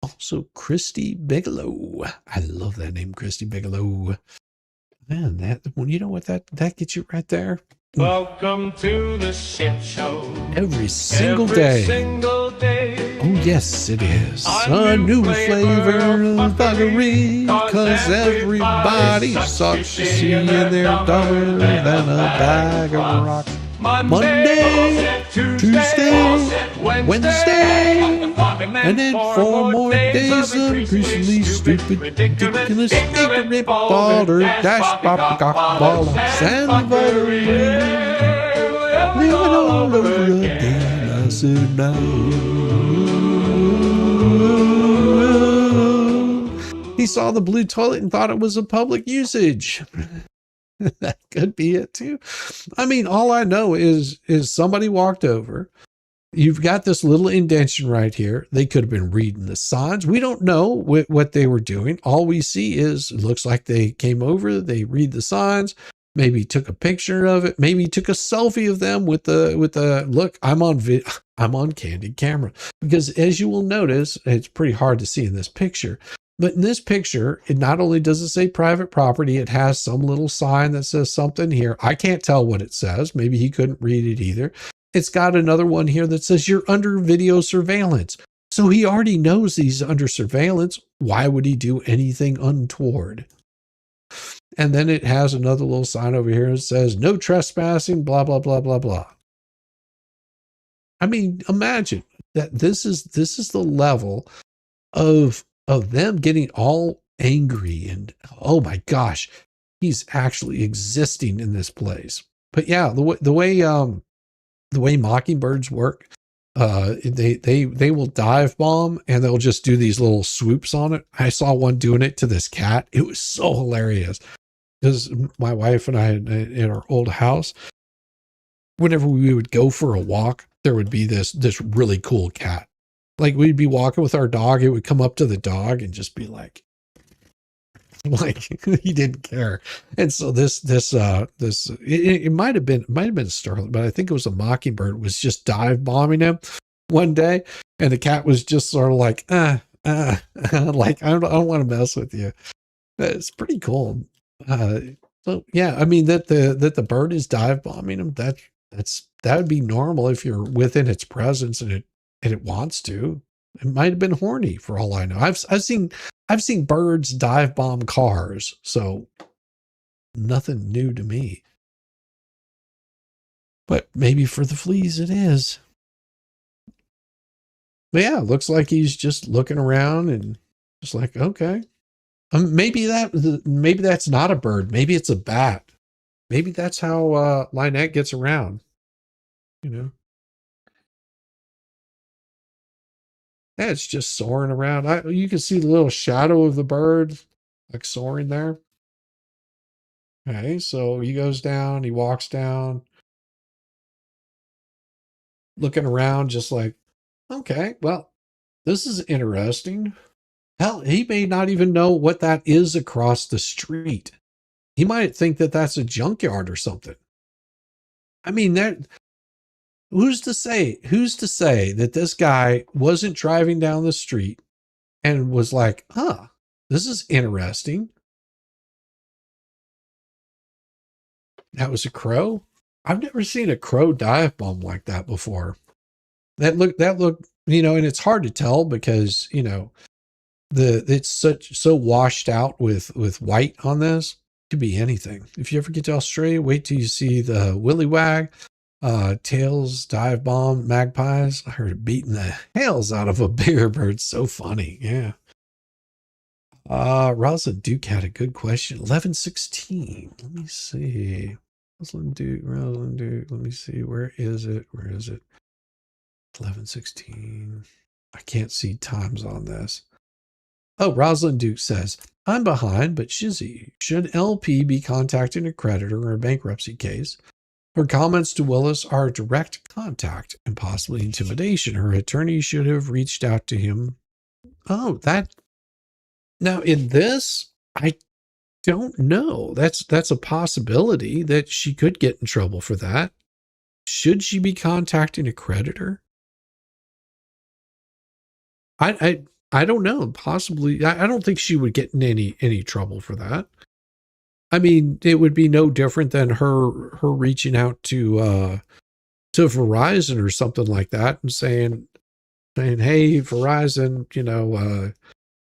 Also, Christy Bigelow. I love that name, Christy Bigelow. Man, you know what that gets you right there? Welcome to the ship show. Every single day. Oh, yes, it is. A new flavor of buggery. Because everybody's suchy and they're dumber than a bag of rocks. Monday, Tuesday, Wednesday, and then 4 more days of increasingly stupid, ridiculous, ignorant, baller, dash, pop, cock, ball, and buttery. Living all over again, I said no. He saw the blue toilet and thought it was a public usage. That could be it too. I mean, all I know is somebody walked over. You've got this little indention right here. They could have been reading the signs. We don't know what they were doing. All we see is it looks like they came over, they read the signs, maybe took a picture of it, maybe took a selfie of them with the look, I'm on candid camera. Because as you will notice, it's pretty hard to see in this picture. But in this picture, it not only does it say private property, it has some little sign that says something here. I can't tell what it says. Maybe he couldn't read it either. It's got another one here that says you're under video surveillance. So he already knows he's under surveillance. Why would he do anything untoward? And then it has another little sign over here that says no trespassing, blah, blah, blah, blah, blah. I mean, imagine that this is the level of them getting all angry and, oh my gosh, he's actually existing in this place. But yeah, the way mockingbirds work, they will dive bomb and they'll just do these little swoops on it. I saw one doing it to this cat. It was so hilarious because my wife and I in our old house, whenever we would go for a walk, there would be this really cool cat. Like we'd be walking with our dog, it would come up to the dog and just be like he didn't care. And so it might have been Sterling, but I think it was a mockingbird was just dive bombing him one day, and the cat was just sort of like like I don't want to mess with you. It's pretty cool. So yeah, I mean that the bird is dive bombing him. That would be normal if you're within its presence and it wants to. It might have been horny for all I know. I've seen birds dive bomb cars, so nothing new to me. But maybe for the fleas it is. But yeah, it looks like he's just looking around and just like, okay. Maybe that's not a bird. Maybe it's a bat. Maybe that's how Lynette gets around. You know? Yeah, it's just soaring around. You can see the little shadow of the bird like soaring there. Okay, so he goes down, he walks down, looking around just like, okay, well, this is interesting. Hell, he may not even know what that is across the street. He might think that that's a junkyard or something. I mean, who's to say that this guy wasn't driving down the street and was like, this is interesting. That was a crow? I've never seen a crow dive bomb like that before. That looked, you know, and it's hard to tell because, you know, it's so washed out with white on this. Could be anything. If you ever get to Australia, wait till you see the willywag, tails, dive bomb, magpies. I heard it beating the Hales out of a bigger bird. So funny. Yeah. Rosalind Duke had a good question. 1116. Let me see. Rosalind Duke. Let me see. Where is it? 1116. I can't see times on this. Oh, Rosalind Duke says, I'm behind, but Shizzy, should LP be contacting a creditor or a bankruptcy case? Her comments to Willis are direct contact and possibly intimidation. Her attorney should have reached out to him. Oh, now in this, I don't know. That's a possibility that she could get in trouble for that. Should she be contacting a creditor? I don't know. Possibly. I don't think she would get in any trouble for that. I mean, it would be no different than her reaching out to Verizon or something like that and saying, hey, Verizon, you know,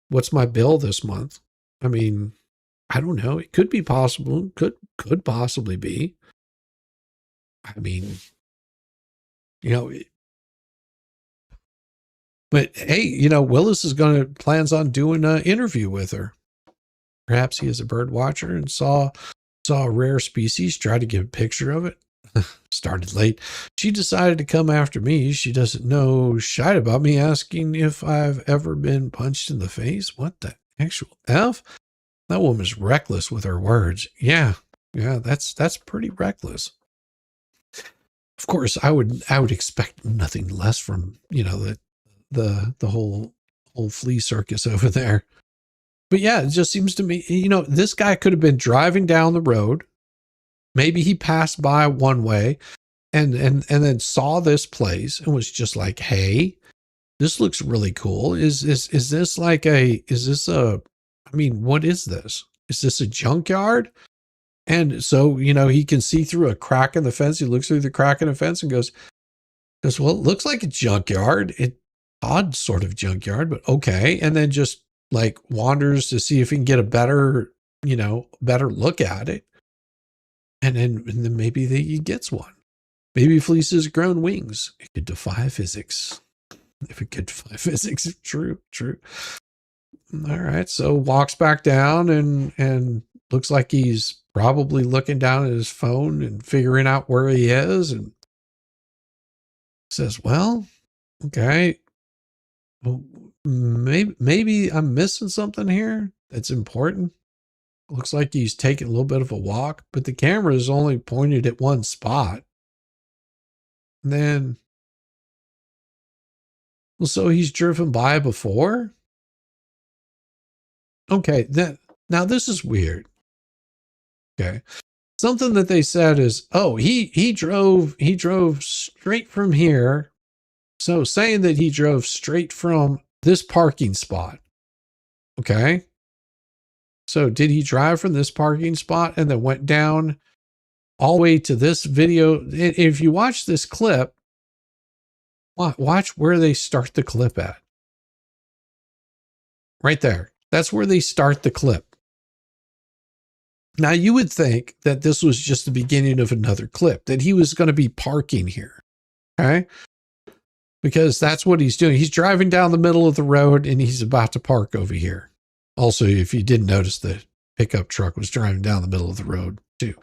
what's my bill this month? I mean, I don't know. It could be possible. Could possibly be. I mean, you know, but hey, you know, Willis plans on doing an interview with her. Perhaps he is a bird watcher and saw a rare species, tried to get a picture of it. Started late. She decided to come after me. She doesn't know shite about me, asking if I've ever been punched in the face. What the actual F? That woman's reckless with her words. Yeah, that's pretty reckless. Of course, I would expect nothing less from, you know, the whole flea circus over there. But yeah, it just seems to me, you know, this guy could have been driving down the road. Maybe he passed by one way and then saw this place and was just like, hey, this looks really cool. Is this I mean, what is this? Is this a junkyard? And so, you know, he can see through a crack in the fence. He looks through the crack in the fence and goes, well, it looks like a junkyard. Odd sort of junkyard, but okay. And then just like wanders to see if he can get a better look at it. And then maybe he gets one. Maybe fleeces grown wings. It could defy physics. If it could defy physics, true. All right. So walks back down and looks like he's probably looking down at his phone and figuring out where he is and says, well, okay. Well, maybe I'm missing something here that's important. Looks like he's taking a little bit of a walk, but the camera is only pointed at one spot. And then, well, so he's driven by before? Okay, now this is weird. Okay. Something that they said is, oh, he drove straight from here. So saying that he drove straight from this parking spot. Okay. So did he drive from this parking spot and then went down all the way to this video? If you watch this clip, watch where they start the clip at. right there. That's where they start the clip. Now, you would think that this was just the beginning of another clip, that he was going to be parking here, okay? Because that's what he's doing. He's driving down the middle of the road, and he's about to park over here. Also, if you didn't notice, the pickup truck was driving down the middle of the road, too.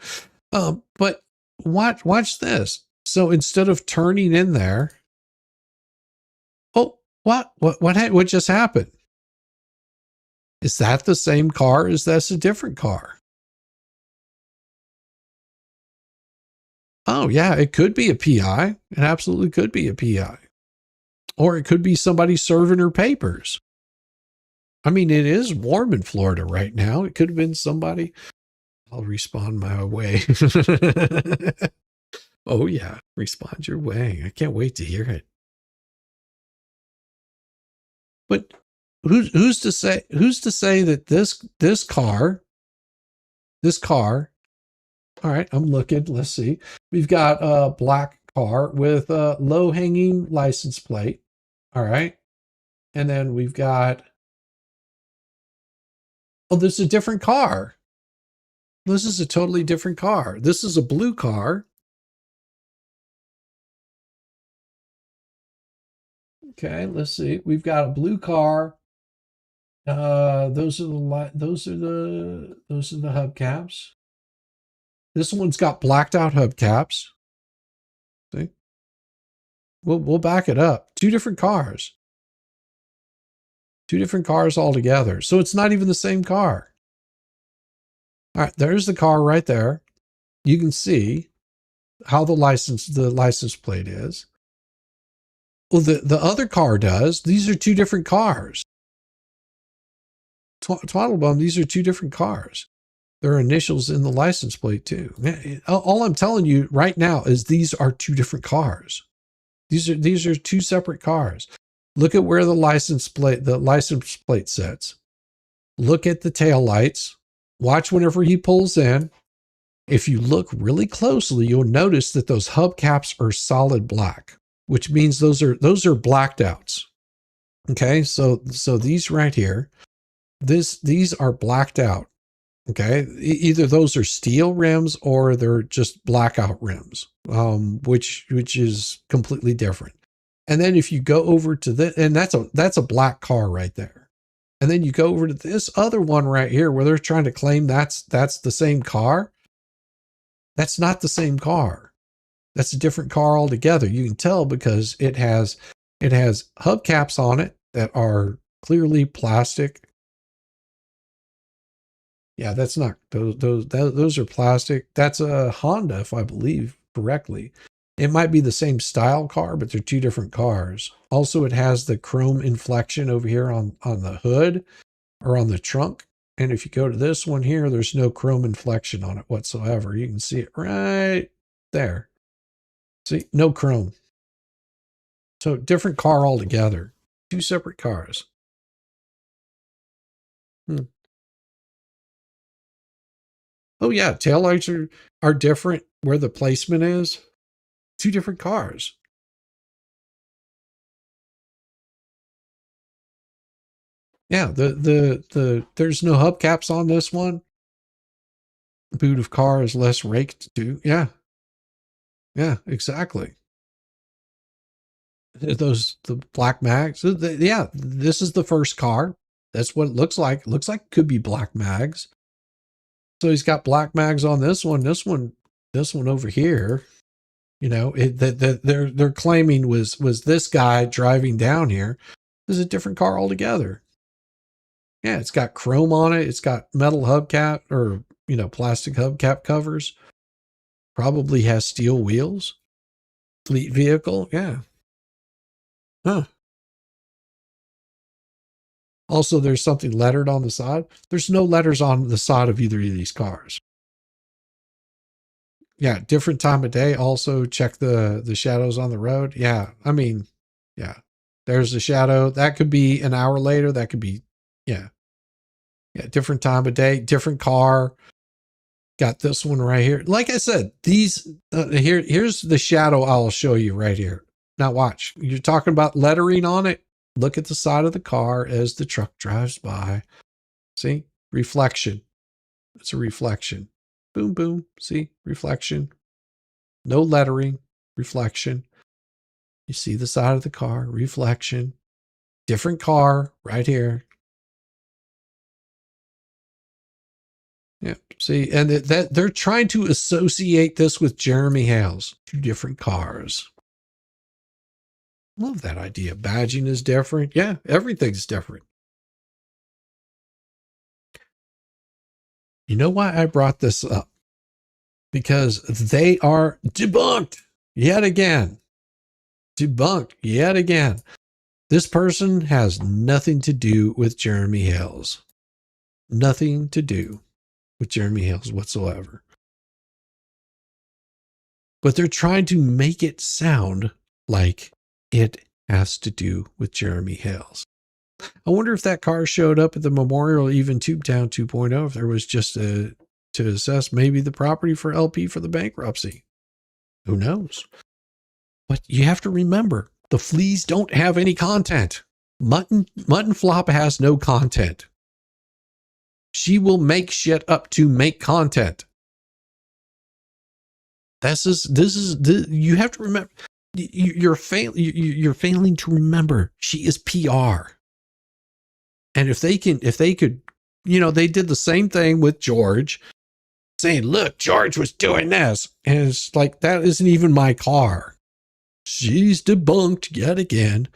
But watch this. So instead of turning in there, oh, what just happened? Is that the same car? Is that a different car? Oh, yeah, it could be a PI. It absolutely could be a PI. Or it could be somebody serving her papers. I mean, it is warm in Florida right now. It could have been somebody. I'll respond my way. Oh, yeah, respond your way. I can't wait to hear it. But who's to say that this car, all right, I'm looking. Let's see. We've got a black car with a low-hanging license plate. All right. And then we've got... Oh, this is a different car. This is a totally different car. This is a blue car. Okay, let's see. We've got a blue car. Those are the hubcaps. This one's got blacked out hubcaps. See? We'll back it up. Two different cars. Two different cars altogether. So it's not even the same car. All right, there's the car right there. You can see how the license plate is. Well, the other car does. These are two different cars. Twaddlebum, these are two different cars. There are initials in the license plate too. All I'm telling you right now is these are two different cars. These are two separate cars. Look at where the license plate sits. Look at the tail lights. Watch whenever he pulls in. If you look really closely, you'll notice that those hubcaps are solid black, which means those are blacked outs. Okay, so these right here, these are blacked out. Okay, either those are steel rims or they're just blackout rims, which is completely different. And then if you go over to this, and that's a black car right there. And then you go over to this other one right here where they're trying to claim that's the same car. That's not the same car. That's a different car altogether. You can tell because it has hubcaps on it that are clearly plastic. Yeah, that's not those are plastic. That's a Honda, if I believe correctly. It might be the same style car, but they're two different cars. Also, it has the chrome inflection over here on the hood or on the trunk. And if you go to this one here, there's no chrome inflection on it whatsoever. You can see it right there. See, no chrome. So different car altogether. Two separate cars. Oh yeah, taillights are different where the placement is. Two different cars. Yeah, there's no hubcaps on this one. Boot of car is less raked too. Yeah. Yeah, exactly. The black mags. Yeah, this is the first car. That's what it looks like. It looks like it could be black mags. So he's got black mags on this one over here. You know, that they're claiming was this guy driving down here. This is a different car altogether. Yeah, it's got chrome on it. It's got metal hubcap or, plastic hubcap covers. Probably has steel wheels. Fleet vehicle. Yeah. Huh. Also, there's something lettered on the side. There's no letters on the side of either of these cars. Yeah, different time of day. Also, check the shadows on the road. Yeah, I mean, yeah. There's the shadow. That could be an hour later. That could be, yeah. Yeah, different time of day, different car. Got this one right here. Like I said, these, here's the shadow I'll show you right here. Now watch. You're talking about lettering on it. Look at the side of the car as the truck drives by. See? Reflection. It's a reflection. Boom, boom. See? Reflection. No lettering. Reflection. You see the side of the car. Reflection. Different car right here. Yeah. See, and that they're trying to associate this with Jeremy Hales. 2 different cars. Love that idea. Badging is different. Yeah, everything's different. You know why I brought this up? Because they are debunked yet again. Debunked yet again. This person has nothing to do with Jeremy Hales. Nothing to do with Jeremy Hales whatsoever. But they're trying to make it sound like it has to do with Jeremy Hales. I wonder if that car showed up at the memorial, even Tubetown 2.0, if there was just to assess maybe the property for LP for the bankruptcy. Who knows? But you have to remember, the fleas don't have any content. Mutton Flop has no content. She will make shit up to make content. You have to remember, you're failing to remember she is PR. And if they could, they did the same thing with George, saying, look, George was doing this. And it's like, that isn't even my car. She's debunked yet again.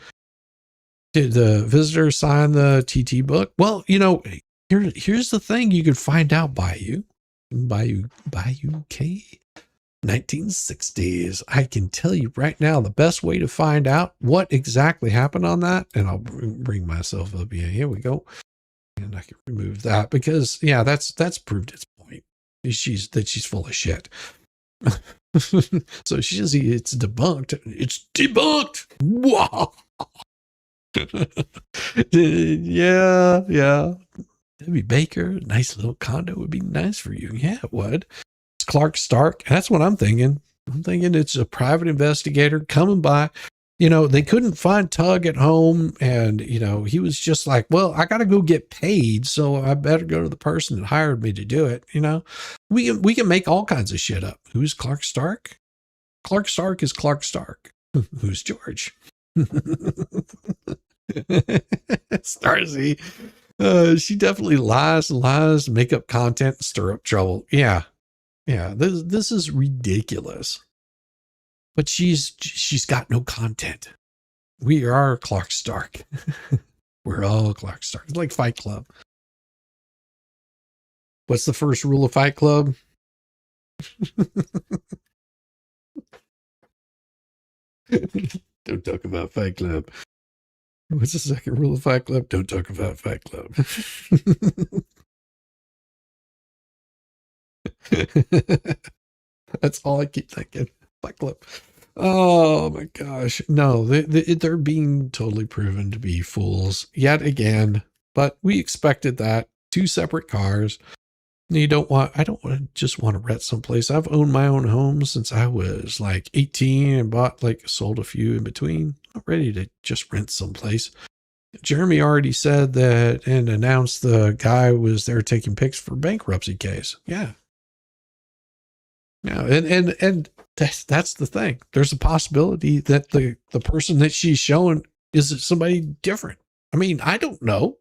Did the visitor sign the TT book? Well, here's the thing you could find out Bayou K 1960s. I can tell you right now, the best way to find out what exactly happened on that, and I'll bring myself up. Yeah, here we go. And I can remove that because, yeah, that's proved its point. She's full of shit. So it's debunked. It's debunked. Wow. Yeah. Debbie Baker, nice little condo would be nice for you. Yeah, it would. It's Clark Stark. That's what I'm thinking. I'm thinking it's a private investigator coming by. They couldn't find Tug at home, and he was just like, well, I got to go get paid, so I better go to the person that hired me to do it. We can make all kinds of shit up. Who's Clark Stark? Clark Stark is Clark Stark. Who's George? Starzy. She definitely lies, make up content, and stir up trouble. Yeah. This is ridiculous. But she's got no content. We are Clark Stark. We're all Clark Stark. It's like Fight Club. What's the first rule of Fight Club? Don't talk about Fight Club. What's the second rule of Fight Club? Don't talk about Fight Club. That's all I keep thinking. Fight Club. Oh my gosh. No, they're being totally proven to be fools yet again. But we expected that. 2 separate cars. I don't want to just want to rent someplace. I've owned my own home since I was like 18 and sold a few in between. I'm ready to just rent someplace. Jeremy already said that and announced the guy was there taking pics for bankruptcy case. Yeah. Yeah. And that's the thing. There's a possibility that the person that she's showing is somebody different. I mean, I don't know.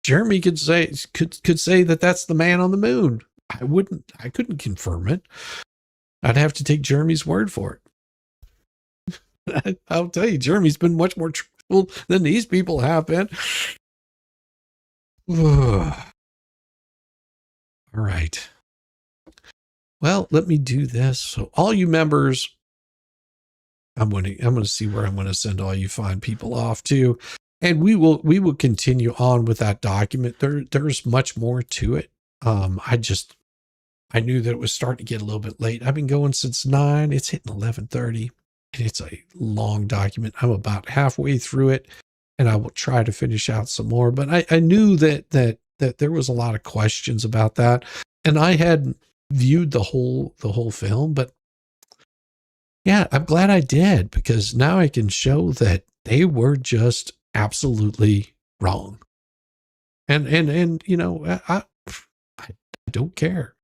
Jeremy could say that that's the man on the moon. I couldn't confirm it. I'd have to take Jeremy's word for it. I'll tell you, Jeremy's been much more truthful than these people have been. All right. Well, let me do this. So all you members, I'm going to see where I'm going to send all you fine people off to. And we will continue on with that document. There's much more to it. I knew that it was starting to get a little bit late. I've been going since 9. It's hitting 11:30, and it's a long document. I'm about halfway through it, and I will try to finish out some more. But I knew that there was a lot of questions about that, and I hadn't viewed the whole film. But yeah, I'm glad I did, because now I can show that They were just absolutely wrong. And you know, I don't care.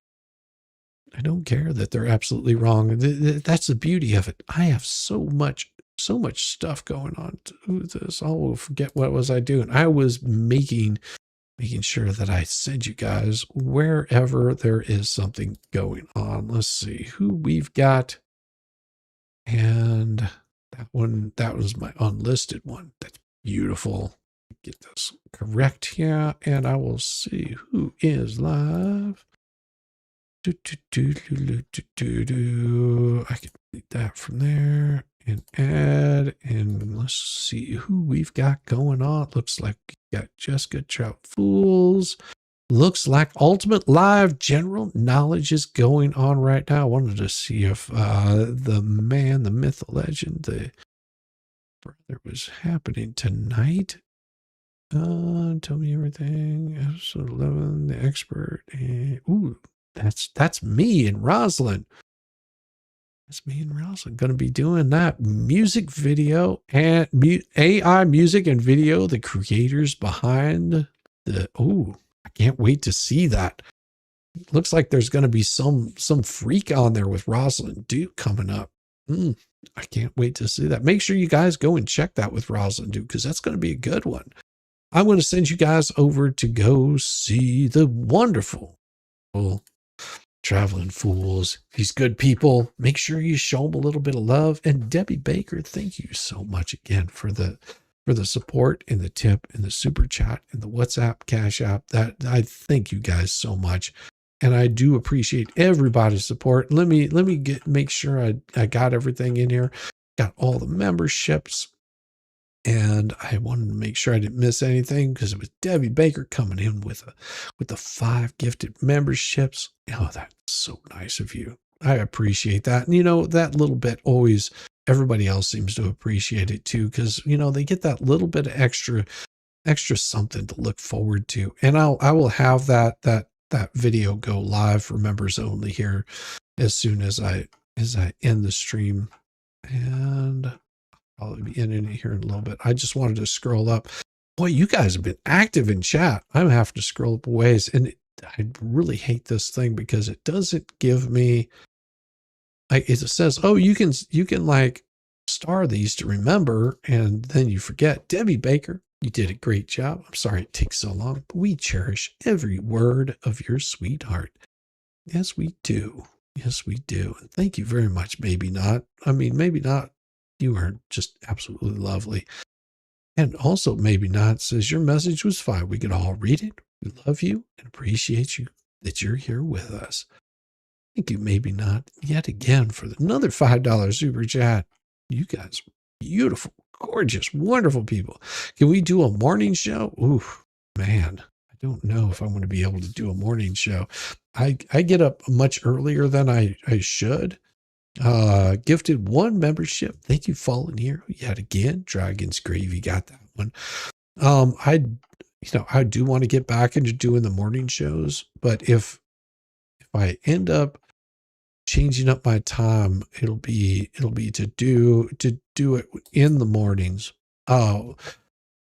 I don't care that they're absolutely wrong. That's the beauty of it. I have so much stuff going on to this. I will forget what was I doing. I was making sure that I send you guys wherever there is something going on. Let's see who we've got. And that was my unlisted one. That's beautiful. Get this correct here, and I will see who is live. I can delete that from there and add, and let's see who we've got going on. Looks like we got Jessica Trout Fools. Looks like Ultimate Live General Knowledge is going on right now. I wanted to see if the man, the myth, the legend, the brother was happening tonight. Tell me everything. Episode 11, the expert. Ooh, that's me and Rosalind. That's me and Rosalind. Going to be doing that music video and AI music and video. The creators behind the. Oh, I can't wait to see that. Looks like there's going to be some freak on there with Rosalind Duke coming up. I can't wait to see that. Make sure you guys go and check that with Rosalind Duke, because that's going to be a good one. I'm going to send you guys over to go see the wonderful Traveling Fools. These good people. Make sure you show them a little bit of love. And Debbie Baker, thank you so much again for the support and the tip and the super chat and the WhatsApp Cash App. That I thank you guys so much. And I do appreciate everybody's support. Let me make sure I got everything in here. Got all the memberships. And I wanted to make sure I didn't miss anything, because it was Debbie Baker coming in with the 5 gifted memberships. Oh, that's so nice of you. I appreciate that. And you know, that little bit always, everybody else seems to appreciate it too, because you know, they get that little bit of extra something to look forward to. And I will have that video go live for members only here as soon as I end the stream. And I'll be in it here in a little bit. I just wanted to scroll up. Boy, you guys have been active in chat. I'm having to scroll up a ways, and I really hate this thing because it doesn't give me. It says, "Oh, you can like star these to remember," and then you forget. Debbie Baker, you did a great job. I'm sorry it takes so long, but we cherish every word of your sweetheart. Yes, we do. Yes, we do. And thank you very much. Maybe not. I mean, maybe not. You are just absolutely lovely. And also, maybe not, says your message was fine. We could all read it. We love you and appreciate you that you're here with us. Thank you, maybe not, yet again for another $5 super chat. You guys are beautiful, gorgeous, wonderful people. Can we do a morning show? Ooh, man, I don't know if I'm going to be able to do a morning show. I get up much earlier than I should. Gifted 1 membership. Thank you, Fallen Hero, yet again. Dragon's Gravy got that one. I do want to get back into doing the morning shows, but if I end up changing up my time, it'll be to do it in the mornings.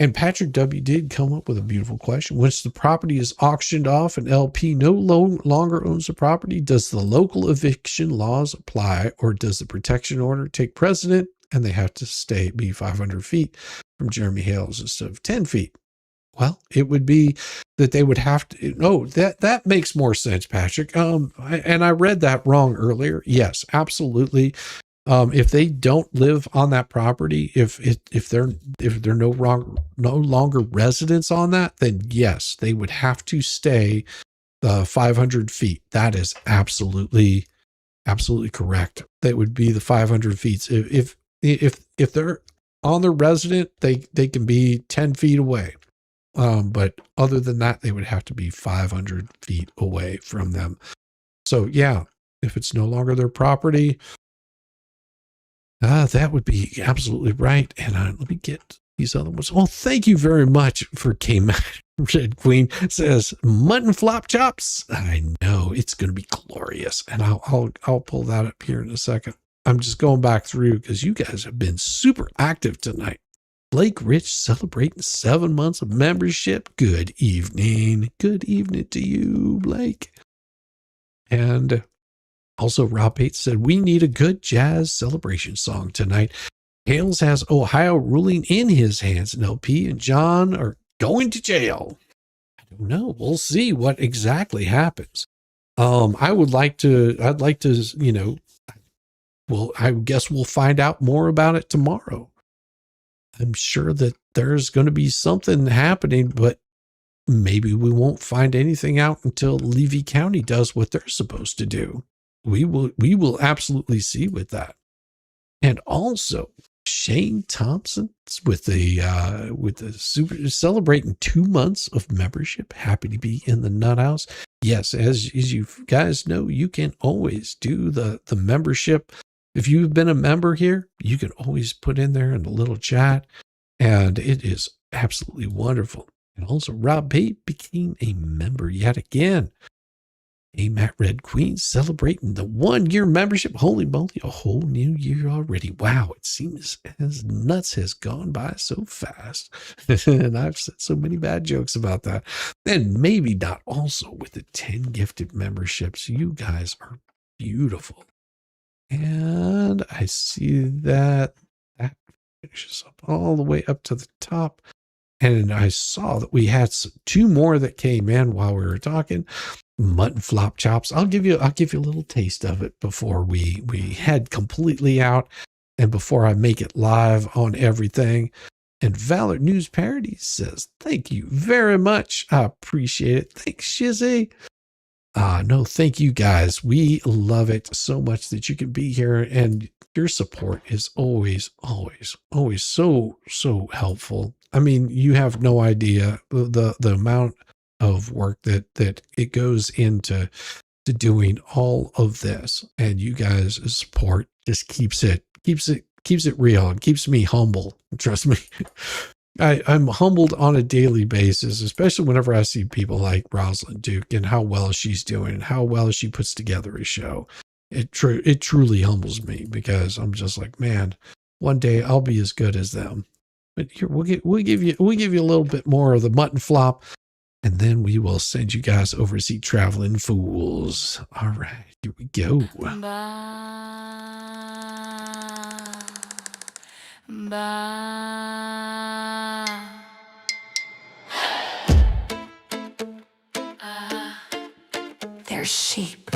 And Patrick W. did come up with a beautiful question. Once the property is auctioned off and LP no longer owns the property, does the local eviction laws apply, or does the protection order take precedent and they have to be 500 feet from Jeremy Hales instead of 10 feet? Well, it would be that they would have to. No, that makes more sense, Patrick. And I read that wrong earlier. Yes, absolutely. If they don't live on that property, if they're no longer residents on that, then yes, they would have to stay the 500 feet. That is absolutely correct. That would be the 500 feet. If they're on their resident, they can be 10 feet away. But other than that, they would have to be 500 feet away from them. So yeah, if it's no longer their property, that would be absolutely right. And let me get these other ones. Well, thank you very much for Red Queen says mutton flop chops. I know it's going to be glorious, and I'll pull that up here in a second. I'm just going back through because you guys have been super active tonight. Blake Rich celebrating 7 months of membership. Good evening. Good evening to you, Blake. And also Rob Bates said, we need a good jazz celebration song tonight. Hales has Ohio ruling in his hands, and LP and John are going to jail. I don't know. We'll see what exactly happens. I'd like to, I guess we'll find out more about it tomorrow. I'm sure that there's going to be something happening, but maybe we won't find anything out until Levy County does what they're supposed to do. We will absolutely see with that. And also Shane Thompson's with the super celebrating 2 months of membership. Happy to be in the Nut House. Yes, as you guys know, you can always do the membership. If you've been a member here, you can always put in there in the little chat, and it is absolutely wonderful. And also Rob Pate became a member yet again. A Matt Red Queen celebrating the 1 year membership. Holy moly, a whole new year already. Wow, it seems as nuts has gone by so fast. And I've said so many bad jokes about that. And maybe not also with the 10 gifted memberships. You guys are beautiful. And I see that finishes up all the way up to the top. And I saw that we had 2 more that came in while we were talking. Mutton Flop chops. I'll give you a little taste of it before we head completely out and before I make it live on everything. And Valor News Parody says, thank you very much. I appreciate it. Thanks, Shizzy. No, thank you guys. We love it so much that you can be here, and your support is always so helpful. I mean, you have no idea the amount of work that it goes into doing all of this, and you guys' support just keeps it real and keeps me humble. Trust me. I'm humbled on a daily basis, especially whenever I see people like Rosalind Duke and how well she's doing and how well she puts together a show. It truly humbles me, because I'm just like, man, one day I'll be as good as them. But here, we'll give you a little bit more of the Mutton Flop, and then we will send you guys over to see Traveling Fools. All right, here we go. They're sheep.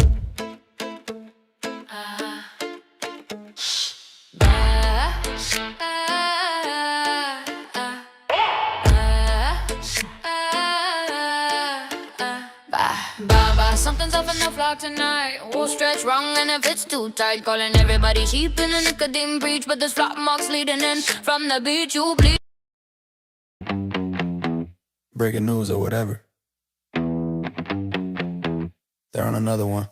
Something's up in the flock tonight. Won't stretch wrong, and if it's too tight, calling everybody sheep in the Nicodeme breach. But there's flop marks leading in from the beach. You bleed. Breaking news or whatever. They're on another one.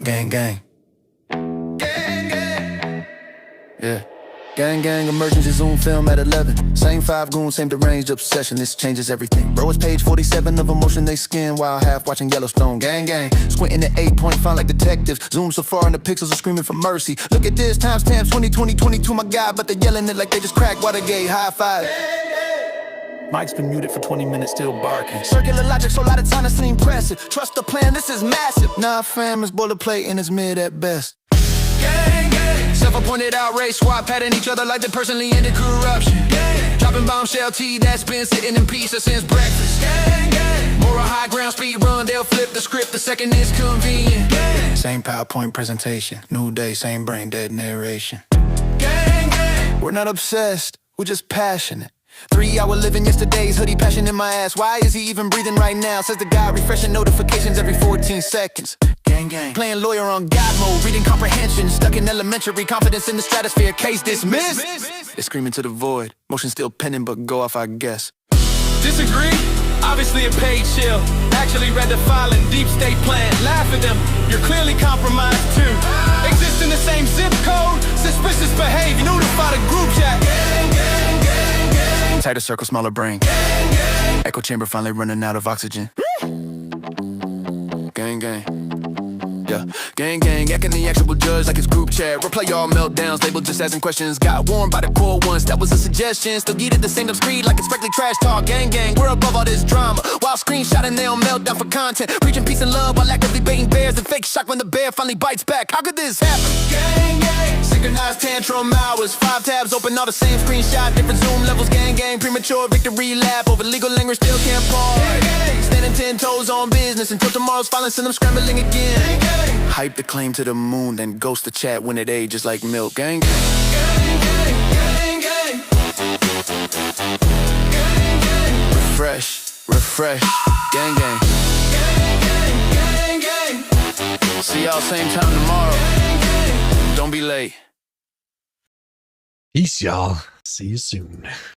Gang, gang. Yeah. Gang, gang, emergency Zoom film at 11. Same 5 goons, same deranged obsession. This changes everything. Bro, it's page 47 of emotion they skin while half watching Yellowstone. Gang, gang, squinting at 8-point font like detectives. Zoom so far and the pixels are screaming for mercy. Look at this, timestamps 2020, 22, my God. But they're yelling it like they just cracked Watergate. High five. Mike's been muted for 20 minutes, still barking. Circular logic, so a lot of time to seem impressive. Trust the plan, this is massive. Nah, fam, it's boilerplate and it's mid at best. Gang, gang. Self-appointed outrage squad patting each other like they personally ended corruption. Gang. Dropping bombshell tea that's been sitting in pieces since breakfast. Gang, gang. Moral high ground speed run, they'll flip the script the second it's convenient. Gang. Same PowerPoint presentation, new day, same brain dead narration. Gang, gang. We're not obsessed, we're just passionate. 3-hour living yesterday's hoodie, passion in my ass. Why is he even breathing right now? Says the guy refreshing notifications every 14 seconds. Gang, gang. Playing lawyer on God mode, reading comprehension. Stuck in elementary, confidence in the stratosphere. Case dismissed. They're screaming to the void. Motion still pending, but go off, I guess. Disagree? Obviously a paid chill. Actually read the filing, deep state plan. Laugh at them, you're clearly compromised too. Exist in the same zip code, suspicious behavior. Notify the group chat. Gang, gang, gang, gang. Tighter circle, smaller brain. Gang, gang. Echo chamber finally running out of oxygen. Gang, gang. Yeah, gang, acting the actual judge like it's group chat. Replay all meltdowns, labeled just asking questions. Got warned by the core once, that was a suggestion. Still yeeted the same dumb screed like it's strictly trash talk. Gang, we're above all this drama. While screenshotting, they on meltdown for content. Preaching peace and love while actively baiting bears. And fake shock when the bear finally bites back. How could this happen? Gang, synchronized tantrum hours. 5 tabs open, all the same screenshot. Different zoom levels, gang, premature victory lap. Over legal language, still can't pause. Standing 10 toes on business until tomorrow's violence and I'm scrambling again. Hype the claim to the moon, then ghost the chat when it ages like milk. Gang, refresh, gang, see y'all same time tomorrow. Don't be late. Peace, y'all. See you soon.